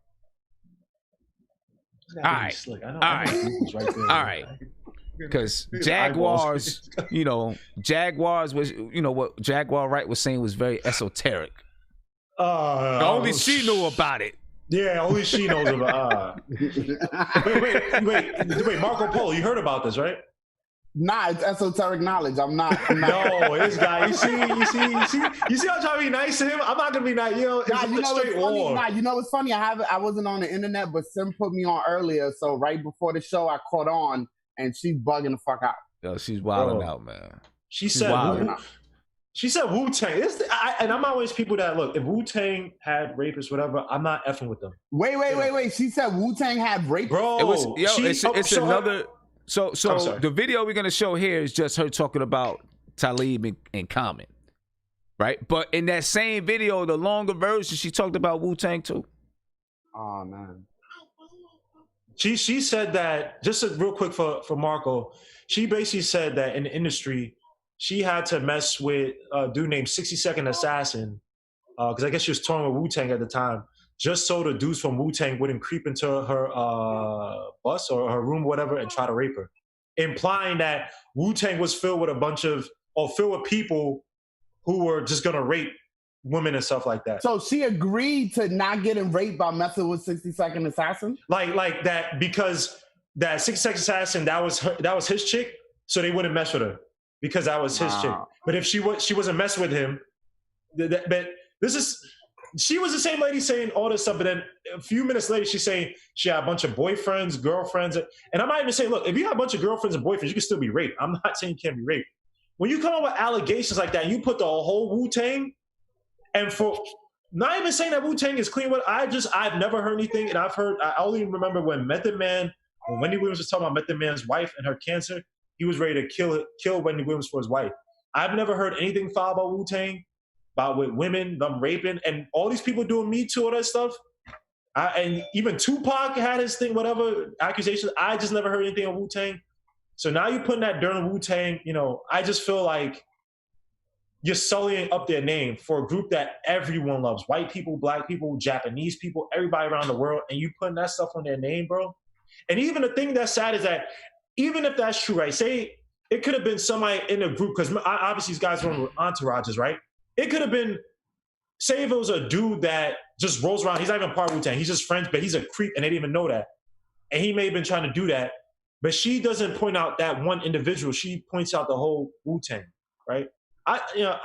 All right. Because Jaguars, Jaguars was, what Jaguar Wright was saying was very esoteric. Only she knew about it. Yeah, only she knows about. Wait, Marco Polo, you heard about this, right? Nah, it's esoteric knowledge. I'm not. No, this guy. You see, I'm trying to be nice to him. I'm not gonna be nice. It's straight war. What's funny? I wasn't on the internet, but Sim put me on earlier. So right before the show, I caught on, and she's bugging the fuck out. Yo, she's wilding out, man. She said Wu-Tang. And I'm always people that look. If Wu-Tang had rapists, whatever, I'm not effing with them. Wait. She said Wu-Tang had rapists. Bro, it's another. So the video we're gonna show here is just her talking about Talib and Common, right? But in that same video, the longer version, she talked about Wu-Tang too. Oh man. She said that, just real quick for Marco, she basically said that in the industry, she had to mess with a dude named 60-Second Assassin, because I guess she was touring with Wu-Tang at the time, just so the dudes from Wu-Tang wouldn't creep into her bus or her room, whatever, and try to rape her, implying that Wu-Tang was filled with people who were just gonna rape women and stuff like that. So she agreed to not getting raped by messing with 60-Second Assassin? Like that, because that 60-Second Assassin, that was his chick, so they wouldn't mess with her because that was his chick. But if she wasn't messing with him, but this is she was the same lady saying all this stuff, but then a few minutes later, she's saying she had a bunch of boyfriends, girlfriends. And I'm not even saying, look, if you have a bunch of girlfriends and boyfriends, you can still be raped. I'm not saying you can't be raped. When you come up with allegations like that, and you put the whole Wu-Tang, and for not even saying that Wu-Tang is clean, I've never heard anything, and I only remember when Method Man, when Wendy Williams was talking about Method Man's wife and her cancer, he was ready to kill Wendy Williams for his wife. I've never heard anything foul about Wu-Tang, about with women, them raping, and all these people doing Me Too, all that stuff. And even Tupac had his thing, whatever, accusations. I just never heard anything on Wu-Tang. So now you're putting that dirt on Wu-Tang, I just feel like you're sullying up their name for a group that everyone loves. White people, black people, Japanese people, everybody around the world, and you putting that stuff on their name, bro. And even the thing that's sad is that even if that's true, right, say it could have been somebody in the group, because obviously these guys run with entourages, right? It could have been, say if it was a dude that just rolls around, he's not even part of Wu-Tang, he's just friends, but he's a creep and they didn't even know that. And he may have been trying to do that, but she doesn't point out that one individual. She points out the whole Wu-Tang, right? I don't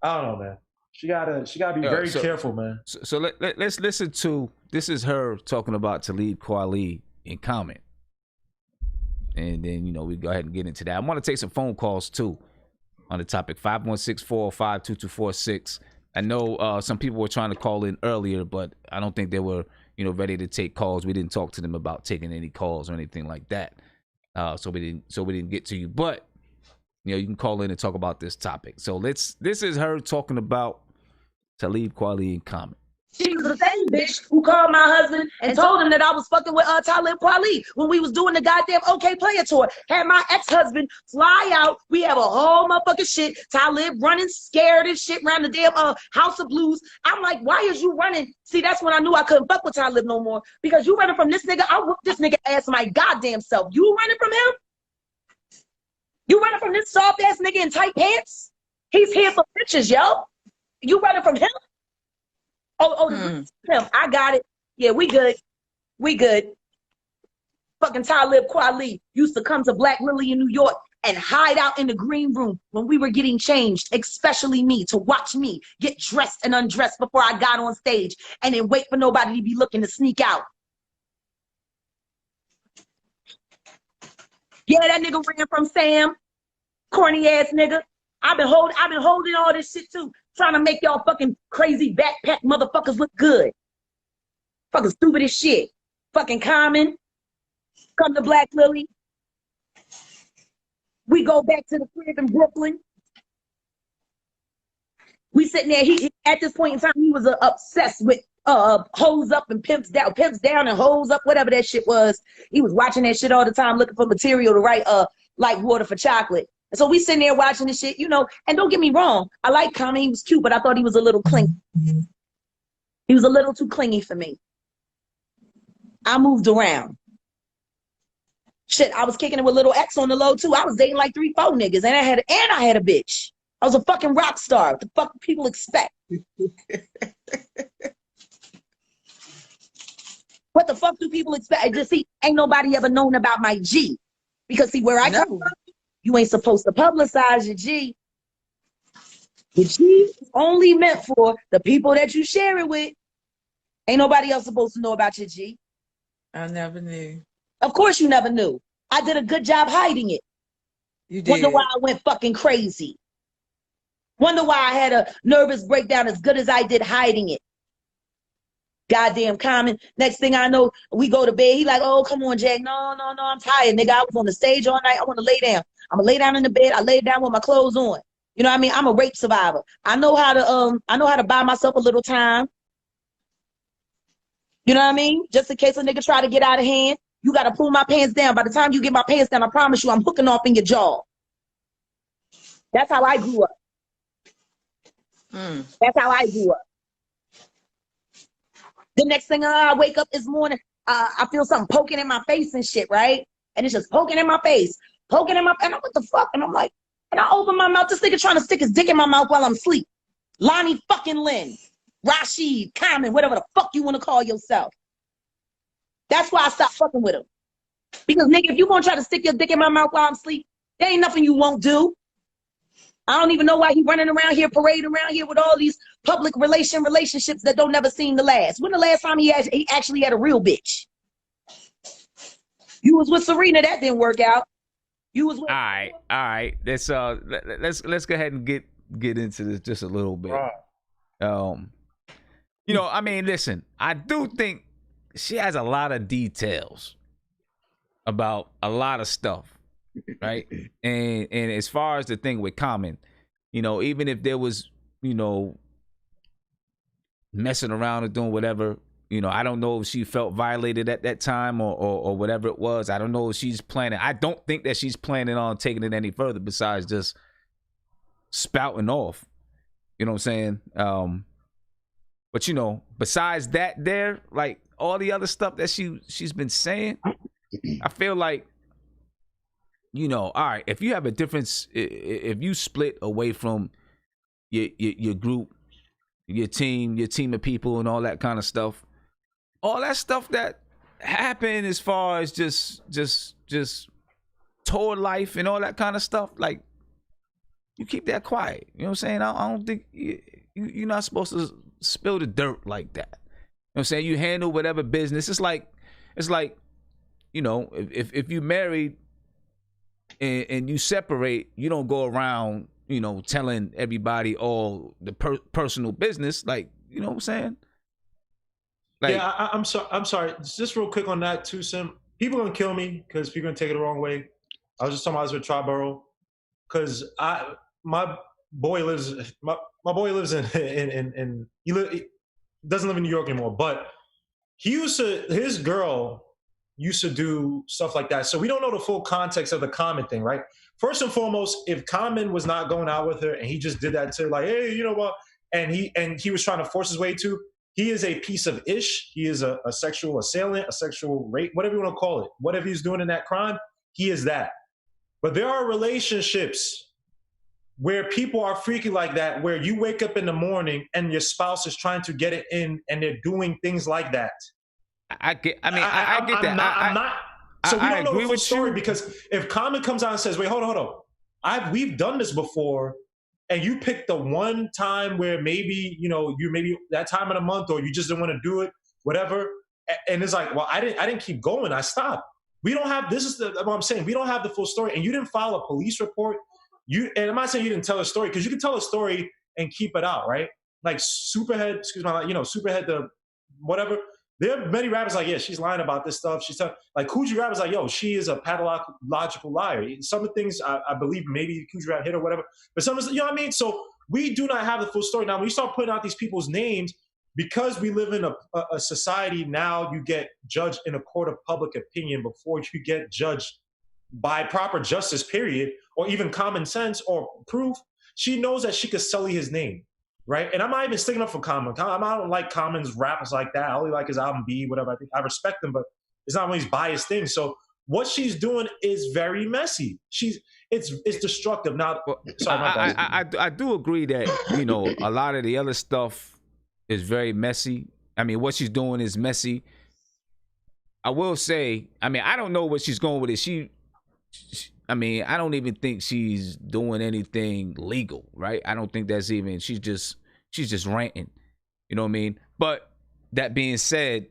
know, man. She gotta be very careful, man. So let's listen to, this is her talking about Talib Kweli in comment. And then, we go ahead and get into that. I want to take some phone calls too on the topic. 516-405-2246. I know some people were trying to call in earlier, but I don't think they were, ready to take calls. We didn't talk to them about taking any calls or anything like that. So we didn't get to you. But you can call in and talk about this topic. So this is her talking about Talib Kweli in comment. She was the same bitch who called my husband and told him that I was fucking with Talib Kweli when we was doing the goddamn OK Player tour. Had my ex-husband fly out. We have a whole motherfucking shit. Talib running scared and shit around the damn House of Blues. I'm like, why is you running? See, that's when I knew I couldn't fuck with Talib no more. Because you running from this nigga, I'll whoop this nigga ass my goddamn self. You running from him? You running from this soft ass nigga in tight pants? He's here for bitches, yo. You running from him? Him. I got it. Yeah, we good. We good. Fucking Talib Kweli used to come to Black Lily in New York and hide out in the green room when we were getting changed, especially me, to watch me get dressed and undressed before I got on stage and then wait for nobody to be looking to sneak out. Yeah, that nigga ran from Sam. Corny ass nigga. I've been holding all this shit too. Trying to make y'all fucking crazy backpack motherfuckers look good. Fucking stupid as shit. Fucking Common. Come to Black Lily. We go back to the crib in Brooklyn. We sitting there. He at this point in time, he was obsessed with hoes up and pimps down and hoes up, whatever that shit was. He was watching that shit all the time, looking for material to write like Water for Chocolate. So we sitting there watching this shit, and don't get me wrong, I like Common, he was cute, but I thought he was a little clingy. He was a little too clingy for me. I moved around. Shit, I was kicking it with Little X on the low too. I was dating like 3-4 niggas, and I had a bitch. I was a fucking rock star. What the fuck do people expect? What the fuck do people expect? Just see, ain't nobody ever known about my G. Because see, where I come from, you ain't supposed to publicize your G. Your G is only meant for the people that you share it with. Ain't nobody else supposed to know about your G. I never knew. Of course you never knew. I did a good job hiding it. You did. Wonder why I went fucking crazy. Wonder why I had a nervous breakdown as good as I did hiding it. Goddamn Common. Next thing I know, we go to bed. He like, oh, come on, Jack. No, I'm tired, nigga. I was on the stage all night. I want to lay down. I'm gonna lay down in the bed. I lay down with my clothes on. You know what I mean? I'm a rape survivor. I know how to buy myself a little time. You know what I mean? Just in case a nigga try to get out of hand, you gotta pull my pants down. By the time you get my pants down, I promise you I'm hooking off in your jaw. That's how I grew up. That's how I grew up. The next thing I wake up this morning, I feel something poking in my face and shit, right? And it's just poking in my face. And I'm what the fuck? And I'm like, and I open my mouth. This nigga trying to stick his dick in my mouth while I'm asleep. Lonnie fucking Lynn, Rashid, Common, whatever the fuck you want to call yourself. That's why I stopped fucking with him. Because nigga, if you gonna try to stick your dick in my mouth while I'm asleep, there ain't nothing you won't do. I don't even know why he running around here, parading around here with all these public relationships that don't never seem to last. When the last time he actually had a real bitch? You was with Serena, that didn't work out. You was with All right. Let's go ahead and get into this just a little bit. You know, I mean, listen, I do think she has a lot of details about a lot of stuff, right? And as far as the thing with Common, you know, even if there was, you know, messing around or doing whatever, you know, I don't know if she felt violated at that time or whatever it was. I don't know if she's planning. I don't think that she's planning on taking it any further besides just spouting off. You know what I'm saying? But, you know, besides that there, like all the other stuff that she's been saying, I feel like, you know, all right, if you have a difference, if you split away from your group, your team of people and all that kind of stuff, all that stuff that happened as far as just tour life and all that kind of stuff, like, you keep that quiet. You know what I'm saying? I don't think you're not supposed to spill the dirt like that. You know what I'm saying? You handle whatever business. It's like, you know, if you married and you separate, you don't go around, you know, telling everybody all the personal business. Like, you know what I'm saying? Like, yeah, I'm sorry. Just real quick on that too, Sim. People gonna kill me because people gonna take it the wrong way. I was just talking about this with Triborough because my boy lives in he doesn't live in New York anymore, but his girl used to do stuff like that. So we don't know the full context of the Common thing, right? First and foremost, if Common was not going out with her and he just did that to like, hey, you know what? And he was trying to force his way to, he is a piece of ish. He is a sexual assailant, a sexual rape, whatever you want to call it. Whatever he's doing in that crime, he is that. But there are relationships where people are freaky like that, where you wake up in the morning and your spouse is trying to get it in and they're doing things like that. I get that. So we don't know the full story because if Common comes out and says, wait, hold on. We've done this before, and you picked the one time where maybe, you know, you maybe that time of the month or you just didn't want to do it, whatever. And it's like, well, I didn't keep going. I stopped. We don't have, what I'm saying. We don't have the full story. And you didn't file a police report. And I'm not saying you didn't tell a story because you can tell a story and keep it out, right? Like Superhead, Superhead, the whatever. There are many rappers like, yeah, she's lying about this stuff. Like Coogee Rap is like, yo, she is a pathological liar. Some of the things I believe maybe Coogee Rap hit or whatever, but some of the, you know what I mean? So we do not have the full story. Now, when you start putting out these people's names, because we live in a society now, you get judged in a court of public opinion before you get judged by proper justice, period, or even common sense or proof. She knows that she could sully his name. Right, and I'm not even sticking up for Common. I don't like Common's rappers like that. I only like his album B, whatever. I think I respect him, but it's not one of these biased things. So what she's doing is very messy. It's destructive. Now, sorry, I do agree that, you know, a lot of the other stuff is very messy. I mean, what she's doing is messy. I will say, I mean, I don't know what she's going with it. I mean, I don't even think she's doing anything legal, right? I don't think that's even, she's just ranting, you know what I mean? But that being said,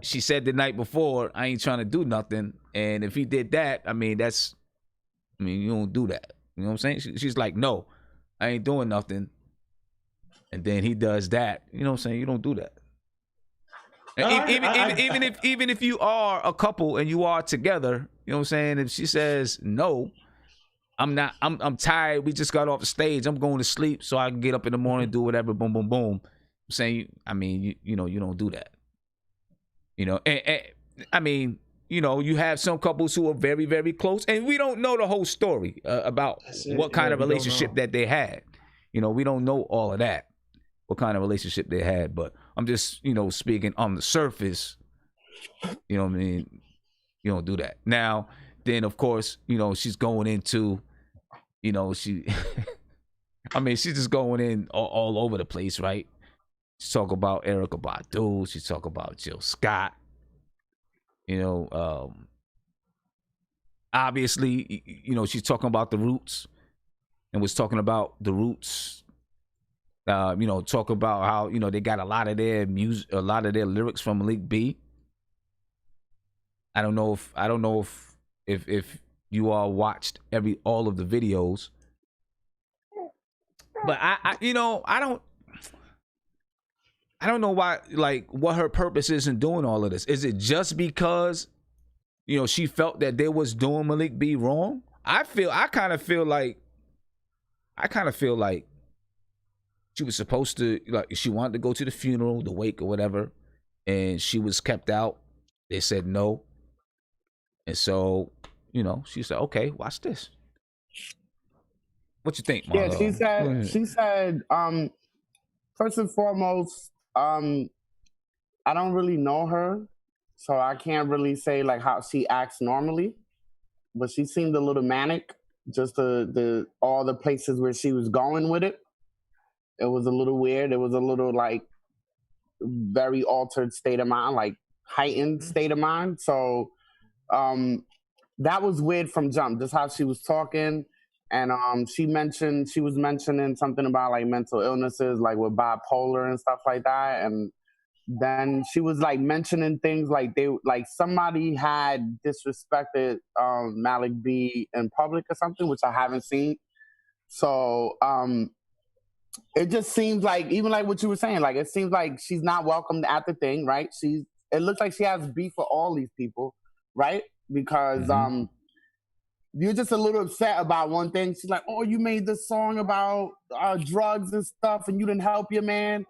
she said the night before, I ain't trying to do nothing. And if he did that, I mean, you don't do that. You know what I'm saying? She's like, no, I ain't doing nothing. And then he does that. You know what I'm saying? You don't do that. Even if you are a couple and you are together, you know what I'm saying? If she says, no, I'm tired. We just got off the stage. I'm going to sleep so I can get up in the morning and do whatever. Boom, boom, boom. I'm saying, I mean, you know, you don't do that. You know, and I mean, you know, you have some couples who are very, very close, and we don't know the whole story about what kind of relationship that they had. You know, we don't know all of that, what kind of relationship they had. But I'm just, you know, speaking on the surface. You know what I mean? You don't do that. Now, then, of course, you know, she's going into, you know, I mean, she's just going in all over the place, right? She's talking about Erykah Badu. She's talking about Jill Scott. You know, obviously, you know, she's talking about the Roots and was talking about the Roots. Talk about how they got a lot of their music, a lot of their lyrics from Malik B. I don't know if you all watched all of the videos, but I don't know why, like, what her purpose is in doing all of this. Is it just because she felt that they was doing Malik B wrong? I kind of feel like she was supposed to, like, she wanted to go to the funeral, the wake or whatever, and she was kept out. They said no. And so, she said, okay, watch this. What you think, Marlo? Yeah, she said, first and foremost, I don't really know her, so I can't really say like how she acts normally, but she seemed a little manic, just the all the places where she was going with it. It was a little weird. It was a little like very altered state of mind, like heightened state of mind. So that was weird from jump, just how she was talking. And she was mentioning something about like mental illnesses, like with bipolar and stuff like that. And then she was like mentioning things like somebody had disrespected Malik B in public or something, which I haven't seen. So it just seems like, even like what you were saying, like it seems like she's not welcomed at the thing, right? It looks like she has beef for all these people, right? Because you're just a little upset about one thing. She's like, oh, you made this song about drugs and stuff and you didn't help your man.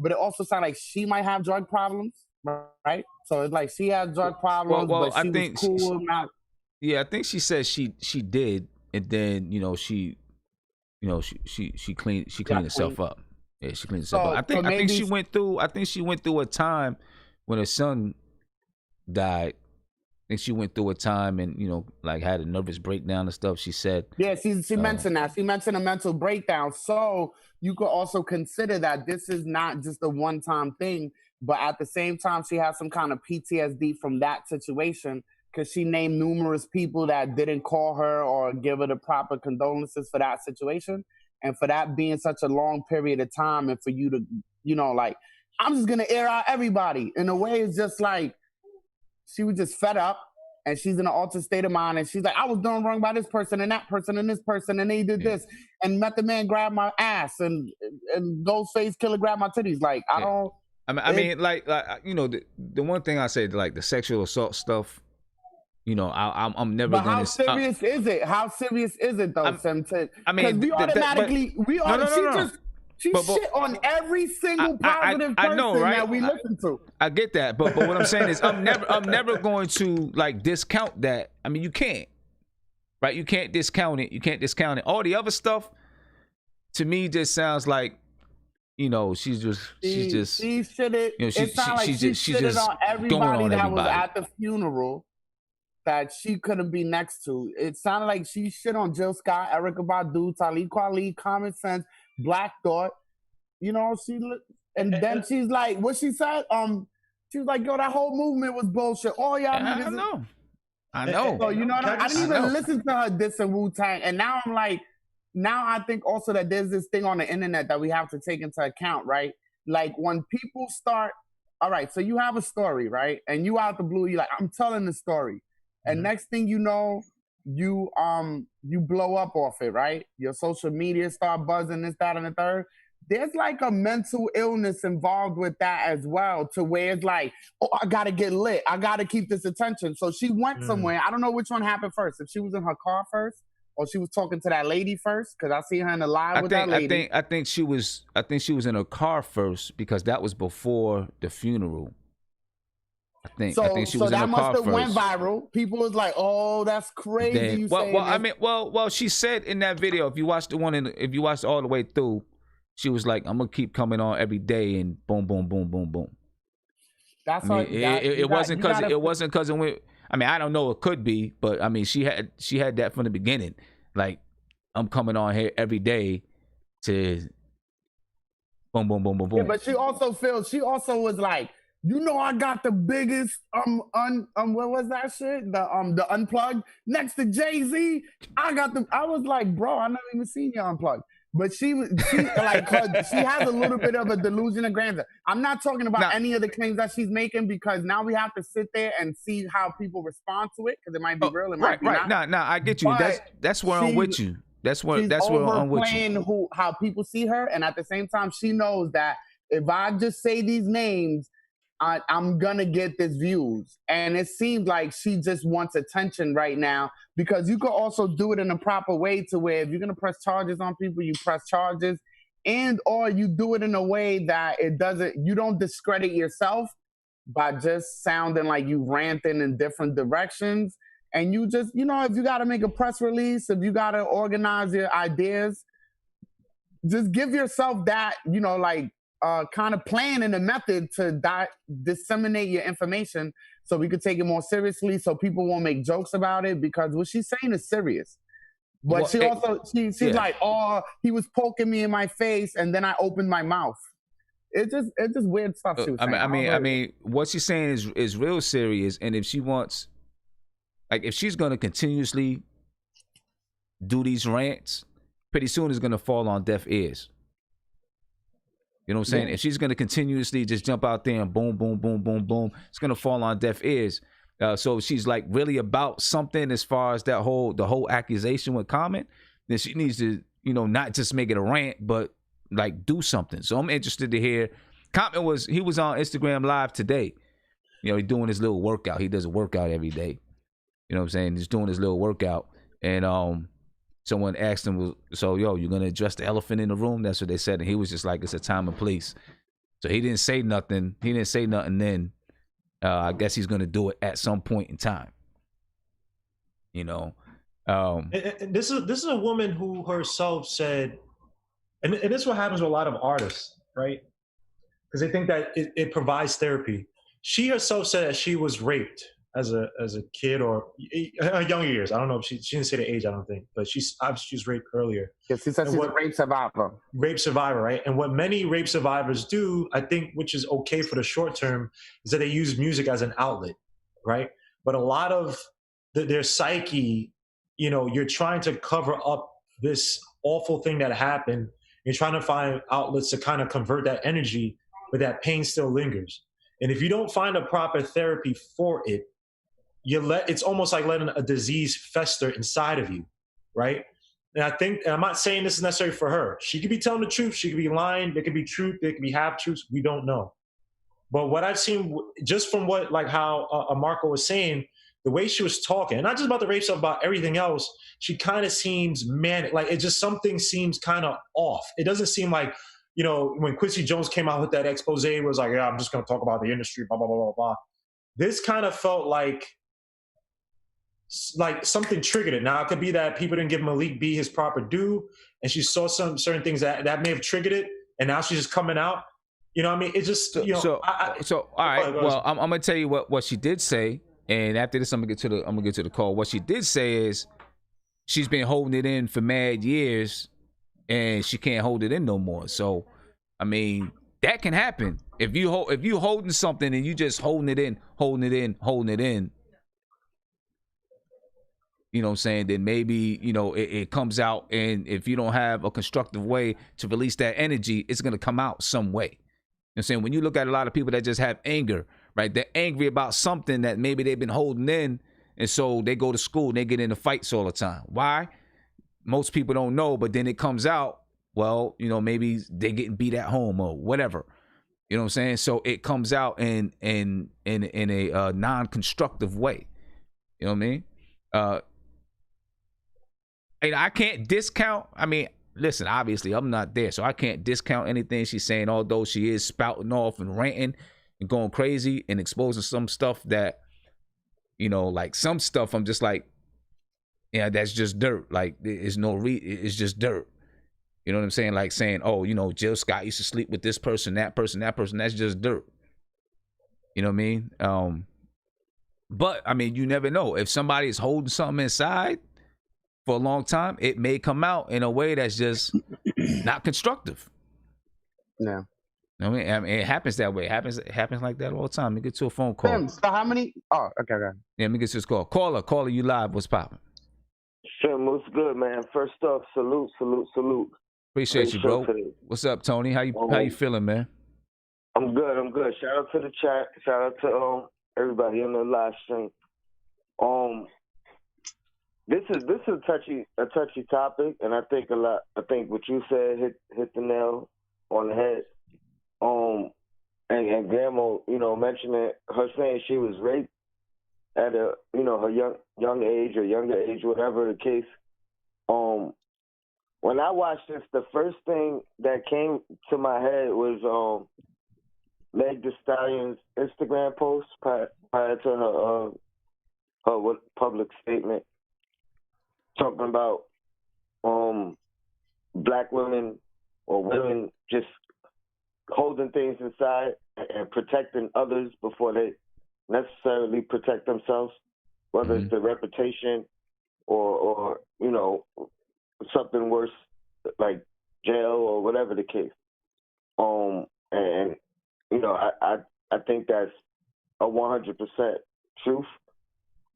But it also sounds like she might have drug problems, right? So it's like she has drug problems, but she was cool. I think she said she did, and then she cleaned herself up. Yeah, she cleaned herself up. I think she went through a time when her son died. I think she went through a time and like had a nervous breakdown and stuff. She said, yeah, she mentioned that. She mentioned a mental breakdown. So you could also consider that this is not just a one-time thing, but at the same time, she has some kind of PTSD from that situation, because she named numerous people that didn't call her or give her the proper condolences for that situation. And for that being such a long period of time, and for you to, like, I'm just going to air out everybody. In a way, it's just like, she was just fed up, and she's in an altered state of mind, and she's like, I was doing wrong by this person and that person and this person, and they did this, and Method Man grabbed my ass, and Ghostface Killer grabbed my titties. Like, I don't. I mean, the one thing I say, like the sexual assault stuff, I'm never going to. But how serious is it? How serious is it though, Sim? I mean, we automatically, She shit on every single positive person that we listen to. I get that, but what I'm saying is, I'm never going to like discount that. I mean, you can't, right? You can't discount it. You can't discount it. All the other stuff, to me, just sounds like, she's just. She shitted. It sounds like she shitted on everybody that was at the funeral that she couldn't be next to. It sounded like she shit on Jill Scott, Erykah Badu, Talib Kweli, Common Sense, Black Thought, and then she's like, what she said? She was like, yo, that whole movement was bullshit. All y'all niggas. I know. So I didn't even listen to her diss and Wu-Tang, and now I'm like, I think also that there's this thing on the internet that we have to take into account, right? Like when people start, all right, so you have a story, right? And you out the blue, you're like, I'm telling the story, and next thing you know, you blow up off it, right? Your social media start buzzing, this, that, and the third. There's like a mental illness involved with that as well, to where it's like, oh, I gotta get lit. I gotta keep this attention. So she went somewhere. I don't know which one happened first. If she was in her car first, or she was talking to that lady first, because I see her in the live with that lady. I think she was in her car first, because that was before the funeral. I think she was in her car first. So that must have went viral. People was like, "Oh, that's crazy." She said in that video, if you watched if you watched all the way through, she was like, "I'm gonna keep coming on every day," and boom, boom, boom, boom, boom. That's it wasn't because it went. I mean, I don't know. It could be, but I mean, she had that from the beginning. Like, I'm coming on here every day to boom, boom, boom, boom, boom. Yeah, but she also was like, You know, I got the biggest what was that shit? The Unplugged next to Jay-Z. I was like, bro, I never even seen you Unplugged. But she like she has a little bit of a delusion of grandeur. I'm not talking about any of the claims that she's making because now we have to sit there and see how people respond to it because it might be real, it might be not. No, I get you. But That's where I'm with you. That's where I'm with you. Overplaying how people see her, and at the same time, she knows that if I just say these names, I'm gonna get this views. And it seems like she just wants attention right now because you could also do it in a proper way to where if you're gonna press charges on people, you press charges, and or you do it in a way that you don't discredit yourself by just sounding like you ranting in different directions. And you just, if you gotta make a press release, if you gotta organize your ideas, just give yourself that, kind of plan and a method to disseminate your information so we could take it more seriously so people won't make jokes about it because what she's saying is serious. But she's like, oh, he was poking me in my face and then I opened my mouth. It's just weird stuff she was saying. I mean, what she's saying is real serious, and if she wants, like, if she's gonna continuously do these rants, pretty soon it's gonna fall on deaf ears. You know what I'm saying? Yeah. If she's going to continuously just jump out there and boom, boom, boom, boom, boom, it's going to fall on deaf ears. So if she's like really about something as far as the whole accusation with Common, then she needs to, not just make it a rant, but like do something. So I'm interested to hear. Common was on Instagram Live today. He's doing his little workout. He does a workout every day. You know what I'm saying? He's doing his little workout. And someone asked him, so, you're going to address the elephant in the room? That's what they said. And he was just like, it's a time and place. So he didn't say nothing. Then. I guess he's going to do it at some point in time. And this is a woman who herself said, and this is what happens with a lot of artists, right? Because they think that it provides therapy. She herself said that she was raped as a kid or younger years. I don't know if she didn't say the age, I don't think, but she was raped earlier. Yes, she said she's a rape survivor. Rape survivor, right? And what many rape survivors do, I think, which is okay for the short term, is that they use music as an outlet, right? But a lot of their psyche, you're trying to cover up this awful thing that happened. You're trying to find outlets to kind of convert that energy, but that pain still lingers. And if you don't find a proper therapy for it, it's almost like letting a disease fester inside of you, right? And I'm not saying this is necessary for her. She could be telling the truth. She could be lying. There could be truth. There could be half truths. We don't know. But what I've seen, just from how Marco was saying, the way she was talking, and not just about the rape stuff, about everything else, she kind of seems manic. Like something seems kind of off. It doesn't seem like, when Quincy Jones came out with that expose, it was like, yeah, I'm just going to talk about the industry, blah, blah, blah, blah, blah. This kind of felt like something triggered it. Now, it could be that people didn't give Malik B his proper due, and she saw some certain things that may have triggered it, and now she's just coming out. You know what I mean? It just, all right. Well, I'm going to tell you what she did say, and after this, I'm going to get to the call. What she did say is she's been holding it in for mad years, and she can't hold it in no more. So, I mean, that can happen. If you holding something and you just holding it in, you know what I'm saying, then maybe, it comes out, and if you don't have a constructive way to release that energy, it's going to come out some way. You know what I'm saying? When you look at a lot of people that just have anger, right? They're angry about something that maybe they've been holding in, and so they go to school and they get into fights all the time. Why? Most people don't know, but then it comes out, well, maybe they're getting beat at home or whatever. You know what I'm saying? So it comes out in a non-constructive way. You know what I mean? And I can't discount. I mean, listen, obviously I'm not there, so I can't discount anything she's saying, although she is spouting off and ranting and going crazy and exposing some stuff that, like some stuff I'm just like, yeah, that's just dirt. Like, it's it's just dirt. You know what I'm saying? Like saying, oh, Jill Scott used to sleep with this person, that person, that person. That's just dirt. You know what I mean? But I mean, you never know. If somebody is holding something inside for a long time, it may come out in a way that's just not constructive. Yeah. I mean, it happens that way. It happens like that all the time. You get to a phone call. Sim, so how many? Oh, okay. Yeah, let me get to this call. Caller, you live. What's popping? Sim, what's good, man? First off, salute. Appreciate you, bro. What's up, Tony? How you feeling, man? I'm good. Shout out to the chat. Shout out to everybody on the live stream. This is a touchy topic, and I think what you said hit the nail on the head. And Grandma, mentioning her saying she was raped at her young age or younger age, whatever the case. When I watched this, the first thing that came to my head was Meg Thee Stallion's Instagram post prior to her public statement, talking about black women or women just holding things inside and protecting others before they necessarily protect themselves, whether it's their reputation or something worse like jail or whatever the case. I think that's a 100% truth.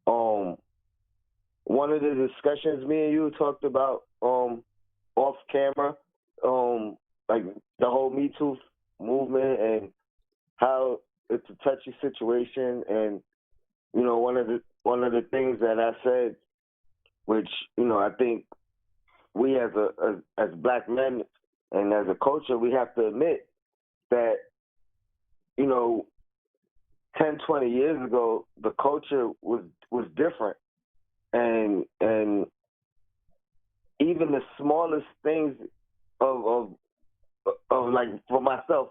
One of the discussions me and you talked about off camera, like the whole Me Too movement and how it's a touchy situation, and one of the things that I said, which I think we as black men and as a culture, we have to admit that 10, 20 years ago the culture was different, and even the smallest things of like for myself,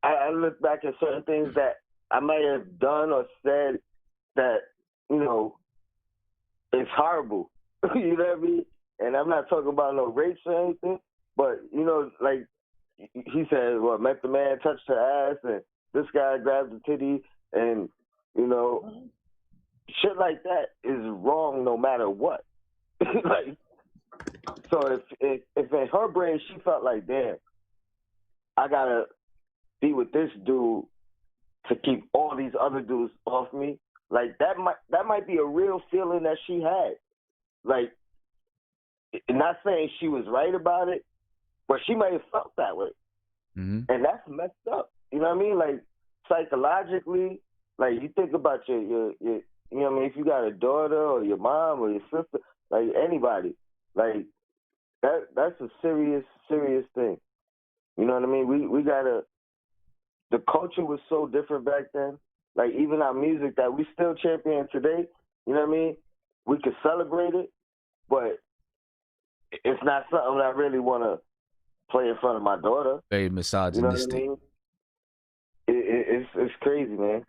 I look back at certain things that I might have done or said that it's horrible. You know what I mean? And I'm not talking about no rapes or anything, but like he said, met the man, touched her ass, and this guy grabbed the titty, and shit like that is wrong no matter what. Like, so if in her brain she felt like, damn, I gotta be with this dude to keep all these other dudes off me, like that might be a real feeling that she had. Like, not saying she was right about it, but she might have felt that way. And that's messed up. You know what I mean? Like, psychologically, like, you think about your you know what I mean, if you got a daughter or your mom or your sister, like anybody, like that's a serious thing. You know what I mean? We gotta, the culture was so different back then. Like, even our music that we still champion today, you know what I mean? We could celebrate it, but it's not something I really want to play in front of my daughter. Very misogynistic. You know what I mean? It's crazy, man.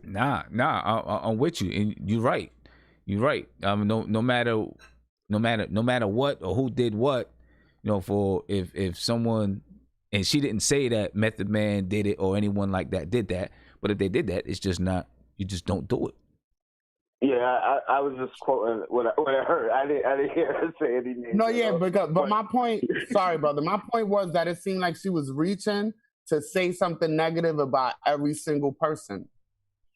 Nah, I'm with you, and you're right. No matter what or who did what, for if someone, and she didn't say that Method Man did it or anyone like that did that, but if they did that, it's just not. You just don't do it. Yeah, I was just quoting what I heard. I didn't hear her say any names. No, yeah, but my point, sorry, brother. My point was that it seemed like she was reaching to say something negative about every single person.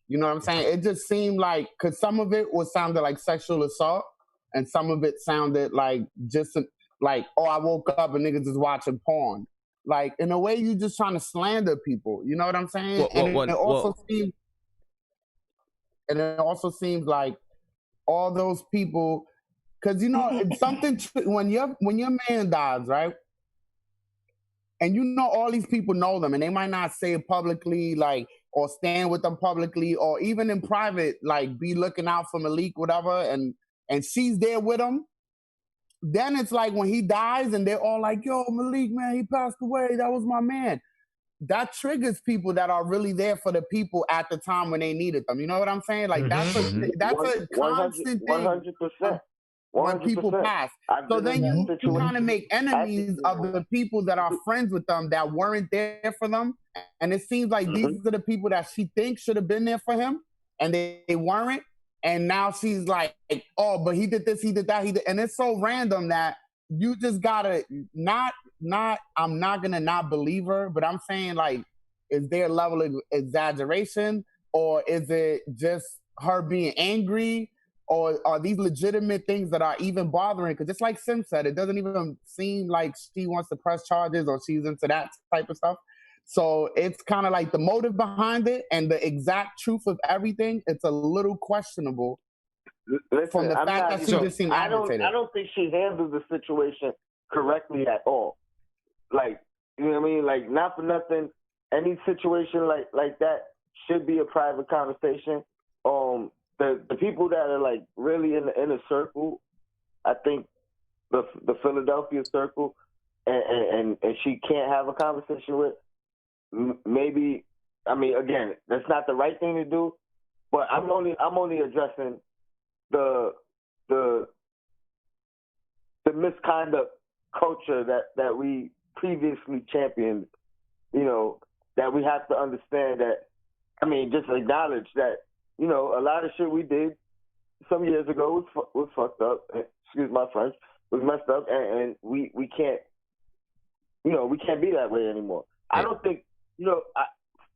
You know what I'm saying? It just seemed like, because some of it sounded like sexual assault, and some of it sounded like just like, oh, I woke up and niggas is watching porn. Like, in a way, you just trying to slander people. You know what I'm saying? And it also seems like all those people, because it's something when your man dies, right? And all these people know them, and they might not say it publicly, like, or stand with them publicly, or even in private, like, be looking out for Malik, whatever, and she's there with him. Then it's like when he dies, and they're all like, "Yo, Malik, man, he passed away. That was my man." That triggers people that are really there for the people at the time when they needed them. You know what I'm saying? Like, that's a constant 100%. When people pass. So then you kind of make enemies of the people that are friends with them that weren't there for them. And it seems like these are the people that she thinks should have been there for him, and they weren't. And now she's like, oh, but he did this, he did that, and it's so random that you just gotta not I'm not gonna not believe her, but I'm saying like, is there a level of exaggeration, or is it just her being angry, or are these legitimate things that are even bothering? Because just like Sim said, it doesn't even seem like she wants to press charges or she's into that type of stuff. So it's kind of like the motive behind it and the exact truth of everything. It's a little questionable. Listen, from the fact that she just seemed agitated. I don't think she handled the situation correctly at all. Like, you know what I mean? Like, not for nothing, any situation like that should be a private conversation. The people that are like really in the inner circle, I think the Philadelphia circle, and she can't have a conversation with. Maybe, I mean, again, that's not the right thing to do. But I'm only addressing the misconduct culture that we previously championed. You know, that we have to understand that. I mean, just acknowledge that. You know, a lot of shit we did some years ago was fucked up. Excuse my French, was messed up, and we can't. You know, we can't be that way anymore. I don't think. You know,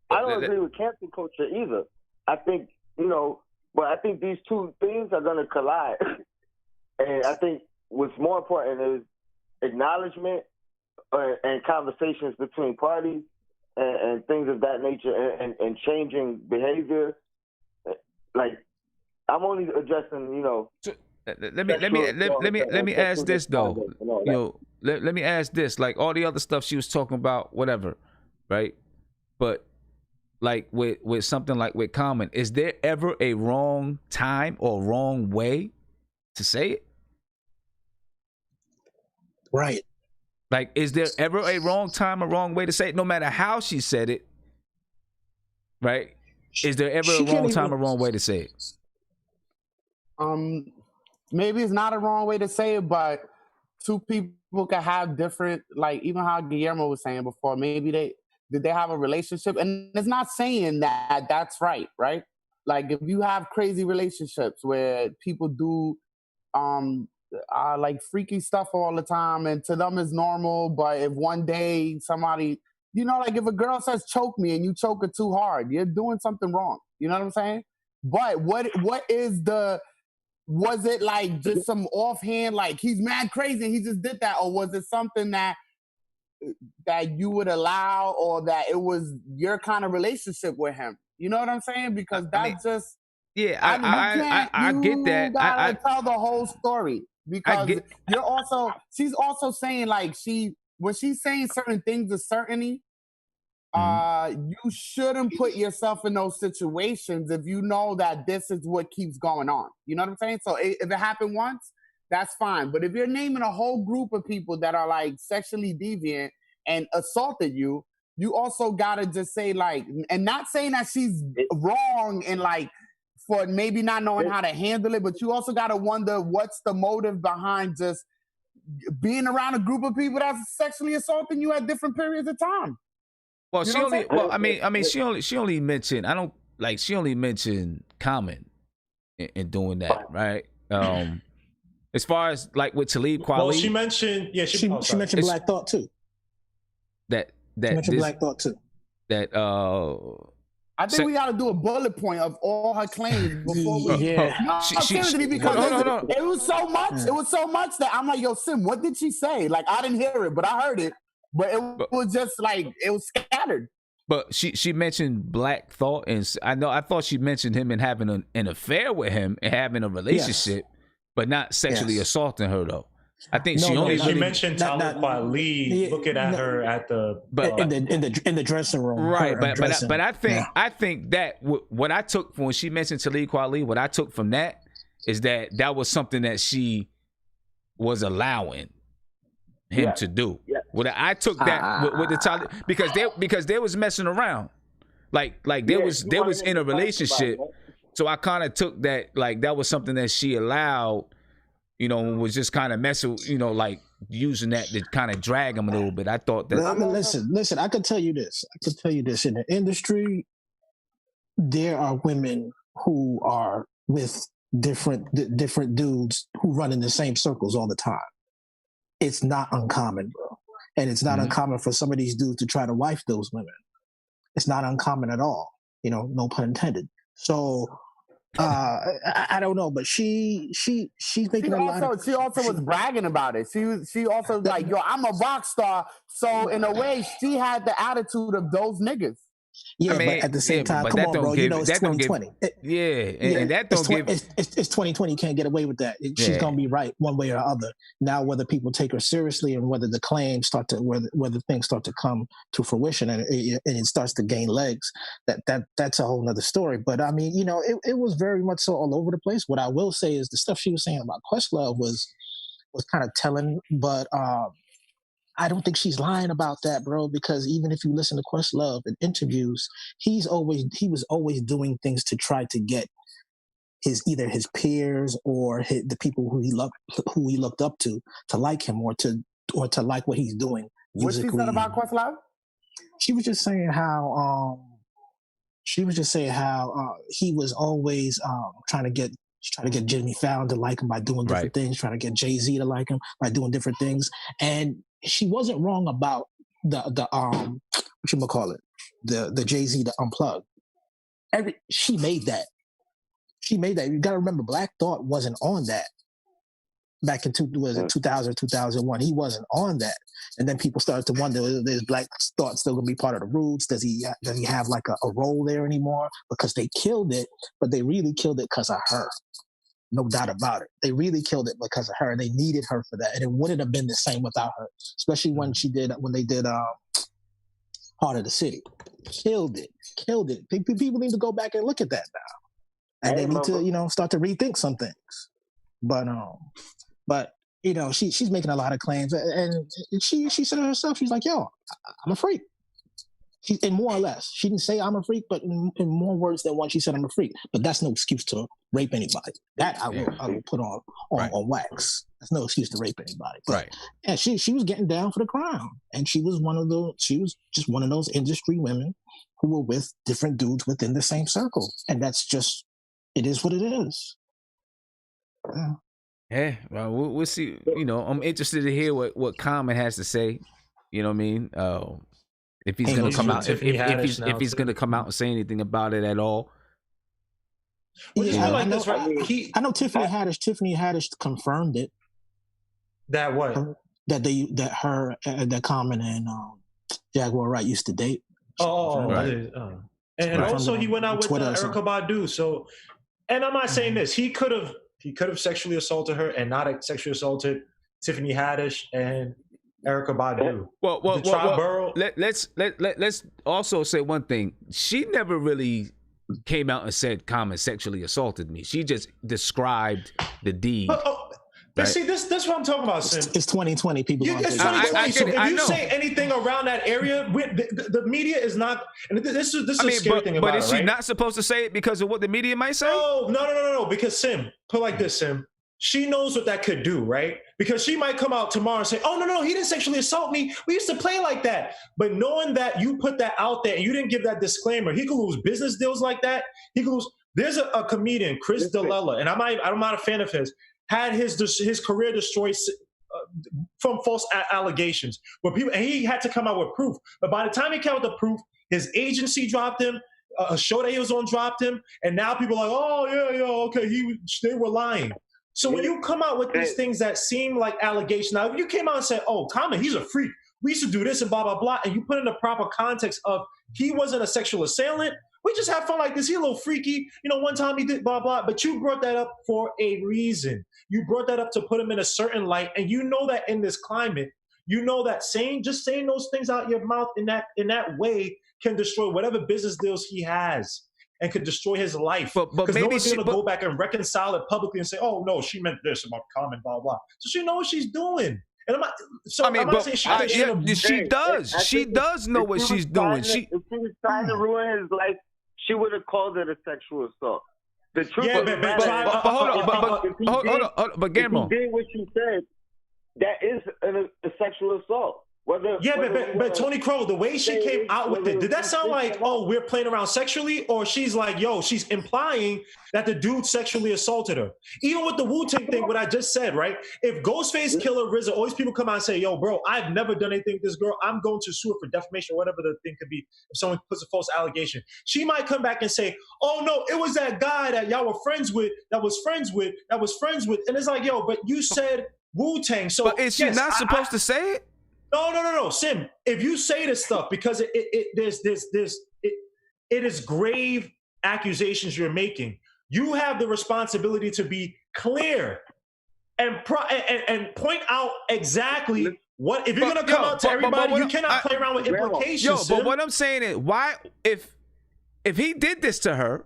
I don't agree with cancel culture either. I think, you know, but I think these two things are going to collide. And I think what's more important is acknowledgement and conversations between parties and things of that nature and changing behavior. Like, I'm only addressing, you know. Let me ask this though. You know, let me ask this. Like all the other stuff she was talking about, whatever, right? But like with something like with Common, is there ever a wrong time or wrong way to say it? Right. Like, is there ever a wrong time or wrong way to say it? No matter how she said it, right? Is there ever a wrong time or wrong way to say it? Maybe it's not a wrong way to say it, but two people can have different, like even how Guillermo was saying before, maybe did they have a relationship? And it's not saying that that's right? Like if you have crazy relationships where people do like freaky stuff all the time and to them is normal, but if one day somebody, you know, like if a girl says choke me and you choke her too hard, you're doing something wrong. You know what I'm saying? But what is was it like just some offhand, like he's mad crazy and he just did that? Or was it something that you would allow, or that it was your kind of relationship with him? You know what I'm saying? Because that's just... Yeah, I get that. You gotta tell the whole story. Because she's also saying like when she's saying certain things with certainty, you shouldn't put yourself in those situations if you know that this is what keeps going on. You know what I'm saying? So if it happened once, that's fine. But if you're naming a whole group of people that are like sexually deviant and assaulted you, you also gotta just say like, and not saying that she's wrong and like for maybe not knowing how to handle it, but you also gotta wonder what's the motive behind just being around a group of people that's sexually assaulting you at different periods of time. Well, she only mentioned, she only mentioned Common in doing that, right? As far as like with Talib Kweli, well, she mentioned, she mentioned Black Thought too. That mentioned Black Thought too. That I think we got to do a bullet point of all her claims before we. Seriously, because it was so much. It was so much that I'm like, yo, Sim, what did she say? Like, I didn't hear it, but I heard it. But it was just like it was scattered. But she mentioned Black Thought, and I thought she mentioned him and having an affair with him and having a relationship, but not sexually assaulting her though. I think she mentioned Talib Kweli looking at her at the in the dressing room, right? But I think that what I took from when she mentioned Talib Kweli, what I took from that is that was something that she was allowing him to do. Yeah. Well, I took that with the Talib because they was messing around, like they was in a relationship. So I kind of took that like that was something that she allowed. You know, was just kind of messing, you know, like using that to kind of drag him a little bit. I thought that. Listen. I can tell you this. In the industry, there are women who are with different dudes who run in the same circles all the time. It's not uncommon, bro. And it's not uncommon for some of these dudes to try to wife those women. It's not uncommon at all. You know, no pun intended. So I don't know, but she's making a lot of. She also was bragging about it. She also like, yo, I'm a rock star. So in a way, she had the attitude of those niggas. Yeah, but at the same time, come on, bro. You know, it's 2020. And that don't give. It's 2020. You can't get away with that. She's gonna be right one way or other. Now, whether people take her seriously and whether the claims start to, whether things start to come to fruition and it starts to gain legs, that's a whole nother story. But I mean, you know, it was very much so all over the place. What I will say is the stuff she was saying about Questlove was kind of telling, but I don't think she's lying about that, bro, because even if you listen to Questlove in interviews, he was always doing things to try to get either his peers or the people who he looked up to like him or to like what he's doing musically. What she said about Questlove? She was just saying how he was always trying to get Jimmy Fallon to like him by doing different things, trying to get Jay-Z to like him by doing different things. And she wasn't wrong about the whatchamacallit, the Jay-Z to Unplug. She made that. You got to remember, Black Thought wasn't on that back in 2000, 2001. He wasn't on that. And then people started to wonder, is Black Thought still going to be part of the Roots? Does he have like a role there anymore? Because they killed it, but they really killed it because of her. No doubt about it. They really killed it because of her. They needed her for that. And it wouldn't have been the same without her, especially when they did Heart of the City. Killed it. People need to go back and look at that now. And they need to, you know, start to rethink some things. But you know, she's making a lot of claims, and she said it herself. She's like, yo, I'm a freak. And more or less, she didn't say I'm a freak, but in more words than one, she said I'm a freak. But that's no excuse to rape anybody. That I will put on wax. That's no excuse to rape anybody. But, and she was getting down for the crown, and she was just one of those industry women who were with different dudes within the same circle, and that's just, it is what it is. Yeah. Yeah, well, we'll see. You know, I'm interested to hear what Common has to say. You know what I mean? If he's gonna come out, if he's gonna come out and say anything about it at all. Yeah, I know Tiffany Haddish confirmed it. That what? That Common and Jaguar Wright used to date. And also he went out with Erykah Badu. So, and I'm not saying this. He could have sexually assaulted her and not sexually assaulted Tiffany Haddish and Erykah Badu. Well, let's also say one thing. She never really came out and said Common sexually assaulted me. She just described the deed. But see, this what I'm talking about, Sim. It's 2020. People. It's 2020. So if you say anything around that area, the media is not. And this is a scary thing about it. But is she not supposed to say it because of what the media might say? Oh no. Because Sim, put it like this, Sim. She knows what that could do, right? Because she might come out tomorrow and say, "Oh no, he didn't sexually assault me. We used to play like that." But knowing that you put that out there and you didn't give that disclaimer, he could lose business deals like that. He could lose. There's a comedian, Chris D'Elia, and I'm not a fan of his. Had his career destroyed from false allegations, where people, and he had to come out with proof. But by the time he came out with the proof, his agency dropped him. A show that he was on dropped him, and now people are like, "Oh yeah, okay, they were lying." So when you come out with these things that seem like allegations, now if you came out and said, "Oh, Common, he's a freak. We used to do this and blah blah blah," and you put in the proper context of he wasn't a sexual assailant. We just have fun like this. He a little freaky. You know, one time he did blah, blah. But you brought that up for a reason. You brought that up to put him in a certain light. And you know that in this climate, you know that just saying those things out your mouth in that way can destroy whatever business deals he has and could destroy his life. But maybe no one's going to go back and reconcile it publicly and say, "Oh, no, she meant this about Common, blah, blah." So she knows what she's doing. And I'm not saying she does. She does know what she's doing. If she was trying to ruin his life, she would have called it a sexual assault. The truth of the matter but Gamble, if he did what she said, that is a sexual assault. But Tony Crow, the way she came out with it, did that sound like, oh, we're playing around sexually? Or she's like, yo, she's implying that the dude sexually assaulted her? Even with the Wu-Tang thing, what I just said, right? If Ghostface Killer, RZA, all these people come out and say, yo, bro, I've never done anything to this girl. I'm going to sue her for defamation, whatever the thing could be, if someone puts a false allegation. She might come back and say, oh, no, it was that guy that y'all were friends with, that was friends with. And it's like, yo, but you said Wu-Tang. So, but is she not supposed to say it? No, Sim. If you say this stuff, because it is grave accusations you're making, you have the responsibility to be clear and point out exactly what. If you're gonna come out to everybody, you cannot play around with implications. But what I'm saying is, why, if he did this to her,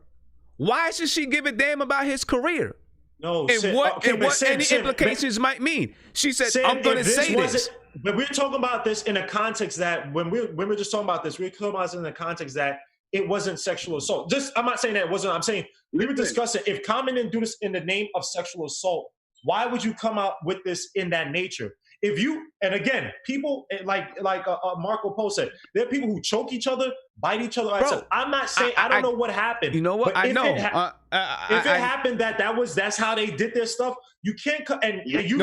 why should she give a damn about his career? No, and what any implications might mean. She said, I'm going to say this. But we're talking about this in a context that when we're just talking about this, we're talking about this in the context that it wasn't sexual assault. I'm not saying that it wasn't. I'm saying we were discussing if Common didn't do this in the name of sexual assault, why would you come out with this in that nature? If you, and again, people like Marco Polo said, there are people who choke each other, bite each other. Bro, I'm not saying I don't know what happened. You know what? I know. If it happened that's how they did their stuff, you can't. No.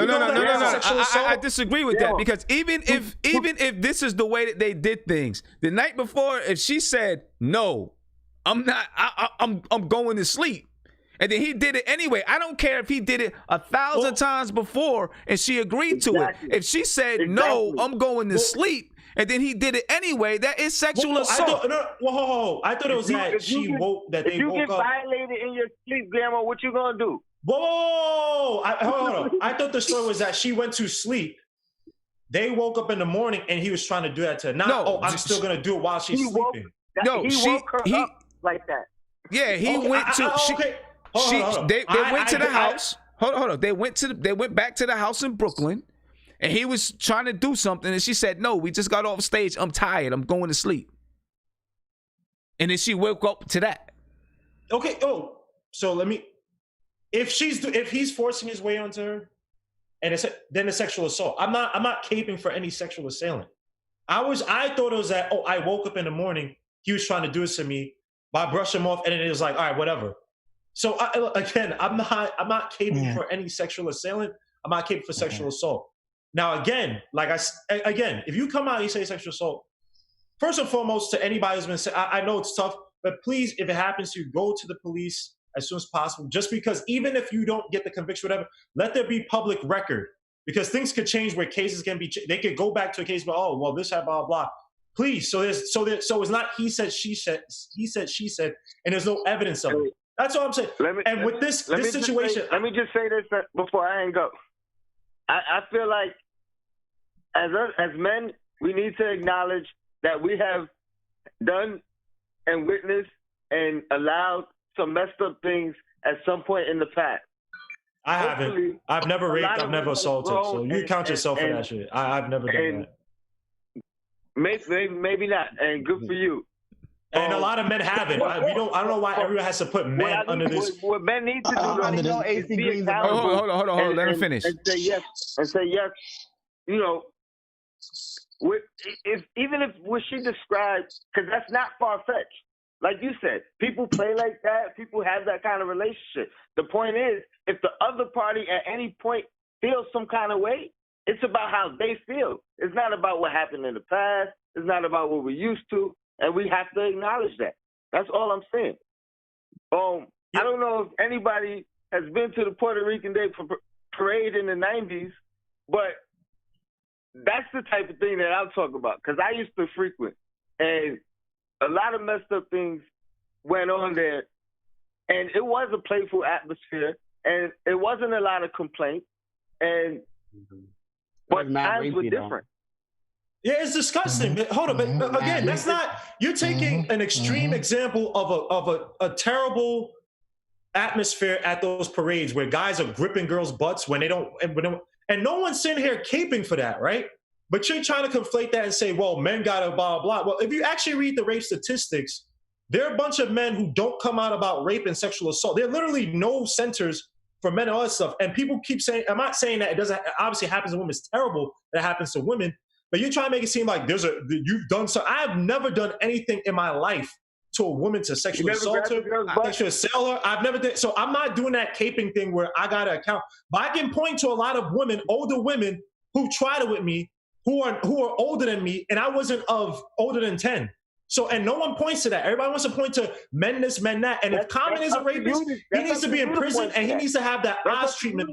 I disagree with that, because even if this is the way that they did things, the night before, if she said no, I'm not. I'm going to sleep. And then he did it anyway. I don't care if he did it 1,000 times before and she agreed to it. If she said, no, I'm going to sleep, and then he did it anyway, that is sexual assault. I thought it was that they woke up. If you get violated in your sleep, Grandma, what you gonna do? Whoa! Hold on. I thought the story was that she went to sleep. They woke up in the morning and he was trying to do that to her. I'm still gonna do it while she's sleeping. He woke her up like that. Yeah, he went to. They went to the house. Hold on. They went back to the house in Brooklyn, and he was trying to do something, and she said, "No, we just got off stage. I'm tired. I'm going to sleep." And then she woke up to that. Okay. Oh, so let me. If he's forcing his way onto her, and then it's sexual assault. I'm not caping for any sexual assailant. I thought it was that. Oh, I woke up in the morning. He was trying to do this to me. But I brushed him off, and then it was like, all right, whatever. So again, I'm not caping for any sexual assailant. I'm not caping for sexual assault. Now again, if you come out and you say sexual assault, first and foremost, to anybody who's been saying, I know it's tough, but please, if it happens to you, go to the police as soon as possible. Just because even if you don't get the conviction, whatever, let there be public record, because things could change where cases can be. They could go back to a case, but oh well, this had blah blah. Please, so it's not he said she said, and there's no evidence of it. That's all I'm saying. With this situation, let me just say this before I hang up. I feel like as men, we need to acknowledge that we have done and witnessed and allowed some messed up things at some point in the past. I haven't. I've never raped. I've never assaulted. So you count yourself for that shit. I've never done that. Maybe not. And good for you. And a lot of men haven't. I don't know why everyone has to put men under this. What men need to do is be accountable. Hold on. Let him finish. And say yes. You know, even if what she described, because that's not far-fetched. Like you said, people play like that. People have that kind of relationship. The point is, if the other party at any point feels some kind of way, it's about how they feel. It's not about what happened in the past. It's not about what we're used to. And we have to acknowledge that. That's all I'm saying. I don't know if anybody has been to the Puerto Rican Day Parade in the 90s, but that's the type of thing that I'll talk about, because I used to frequent. And a lot of messed up things went on there. And it was a playful atmosphere. And it wasn't a lot of complaints. But times were different. Yeah, it's disgusting. But hold on, but again, that's not. You're taking an extreme example of a terrible atmosphere at those parades where guys are gripping girls' butts when they don't, and no one's sitting here caping for that, right? But you're trying to conflate that and say, well, men gotta blah blah. Well, if you actually read the rape statistics, there are a bunch of men who don't come out about rape and sexual assault. There are literally no centers for men and all that stuff. And people keep saying, I'm not saying that it doesn't obviously happens to women. It's terrible that it happens to women. But you're trying to make it seem like you've done so. I have never done anything in my life to a woman to sexually assault her, sexually assault her. I've never done. So I'm not doing that caping thing where I got to account. But I can point to a lot of women, older women, who tried it with me, who are older than me, and I wasn't older than 10. So, and no one points to that. Everybody wants to point to men this, men that. And if Common is a rapist, he needs to be in prison and he needs to have that Oz treatment.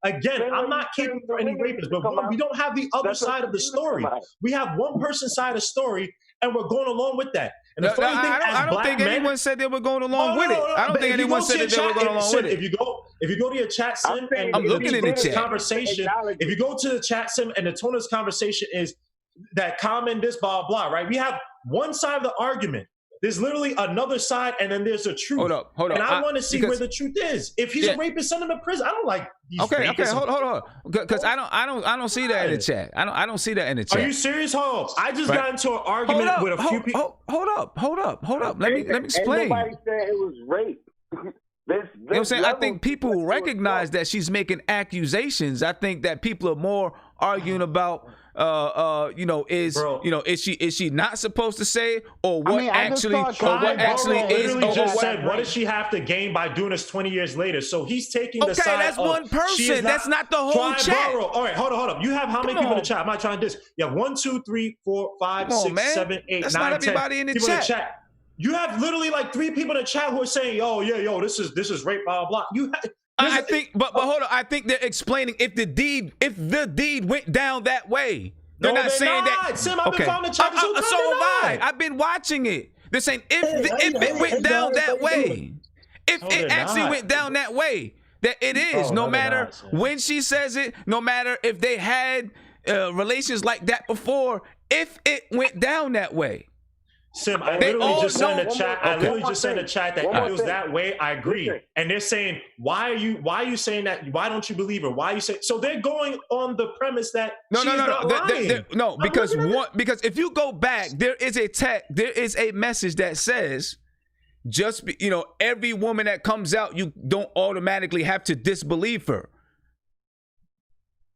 Again, I'm not kidding for any rapists, but we don't have the other side of the story. We have one person's side of the story, and we're going along with that. And the funny thing, I don't think anyone said they were going along with it. I don't think anyone said that they were going along with it. If you go to your chat sim and I'm looking in the chat conversation, if you go to the chat sim and the tone of this conversation is that Common this blah blah, right? We have one side of the argument. There's literally another side, and then there's the truth. Hold up. And I want to see where the truth is. If he's a rapist, send him to prison. I don't like these rapists. Hold on. Because I don't see that in the chat. I don't see that in the chat. Are you serious? Hold up. I just got into an argument with a few people. Hold up. Let me explain. Nobody said it was rape. You know what I'm saying? I think people recognize that she's making accusations. I think that people are more arguing about is she not supposed to say, or what what does she have to gain by doing this 20 years later? So he's taking the side. Okay, that's one person. That's not the whole chat. All right, hold up. You have how many people in the chat? I'm not trying to diss. You have 1, 2, 3, 4, 5, 6, 7, 8, 9, 10. That's not everybody in the chat. You have literally like 3 people in the chat who are saying, this is rape, blah blah blah. I think, but hold on. I think they're explaining if the deed went down that way. They're not saying that. Sim, I've been following the chat. So have I. I've been watching it. They're saying if it went down that way, if it actually went down that way, that it is. No matter when she says it, no matter if they had relations like that before, if it went down that way. Sim, I literally just said in the chat. I literally just said in the chat that if it was that way, I agree. And they're saying, why are you saying that? Why don't you believe her? Why are you saying? So they're going on the premise that no, because if you go back, there is a message that says, every woman that comes out, you don't automatically have to disbelieve her.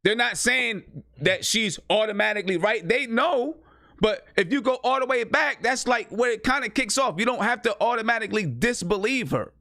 They're not saying that she's automatically right. They know. But if you go all the way back, that's like where it kind of kicks off. You don't have to automatically disbelieve her.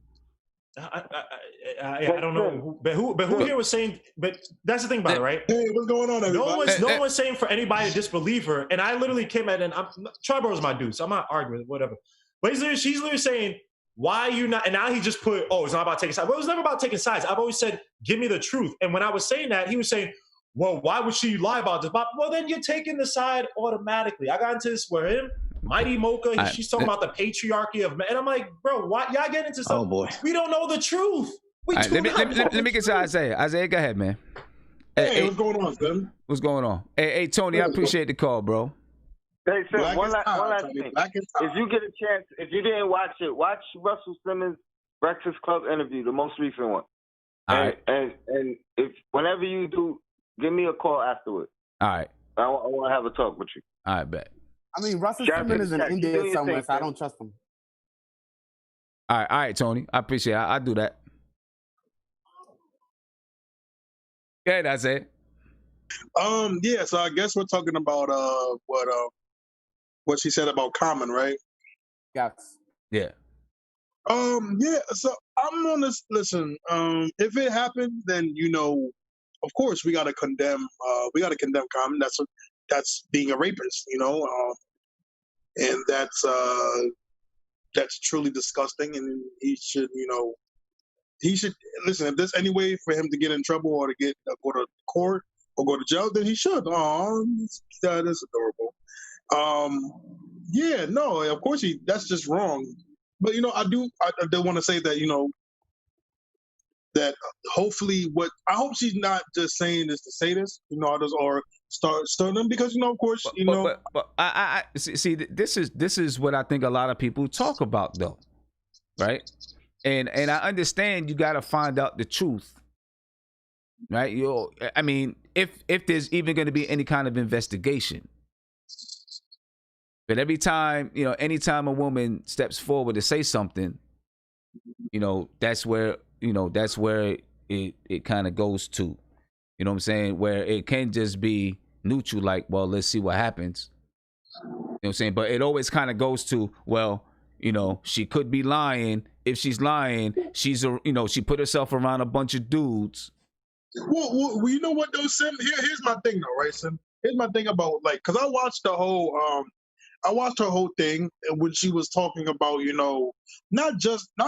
I don't know, but who here was saying? But that's the thing about it, right? Hey, what's going on, everybody? No one's saying for anybody to disbelieve her. And I literally came at it, and Triboro's my dude, so I'm not arguing whatever. But she's literally saying, why are you not? And now he just put, it's not about taking sides. Well, it was never about taking sides. I've always said, give me the truth. And when I was saying that, he was saying, well, why would she lie about this? Well, then you're taking the side automatically. I got into this with him, Mighty Mocha. She's talking about the patriarchy of men. And I'm like, bro, why y'all get into something? Oh, boy. We don't know the truth. Let me get to Isaiah. Isaiah, go ahead, man. Hey, what's going on, son? What's going on? Hey, Tony, I appreciate the call, bro. Hey, sir, one last thing. If you get a chance, if you didn't watch it, watch Russell Simmons' Breakfast Club interview, the most recent one. All right. And if whenever you do, give me a call afterwards. All right. I want to have a talk with you. All right, bet. I mean, Russell Simmons is in India somewhere, so I don't trust him. All right, Tony. I appreciate it. I'll do that. Yeah, that's it. Yeah, so I guess we're talking about what she said about Common, right? Yes. Yeah. Yeah, so I'm on this. Listen, if it happened, then of course we gotta condemn Common. That's being a rapist, and that's truly disgusting. And he should listen. If there's any way for him to get in trouble or to go to court or go to jail, then he should. That is adorable. Yeah, no, of course that's just wrong. But I do want to say that that hopefully I hope she's not just saying this to say this, or start them, because of course But I see this is what I think a lot of people talk about though, right? And I understand you got to find out the truth, right? I mean, if there's even going to be any kind of investigation. But every time, anytime a woman steps forward to say something, that's where it kind of goes to, you know what I'm saying? Where it can just be, neutral, like, well, let's see what happens. You know what I'm saying? But it always kind of goes to, well, you know, she could be lying. If she's lying, she's a, you know, she put herself around a bunch of dudes. Well, you know what though, Sim? Here's my thing though, right, Sim? Here's my thing about, like, because I watched her whole thing, and when she was talking about, you know, not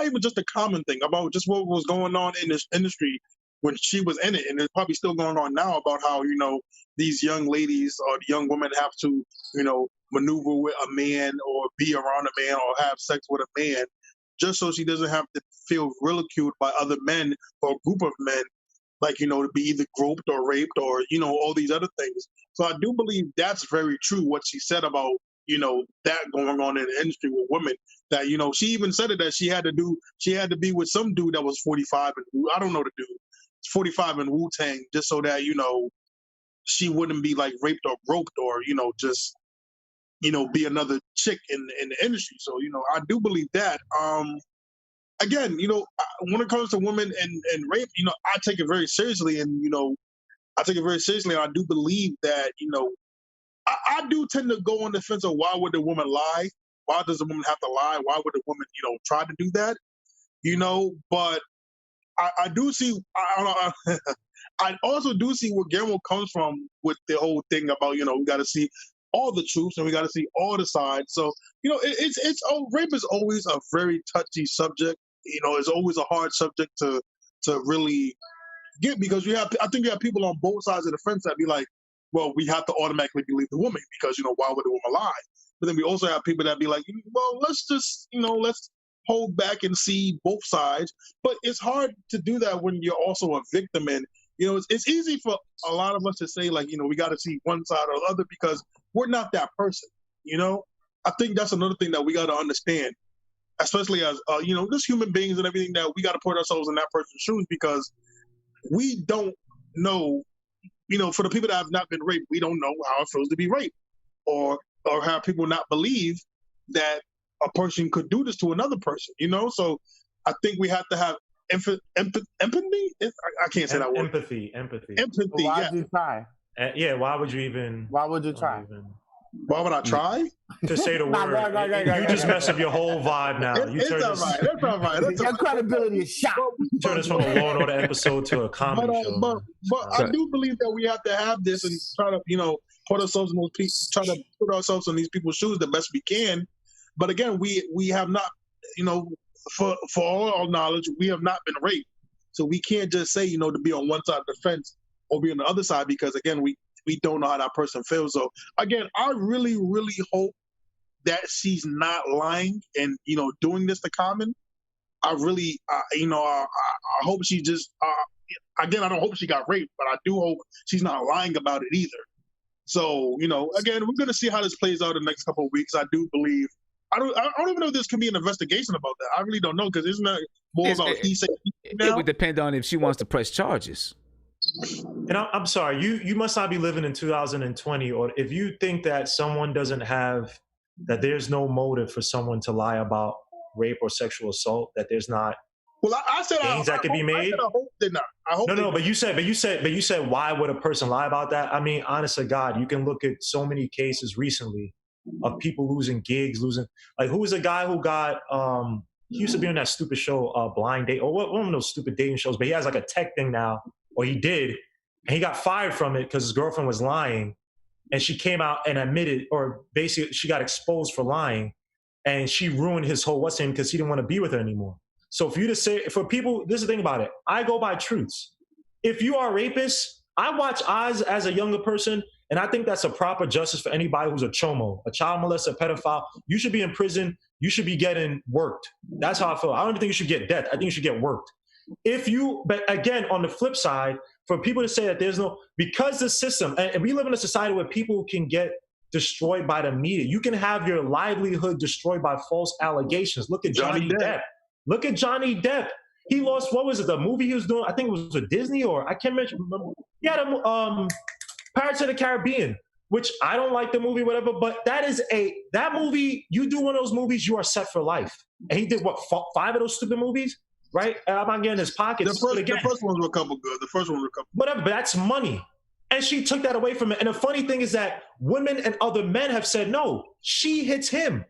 even just the common thing, about just what was going on in this industry when she was in it, and it's probably still going on now, about how, you know, these young ladies or the young women have to, you know, maneuver with a man or be around a man or have sex with a man just so she doesn't have to feel ridiculed by other men or a group of men, like, you know, to be either groped or raped or, you know, all these other things. So I do believe that's very true, what she said about, you know, that going on in the industry with women. That, you know, she even said it, that she had to be with some dude that was 45 and I don't know the dude, 45 in Wu-Tang, just so that, you know, she wouldn't be like raped or groped or, you know, just, you know, be another chick in the industry. So, you know, I do believe that. Again, you know, when it comes to women and rape, you know, I take it very seriously, and, you know, I take it very seriously. And I do believe that, you know, I do tend to go on the fence of, why would the woman lie? Why does the woman have to lie? Why would the woman, you know, try to do that? You know, but I do see, I also do see where Guillermo comes from with the whole thing about, you know, we got to see all the truths and we got to see all the sides. So, you know, rape is always a very touchy subject. You know, it's always a hard subject to really get, because I think you have people on both sides of the fence that be like, well, we have to automatically believe the woman because, you know, why would the woman lie? But then we also have people that be like, well, let's just, you know, let's hold back and see both sides. But it's hard to do that when you're also a victim. And, you know, it's easy for a lot of us to say, like, you know, we got to see one side or the other because we're not that person, you know? I think that's another thing that we got to understand, especially as, you know, just human beings and everything, that we got to put ourselves in that person's shoes, because we don't know, you know, for the people that have not been raped, we don't know how it feels to be raped, or have people not believe that a person could do this to another person, you know? So I think we have to have empathy. I can't say that word. Empathy. Why would you try? Yeah, why would you even? Why would you try? Why would I try? To say the word. You just messed up your whole vibe now. It's all right. Your credibility is shot. Turn this from a Law and Order episode to a comedy show. But I do believe that we have to have this and try to, you know, put ourselves in these people's shoes the best we can. But again, we have not, you know, for all our knowledge, we have not been raped. So we can't just say, you know, to be on one side of the fence or be on the other side, because again, we don't know how that person feels. So again, I really, really hope that she's not lying and, you know, doing this to Common. I really, you know, I hope she just, again, I don't hope she got raped, but I do hope she's not lying about it either. So, you know, again, we're going to see how this plays out in the next couple of weeks. I do believe, I don't even know if this can be an investigation about that. I really don't know, because isn't that more about he said now? It would depend on if she wants to press charges. And I'm sorry, you must not be living in 2020, or if you think that someone doesn't have, that there's no motive for someone to lie about rape or sexual assault, that there's not. Well, I said things that could be made. I hope they're not. I hope no. But you said, why would a person lie about that? I mean, honest to God, you can look at so many cases recently of people losing gigs, like, who was a guy who got he used to be on that stupid show, Blind Date, or one of those stupid dating shows, but he has like a tech thing now, or he did, and he got fired from it because his girlfriend was lying, and she came out and admitted, or basically she got exposed for lying, and she ruined his whole what's name because he didn't want to be with her anymore. So for you to say, for people, this is the thing about it, I go by truths. If you are a rapist, I watch Oz as a younger person, and I think that's a proper justice for anybody who's a chomo, a child molester, pedophile. You should be in prison. You should be getting worked. That's how I feel. I don't even think you should get death. I think you should get worked. But again, on the flip side, for people to say that there's no, because the system, and we live in a society where people can get destroyed by the media. You can have your livelihood destroyed by false allegations. Look at Johnny Depp. Look at Johnny Depp. He lost, what was it, the movie he was doing? I think it was a Disney, or I can't remember. He had a Pirates of the Caribbean, which I don't like the movie, whatever, but that movie, you do one of those movies, you are set for life. And he did, what, 5 of those stupid movies? Right? I'm not getting his pockets. The first ones were a couple good. The first one was a couple. Whatever, but that's money. And she took that away from it. And the funny thing is that women and other men have said, no, she hits him.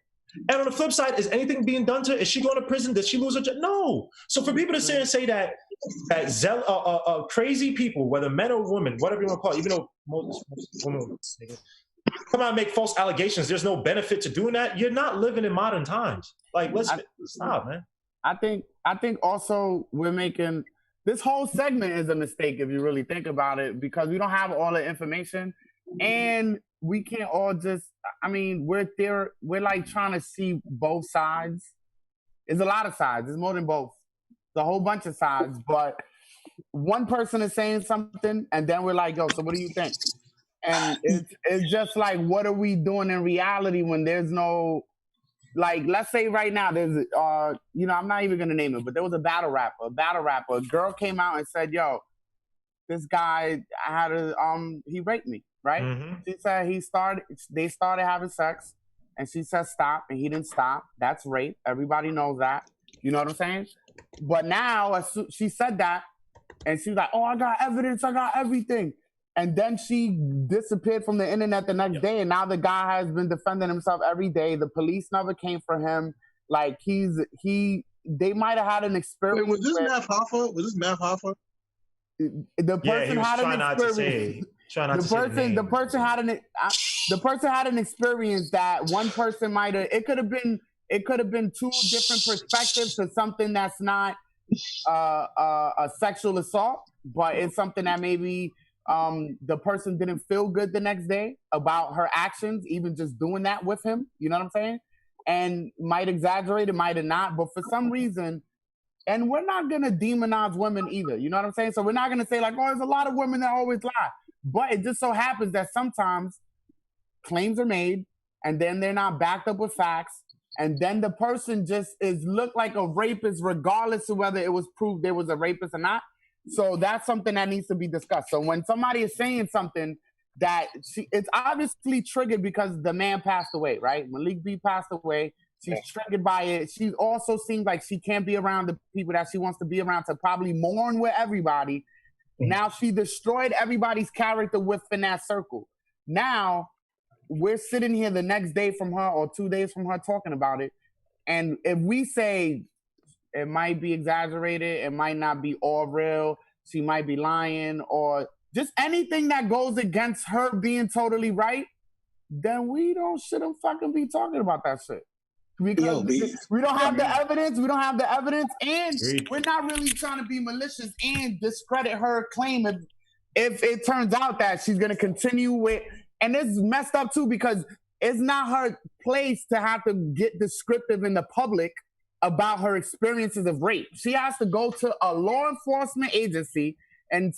And on the flip side, is anything being done to her? Is she going to prison? Does she lose her job? No. So for people to sit and say that crazy people, whether men or women, whatever you want to call it, even though most women come out and make false allegations, there's no benefit to doing that. You're not living in modern times. Like, let's stop, man. I think also we're making this whole segment is a mistake if you really think about it, because we don't have all the information and we can't all just, I mean, we're like trying to see both sides. There's a lot of sides. There's more than both. There's a whole bunch of sides, but one person is saying something and then we're like, yo, so what do you think? And it's just like, what are we doing in reality when there's no, like, let's say right now there's, I'm not even going to name it, but there was a battle rapper. A girl came out and said, yo, this guy, he raped me, right? Mm-hmm. She said they started having sex and she said stop and he didn't stop. That's rape. Everybody knows that. You know what I'm saying? But now she said that and she's like, oh, I got evidence. I got everything. And then she disappeared from the internet the next day, and now the guy has been defending himself every day. The police never came for him. Like they might have had an experience. Wait, was this Math Hoffa? The person had an experience. The person had an experience that one person might have. It could have been two different perspectives to something that's not a sexual assault, but it's something that maybe. The person didn't feel good the next day about her actions, even just doing that with him. You know what I'm saying? And might exaggerate it, might have not. But for some reason, and we're not going to demonize women either. You know what I'm saying? So we're not going to say like, oh, there's a lot of women that always lie. But it just so happens that sometimes claims are made and then they're not backed up with facts. And then the person just looked like a rapist regardless of whether it was proved there was a rapist or not. So that's something that needs to be discussed. So when somebody is saying something that it's obviously triggered because the man passed away, right? Malik B passed away. She's triggered by it. She also seems like she can't be around the people that she wants to be around to probably mourn with everybody. Now she destroyed everybody's character within that circle. Now we're sitting here the next day from her or 2 days from her talking about it. And if we say, it might be exaggerated. It might not be all real. She might be lying or just anything that goes against her being totally right, then we shouldn't fucking be talking about that shit. Because we don't have the evidence. We don't have the evidence. And we're not really trying to be malicious and discredit her claim if it turns out that she's going to continue with. And it's messed up too because it's not her place to have to get descriptive in the public about her experiences of rape. She has to go to a law enforcement agency and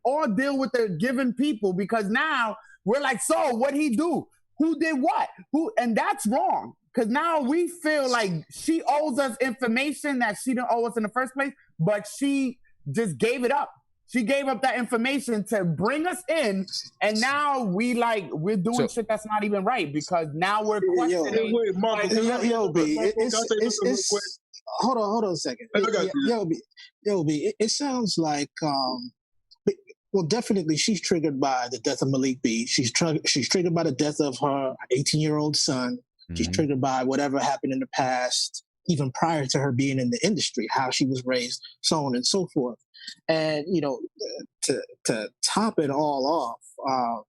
or deal with the given people because now we're like, so what'd he do? Who did what? And that's wrong. Because now we feel like she owes us information that she didn't owe us in the first place, but she just gave it up. She gave up that information to bring us in, and now we're doing shit that's not even right because now we're questioning. Hold on a second. It sounds like well, definitely she's triggered by the death of Malik B. She's triggered by the death of her 18-year-old son. Mm-hmm. She's triggered by whatever happened in the past, even prior to her being in the industry, how she was raised, so on and so forth. And, to top it all off,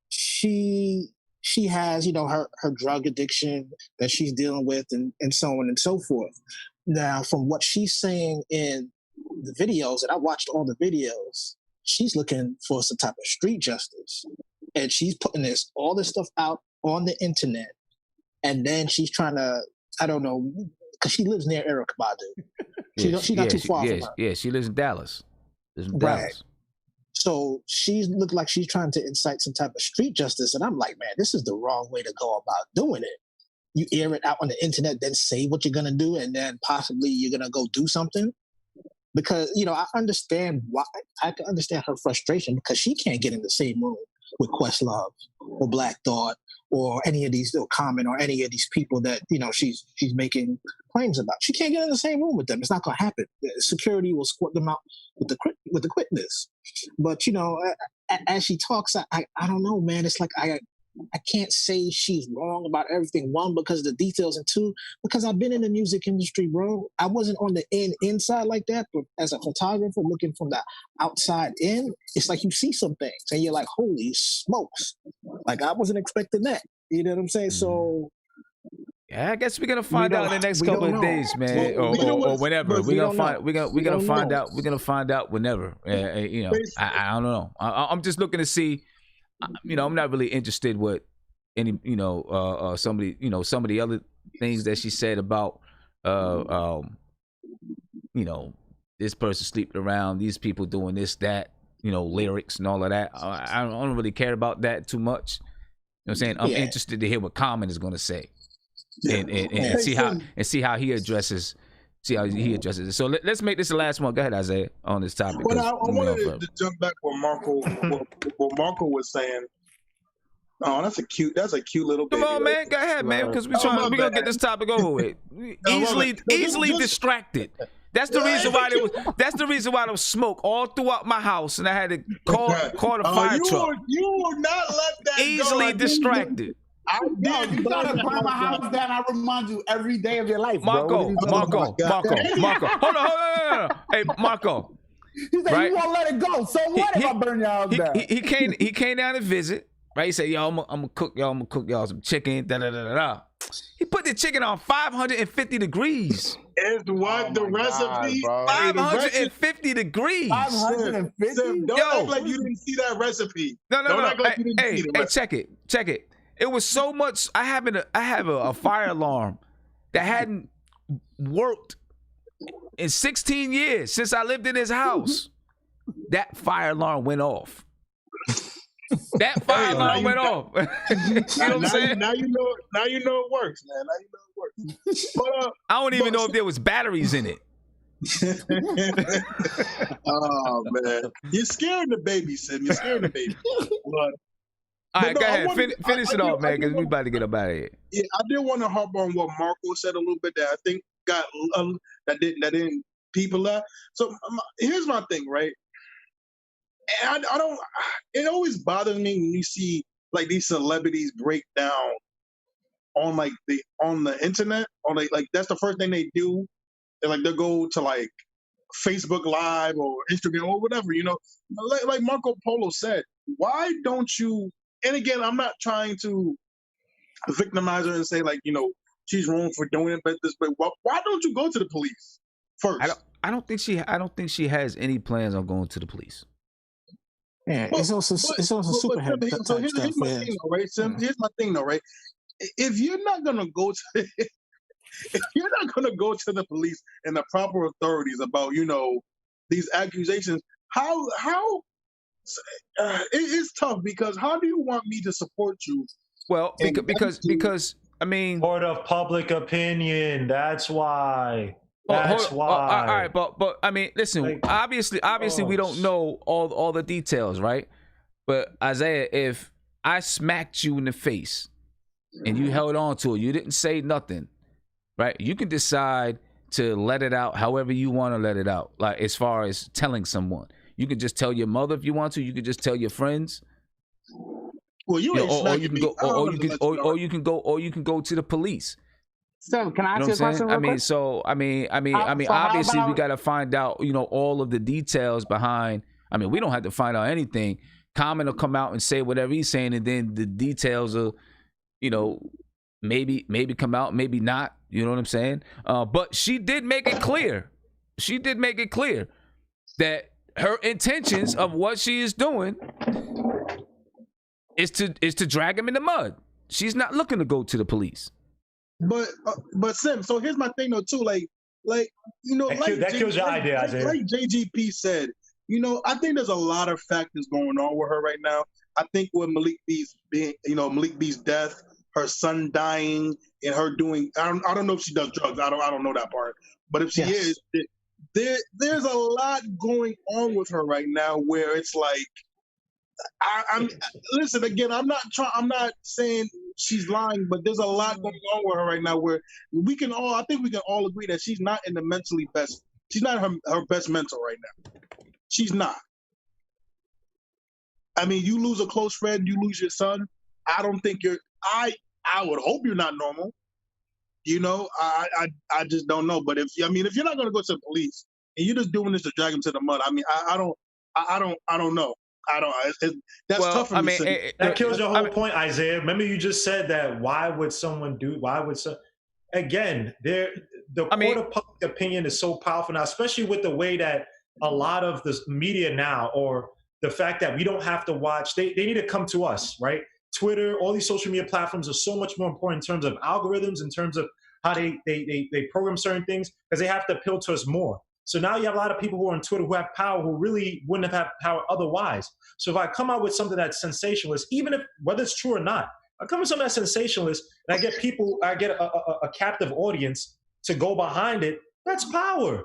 she has, her drug addiction that she's dealing with and so on and so forth. Now, from what she's saying in the videos, and I watched all the videos, she's looking for some type of street justice. And she's putting all this stuff out on the internet. And then she's trying to, I don't know, because she lives near Erykah Badu. She's not too far from her. Yeah, she lives in Dallas. Right. So she looked like she's trying to incite some type of street justice. And I'm like, man, this is the wrong way to go about doing it. You air it out on the internet, then say what you're going to do, and then possibly you're going to go do something. Because, I understand why. I can understand her frustration because she can't get in the same room with Questlove or Black Thought or any of these, Common or any of these people that, she's making claims about. She can't get in the same room with them. It's not going to happen. Security will squirt them out with the quickness. But, as she talks, I don't know, man. It's like I can't say she's wrong about everything. One, because of the details, and two, because I've been in the music industry, bro. I wasn't on the inside like that, but as a photographer looking from the outside in, it's like you see some things and you're like, holy smokes. Like I wasn't expecting that. You know what I'm saying? So yeah, I guess we're gonna find out in the next couple of days, man, or whenever. We're gonna find out. We're gonna find out whenever. You know, I don't know. I'm just looking to see. You know, I'm not really interested with any. You know, somebody. You know, some of the other things that she said about. You know, this person sleeping around, these people doing this, that. You know, lyrics and all of that. I don't really care about that too much. You know what I'm saying? I'm interested to hear what Common is gonna say. And see how he addresses it. So let's make this the last one. Go ahead, Isaiah, on this topic. But I wanted to jump back what Marco was saying. Oh, that's a cute little baby. Come on, man. Go ahead, man, because we're gonna get this topic over with. Easily distracted. That's the reason why there was smoke all throughout my house, and I had to call the fire truck. You will not let that easily go. distracted. You gotta burn my house down. I remind you every day of your life, Marco. Hold on. Hey, Marco. He said, you won't let it go. So what if I burn your house down? He came down to visit, right? He said, yo, I'm gonna cook y'all some chicken, da-da-da-da-da. He put the chicken on 550 degrees. It's what the recipe. 550 degrees. 550? Don't act like you didn't see that recipe. No. Don't act like you didn't see the recipe. Check it. It was so much. I have a fire alarm that hadn't worked in 16 years since I lived in his house. That fire alarm went off. That fire alarm went off. You know what I'm saying? Now you know it works, man. Now you know it works. But, I don't even know if there was batteries in it. Oh man, you're scaring the baby, Sim. You're scaring the baby. But, all right, go ahead. Finish it off, man, because we about to get up out of here. Yeah, I did want to harp on what Marco said a little bit that I think got that didn't people up. So here's my thing, right? And I don't. It always bothers me when you see like these celebrities break down on the internet, or like that's the first thing they do. They'll go to like Facebook Live or Instagram or whatever, you know. Like Marco Polo said, why don't you? And again, I'm not trying to victimize her and say like, you know, she's wrong for doing it, but why don't you go to the police first? I don't think she has any plans on going to the police. Yeah, it's also super heavy. So here's my thing, though, right? So here's my thing, though, right? If you're not gonna go to the police and the proper authorities about, you know, these accusations, how it's tough, because how do you want me to support you? Well, because I mean, court of public opinion. That's why. That's why. All right, but I mean, listen. Obviously, we don't know all the details, right? But Isaiah, if I smacked you in the face and you held on to it, you didn't say nothing, right? You can decide to let it out however you want to let it out. Like as far as telling someone, you can just tell your mother if you want to. You can just tell your friends. Well, you ain't smacking me. Or you can go to the police. So can I ask you a question? Obviously we got to find out, you know, all of the details behind. I mean, we don't have to find out anything. Common will come out and say whatever he's saying, and then the details will, you know, maybe come out, maybe not. You know what I'm saying? But she did make it clear. She did make it clear that her intentions of what she is doing is to drag him in the mud. She's not looking to go to the police. But Sim, so here's my thing though too, like you know, that kills your idea, Isaiah. Like JGP said, you know, I think there's a lot of factors going on with her right now. I think with Malik B's death, her son dying, and her doing, I don't know if she does drugs. I don't know that part. But if she is, there's a lot going on with her right now where it's like, I'm listen again. I'm not saying she's lying, but there's a lot going on with her right now where I think we can all agree that she's not in the mentally best. She's not her best mental right now. She's not. I mean, you lose a close friend, you lose your son. I don't think you're. I would hope you're not normal. You know, I just don't know. But if you're not going to go to the police and you're just doing this to drag him to the mud, I mean, I don't know. That's tough for me. That kills your whole point, Isaiah. Remember, you just said that. Why would someone do? Why would some? Again, the court of public opinion is so powerful now, especially with the way that a lot of the media now, or the fact that we don't have to watch. They need to come to us, right? Twitter, all these social media platforms are so much more important in terms of algorithms, in terms of how they program certain things, because they have to appeal to us more. So now you have a lot of people who are on Twitter who have power who really wouldn't have had power otherwise. So if I come out with something that's sensationalist, even if whether it's true or not, I come with something that's sensationalist and I get a captive audience to go behind it, that's power.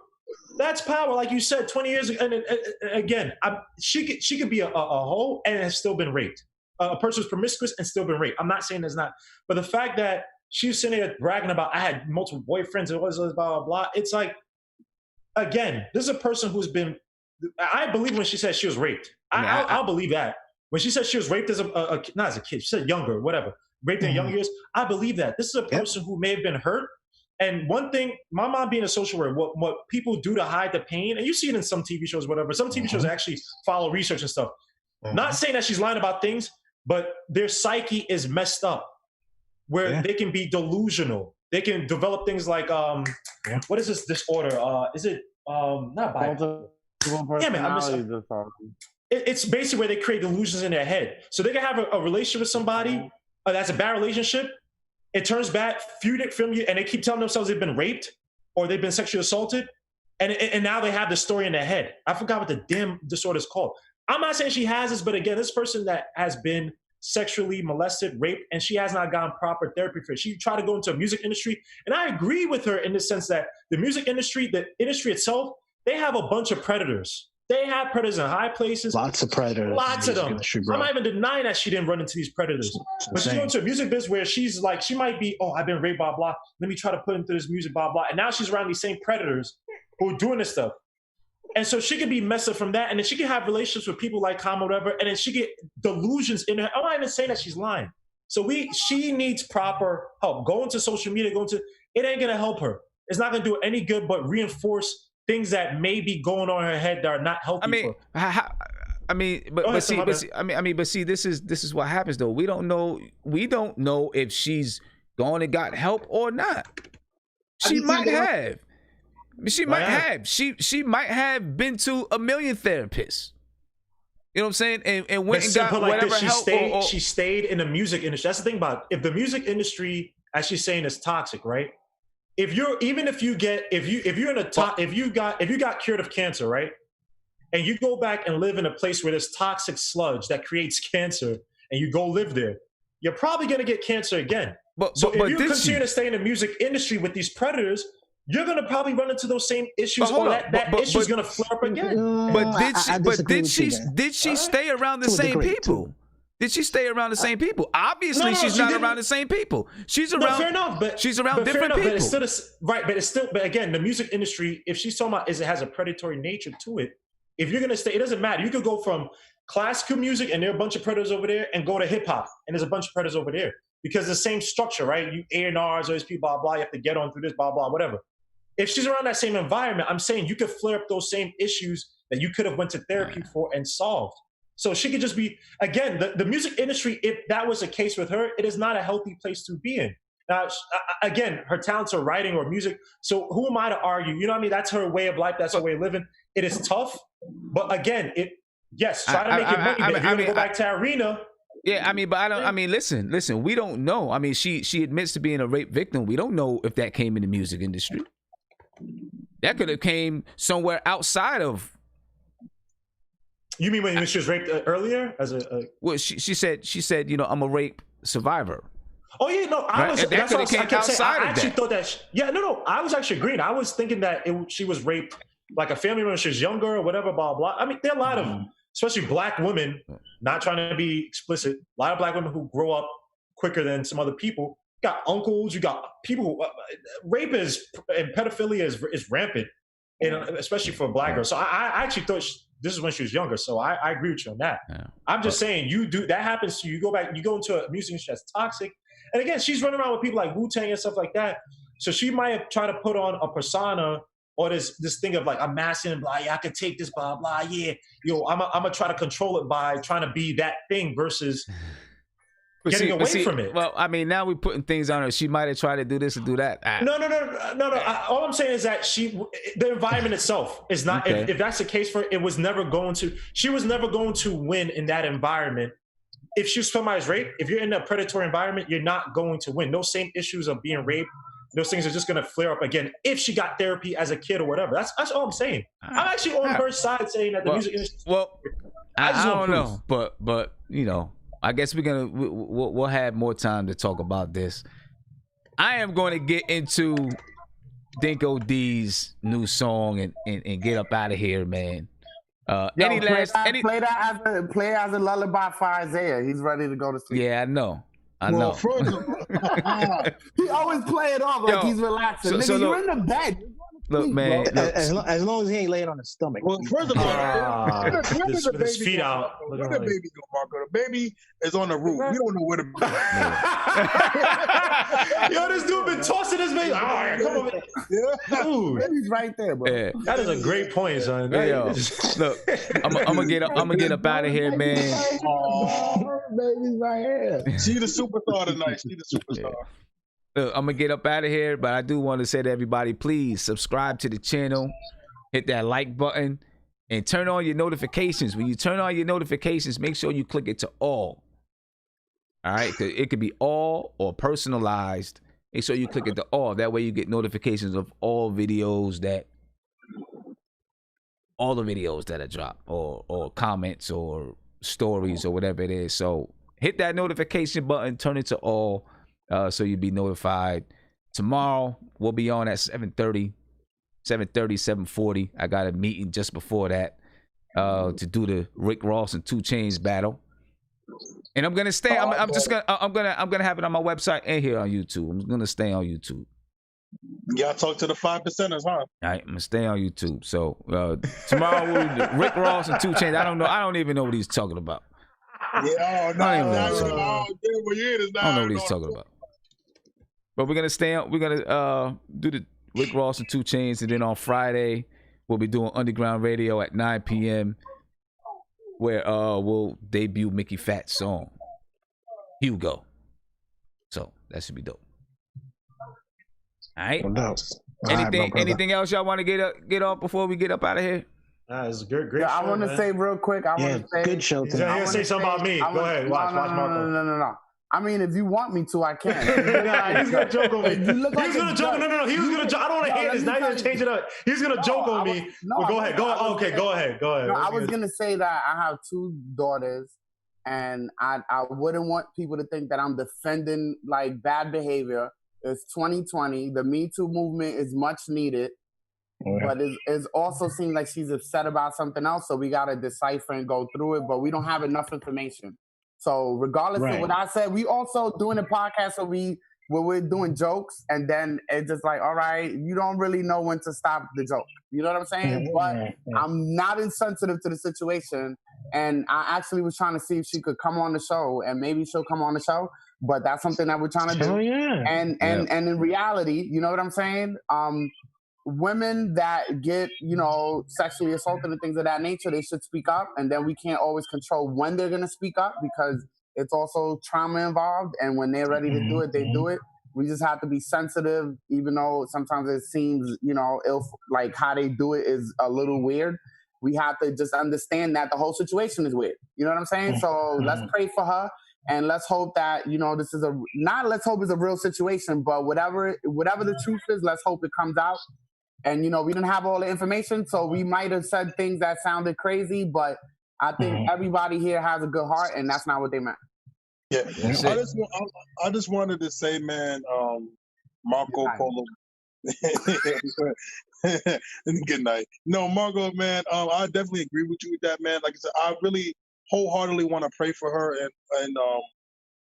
That's power. Like you said, 20 years ago, and again, she could be a hoe and has still been raped. A person who's promiscuous and still been raped. I'm not saying there's not, but the fact that she's sitting there bragging about, I had multiple boyfriends, it was blah, blah, blah. It's like, again, this is a person who's been, I believe when she said she was raped. I'll believe that. When she said she was raped as not as a kid, she said younger, whatever, raped in young years, I believe that. This is a person who may have been hurt. And one thing, my mom being a social worker, what people do to hide the pain, and you see it in some TV shows, whatever. Some TV shows actually follow research and stuff. Not saying that she's lying about things, but their psyche is messed up, where they can be delusional. They can develop things like, what is this disorder? Is it not bipolar? Yeah, man, it's basically where they create delusions in their head. So they can have a relationship with somebody that's a bad relationship. It turns bad, from you, and they keep telling themselves they've been raped or they've been sexually assaulted, and now they have the story in their head. I forgot what the damn disorder is called. I'm not saying she has this, but again, this person that has been sexually molested, raped, and she has not gotten proper therapy for it. She tried to go into a music industry, and I agree with her in the sense that the music industry, the industry itself, they have a bunch of predators. They have predators in high places. Lots of predators. Lots of them. I'm not even denying that she didn't run into these predators. But she's going to a music business where she's like, she might be, I've been raped, blah, blah. Let me try to put into this music, blah, blah. And now she's around these same predators who are doing this stuff. And so she could be messed up from that. And then she can have relationships with people like Kama, whatever. And then she get delusions in her. I'm not even saying that she's lying. So she needs proper help. Going to social media, it ain't going to help her. It's not going to do any good but reinforce things that may be going on in her head that are not healthy. But see, this is what happens though. We don't know if she's gone and got help or not. She might have. She might have. She might have been to a million therapists. You know what I'm saying? And went and got whatever help. She stayed in the music industry. That's the thing about it. If the music industry, as she's saying, is toxic, right? If you got cured of cancer, right? And you go back and live in a place where there's toxic sludge that creates cancer, and you go live there, you're probably gonna get cancer again. So if you continue to stay in the music industry with these predators, you're gonna probably run into those same issues, or that issue is gonna flare up again. Did she stay around the same people? Did she stay around the same people? Obviously, she's not around the same people. She's around. Fair enough, but she's around different people. But it's still. But again, the music industry, if she's talking about, it has a predatory nature to it. If you're gonna stay, it doesn't matter. You could go from classical music, and there are a bunch of predators over there, and go to hip hop, and there's a bunch of predators over there, because the same structure, right? You A&Rs, those people, blah blah. You have to get on through this, blah blah, whatever. If she's around that same environment, I'm saying you could flare up those same issues that you could have went to therapy for and solved. So she could just be, again, the music industry, if that was the case with her, it is not a healthy place to be in. Now, again, her talents are writing or music. So who am I to argue? You know what I mean? That's her way of life. That's her way of living. It is tough. But again, try to make it money. But if you're going to go back to arena. Yeah, listen, we don't know. I mean, she admits to being a rape victim. We don't know if that came in the music industry. That could have came somewhere outside of. You mean when she was raped earlier? Well, she said, I'm a rape survivor. Oh yeah, no, I was. That's what I kept saying. I actually thought that. I was actually agreeing. I was thinking that she was raped, like a family member when she was younger or whatever. Blah blah. I mean, there are a lot of, especially black women. Not trying to be explicit. A lot of black women who grow up quicker than some other people. You got uncles. You got people who rape and pedophilia is rampant, and especially for black girls. So I actually thought this is when she was younger. So I agree with you on that. Yeah. I'm just saying that happens to you. You go back, you go into a music industry that's toxic. And again, she's running around with people like Wu-Tang and stuff like that. So she might have tried to put on a persona or this thing of like, I'm masculine, blah, yeah, I can take this, blah, blah, yeah. I'm gonna try to control it by trying to be that thing versus getting away from it. Well, I mean, now we're putting things on her. She might have tried to do this and do that. No. All I'm saying is that the environment itself is not, if that's the case for her, she was never going to win in that environment. If she was somebody's raped, if you're in a predatory environment, you're not going to win. Those same issues of being raped, those things are just going to flare up again if she got therapy as a kid or whatever. That's all I'm saying. I'm actually on her side saying that the music industry. Well, I don't know, but you know, I guess we'll have more time to talk about this. I am going to get into Dinko D's new song and get up out of here, man. Play that as a lullaby for Isaiah. He's ready to go to sleep. Yeah, I know. Well, he always play it off like he's relaxing. Nigga, you're in the bed. Look, man. As long as he ain't laying on his stomach. Well, first of all, where with his feet out. Where the baby go, Marco? The baby is on the roof. We don't know where the baby Yo, this dude been tossing his baby. All right, come on, man. Dude, baby's right there, bro. Yeah. That is a great point, son. Hey, yo, look, I'm gonna get up out of here, man. Baby's right here. She the superstar tonight. She the superstar. Yeah. Look, I'm gonna get up out of here, but I do want to say to everybody, please subscribe to the channel, hit that like button, and turn on your notifications. When you turn on your notifications, make sure you click it to all. All right, it could be all or personalized. Make sure you click it to all. That way you get notifications of all the videos that I drop, or comments or stories or whatever it is. So hit that notification button, turn it to all. So you'll be notified. Tomorrow, we'll be on at 7:30, 7:40. I got a meeting just before that to do the Rick Ross and 2 Chainz battle. And I'm gonna stay. I'm gonna have it on my website and here on YouTube. I'm gonna stay on YouTube. You gotta talk to the 5%ers, huh? All right, I'm gonna stay on YouTube. So tomorrow we'll do Rick Ross and 2 Chainz. I don't even know what he's talking about. Yeah, I don't know what he's talking about. But we're gonna stay on. We're gonna do the Rick Ross and 2 Chainz, and then on Friday we'll be doing Underground Radio at 9 p.m. where we'll debut Mickey Factz' song Hugo. So that should be dope. All right. Anything else y'all want to get off before we get up out of here? It's a great show. I want to say real quick. Good show. He's gonna say something about me. Go ahead. Watch Marco. No. I mean, if you want me to, I can. He's gonna joke on me. He was gonna joke. No. He was gonna joke. I don't want to hear this. Now you're gonna change it up. He's gonna joke on me. Go ahead. Go ahead. No, I was gonna say that I have 2 daughters, and I wouldn't want people to think that I'm defending like bad behavior. It's 2020. The Me Too movement is much needed. But it also seems like she's upset about something else, so we got to decipher and go through it, but we don't have enough information. So regardless of what I said, we also doing a podcast where we're doing jokes, and then it's just like, all right, you don't really know when to stop the joke. You know what I'm saying? But I'm not insensitive to the situation, and I actually was trying to see if she could come on the show, and maybe she'll come on the show, but that's something that we're trying to do. And in reality, you know what I'm saying? Women that get, sexually assaulted and things of that nature, they should speak up. And then we can't always control when they're going to speak up because it's also trauma involved. And when they're ready to do it, they do it. We just have to be sensitive, even though sometimes it seems, like how they do it is a little weird. We have to just understand that the whole situation is weird. You know what I'm saying? So let's pray for her. And let's hope that, this is let's hope it's a real situation, but whatever the truth is, let's hope it comes out. And, we didn't have all the information, so we might have said things that sounded crazy, but I think everybody here has a good heart, and that's not what they meant. Yeah. I just wanted to say, man, Marco Polo. Good night. No, Marco, man, I definitely agree with you with that, man. Like I said, I really wholeheartedly want to pray for her and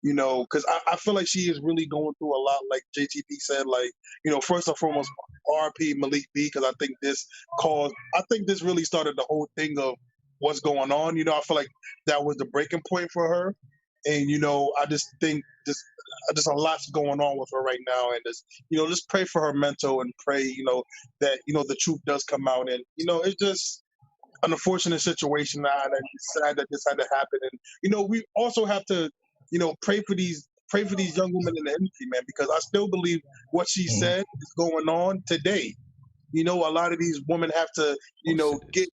because I feel like she is really going through a lot, like JTP said, like, first and foremost, RP Malik B, because I think this really started the whole thing of what's going on. You know, I feel like that was the breaking point for her. And, you know, I just think just a lot's going on with her right now. And just, you know, just pray for her mental and pray, you know, that, you know, the truth does come out. And, you know, it's just an unfortunate situation now, and it's sad that this had to happen. And, you know, we also have to, you know, pray for these young women in the industry, man, because I still believe what she said is going on today. You know, a lot of these women have to, you know, get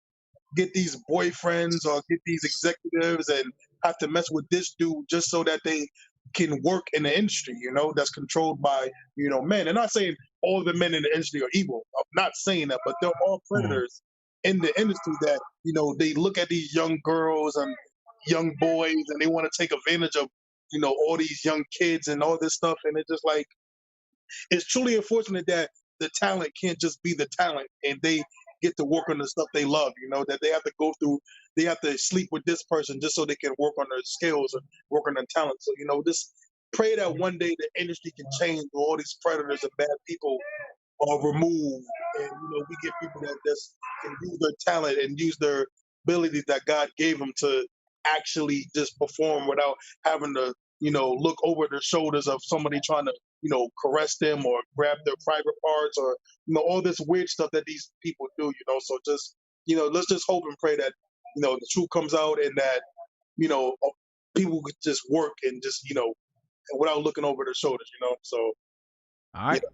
these boyfriends or get these executives and have to mess with this dude just so that they can work in the industry, you know, that's controlled by, you know, men. And I'm not saying all the men in the industry are evil. I'm not saying that, but they're all predators in the industry that, you know, they look at these young girls and young boys and they want to take advantage of, you know, all these young kids and all this stuff. And it's just like, it's truly unfortunate that the talent can't just be the talent and they get to work on the stuff they love, you know, that they have to go through, they have to sleep with this person just so they can work on their skills and work on their talent. So, you know, just pray that one day the industry can change, where all these predators and bad people are removed, and, you know, we get people that just can use their talent and use their abilities that God gave them to actually just perform without having to, you know, look over their shoulders of somebody trying to, you know, caress them or grab their private parts or, you know, all this weird stuff that these people do, you know. So just, you know, let's just hope and pray that, you know, the truth comes out and that, you know, people could just work and just, you know, without looking over their shoulders, you know. So, all right. Yeah.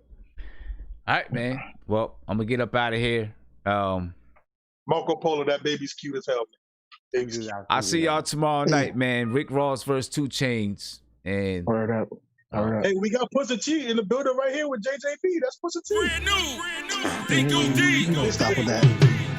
All right, man. Well, I'm going to get up out of here. Marco Polo, that baby's cute as hell, man. I'll see y'all tomorrow night, man. Rick Ross versus 2 Chainz. And word up. All right. Hey, we got Pusha T in the building right here with JJP. That's Pusha T. Brand new. Don't stop with that.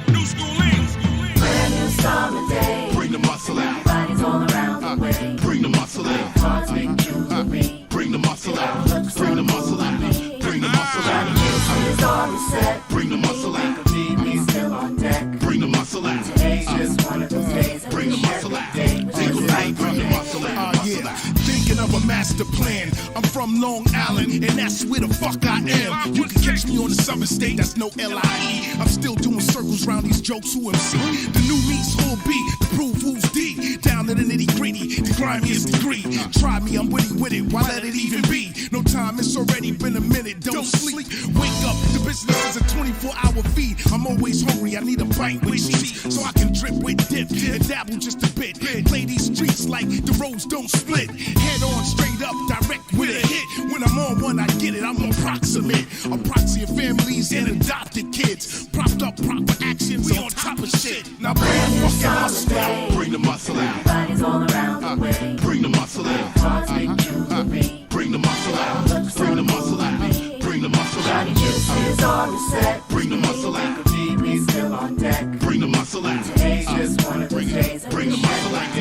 New school links. Brand new summer day. Bring the muscle out. Everybody's all around the way. Bring the muscle out. Cars make jewelry. Bring the muscle out. Bring the muscle out. Bring the muscle out. Is on the set. Bring the muscle out. Me still on deck. Bring the muscle out. Today's just one of those days. Bring the muscle out. Bring the muscle out. Yeah, thinking of a master plan. I'm from Long Island, and that's where the fuck I am. You can catch me on the Southern State, that's no LIE. I'm still doing circles round these jokes who MC. The new me's whole beat, to prove who's D. Down to the nitty gritty, the grimiest degree. Try me, I'm witty with it, why let it even be? No time, it's already been a minute, don't sleep. Wake up, the business is a 24-hour feed. I'm always hungry, I need a bite with cheese, so I can drip with dip and dabble just a bit. Play these streets like the roads don't split. Head on, straight up, direct with a hit. When I'm on one, I get it, I'm approximate. A proxy of families and adopted kids. Propped up, proper actions, we on top of shit. Now bring the fucking muscle out. Bring the muscle out. Everybody's all around the way. Bring the muscle out. Cars make jewelry. Bring the muscle out. Bring the muscle out. Bring the muscle out. Johnny Juice is on the set. Bring the muscle out. Me still on deck. Bring the muscle out. Today's just one of those days. Bring the muscle out.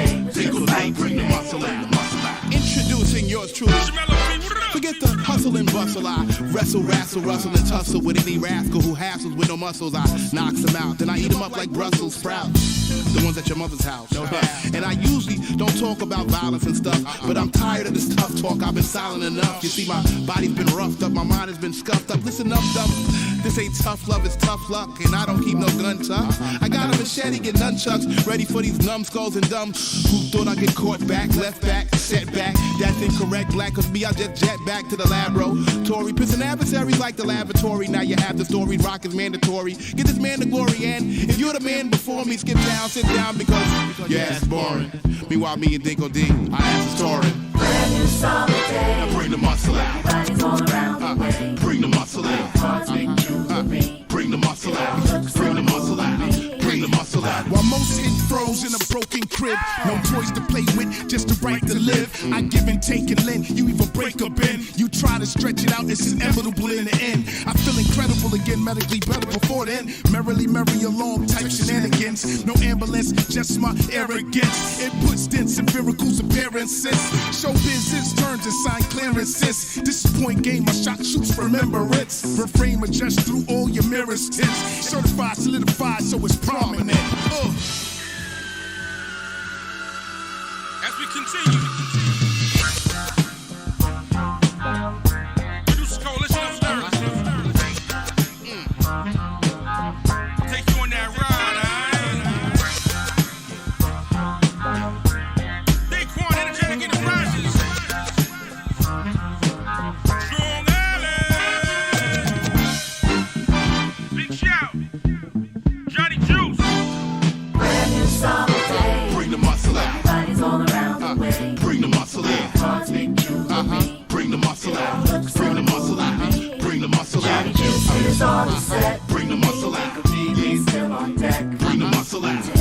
Bring the muscle out. Introducing yours truly. Forget the hustle and bustle. I wrestle, rustle, and tussle with any rascal who hassles with no muscles. I knocks them out, then I eat them up like Brussels sprouts. The ones at your mother's house. And I usually don't talk about violence and stuff, but I'm tired of this tough talk. I've been silent enough. You see, my body's been roughed up, my mind has been scuffed up. Listen up, dumb. This ain't tough love, it's tough luck, and I don't keep no gun tucks. I got a machete, get nunchucks, ready for these numbskulls and dumb who thought I'd get caught back, left back, set back. That's incorrect, black, cause me, I just jet back to the lab, bro. Tory, pissing adversaries like the laboratory. Now you have the story, rock is mandatory. Get this man the glory, and if you're the man before me, skip down, sit down, because yeah, it's boring. Meanwhile, me and Dinko D, I ask the story. Brand new summer day. Bring the muscle out. Everybody's all around the way. Bring the muscle out. Cars make jewelry. Bring the muscle out. Bring the muscle out. Bring the muscle out. While most hit froze in a broken crib, no toys to play with, just the right to live. I give and take and lend, you either break or bend. You try to stretch it out, it's inevitable in the end. I feel incredible again, medically better before then. Merrily merry along type shenanigans. No ambulance, just my arrogance. It puts dents in miracles appearances. Show business turns and sign clearances. This is point game, my shot shoots for remembrance. Refrain adjust through all your mirrors tints. Certified, solidified, so it's prominent. As we continue. Produce a coalition of stars. Take you on that ride, it's all set. Bring the muscle out. DJ's still on deck. Bring the muscle out.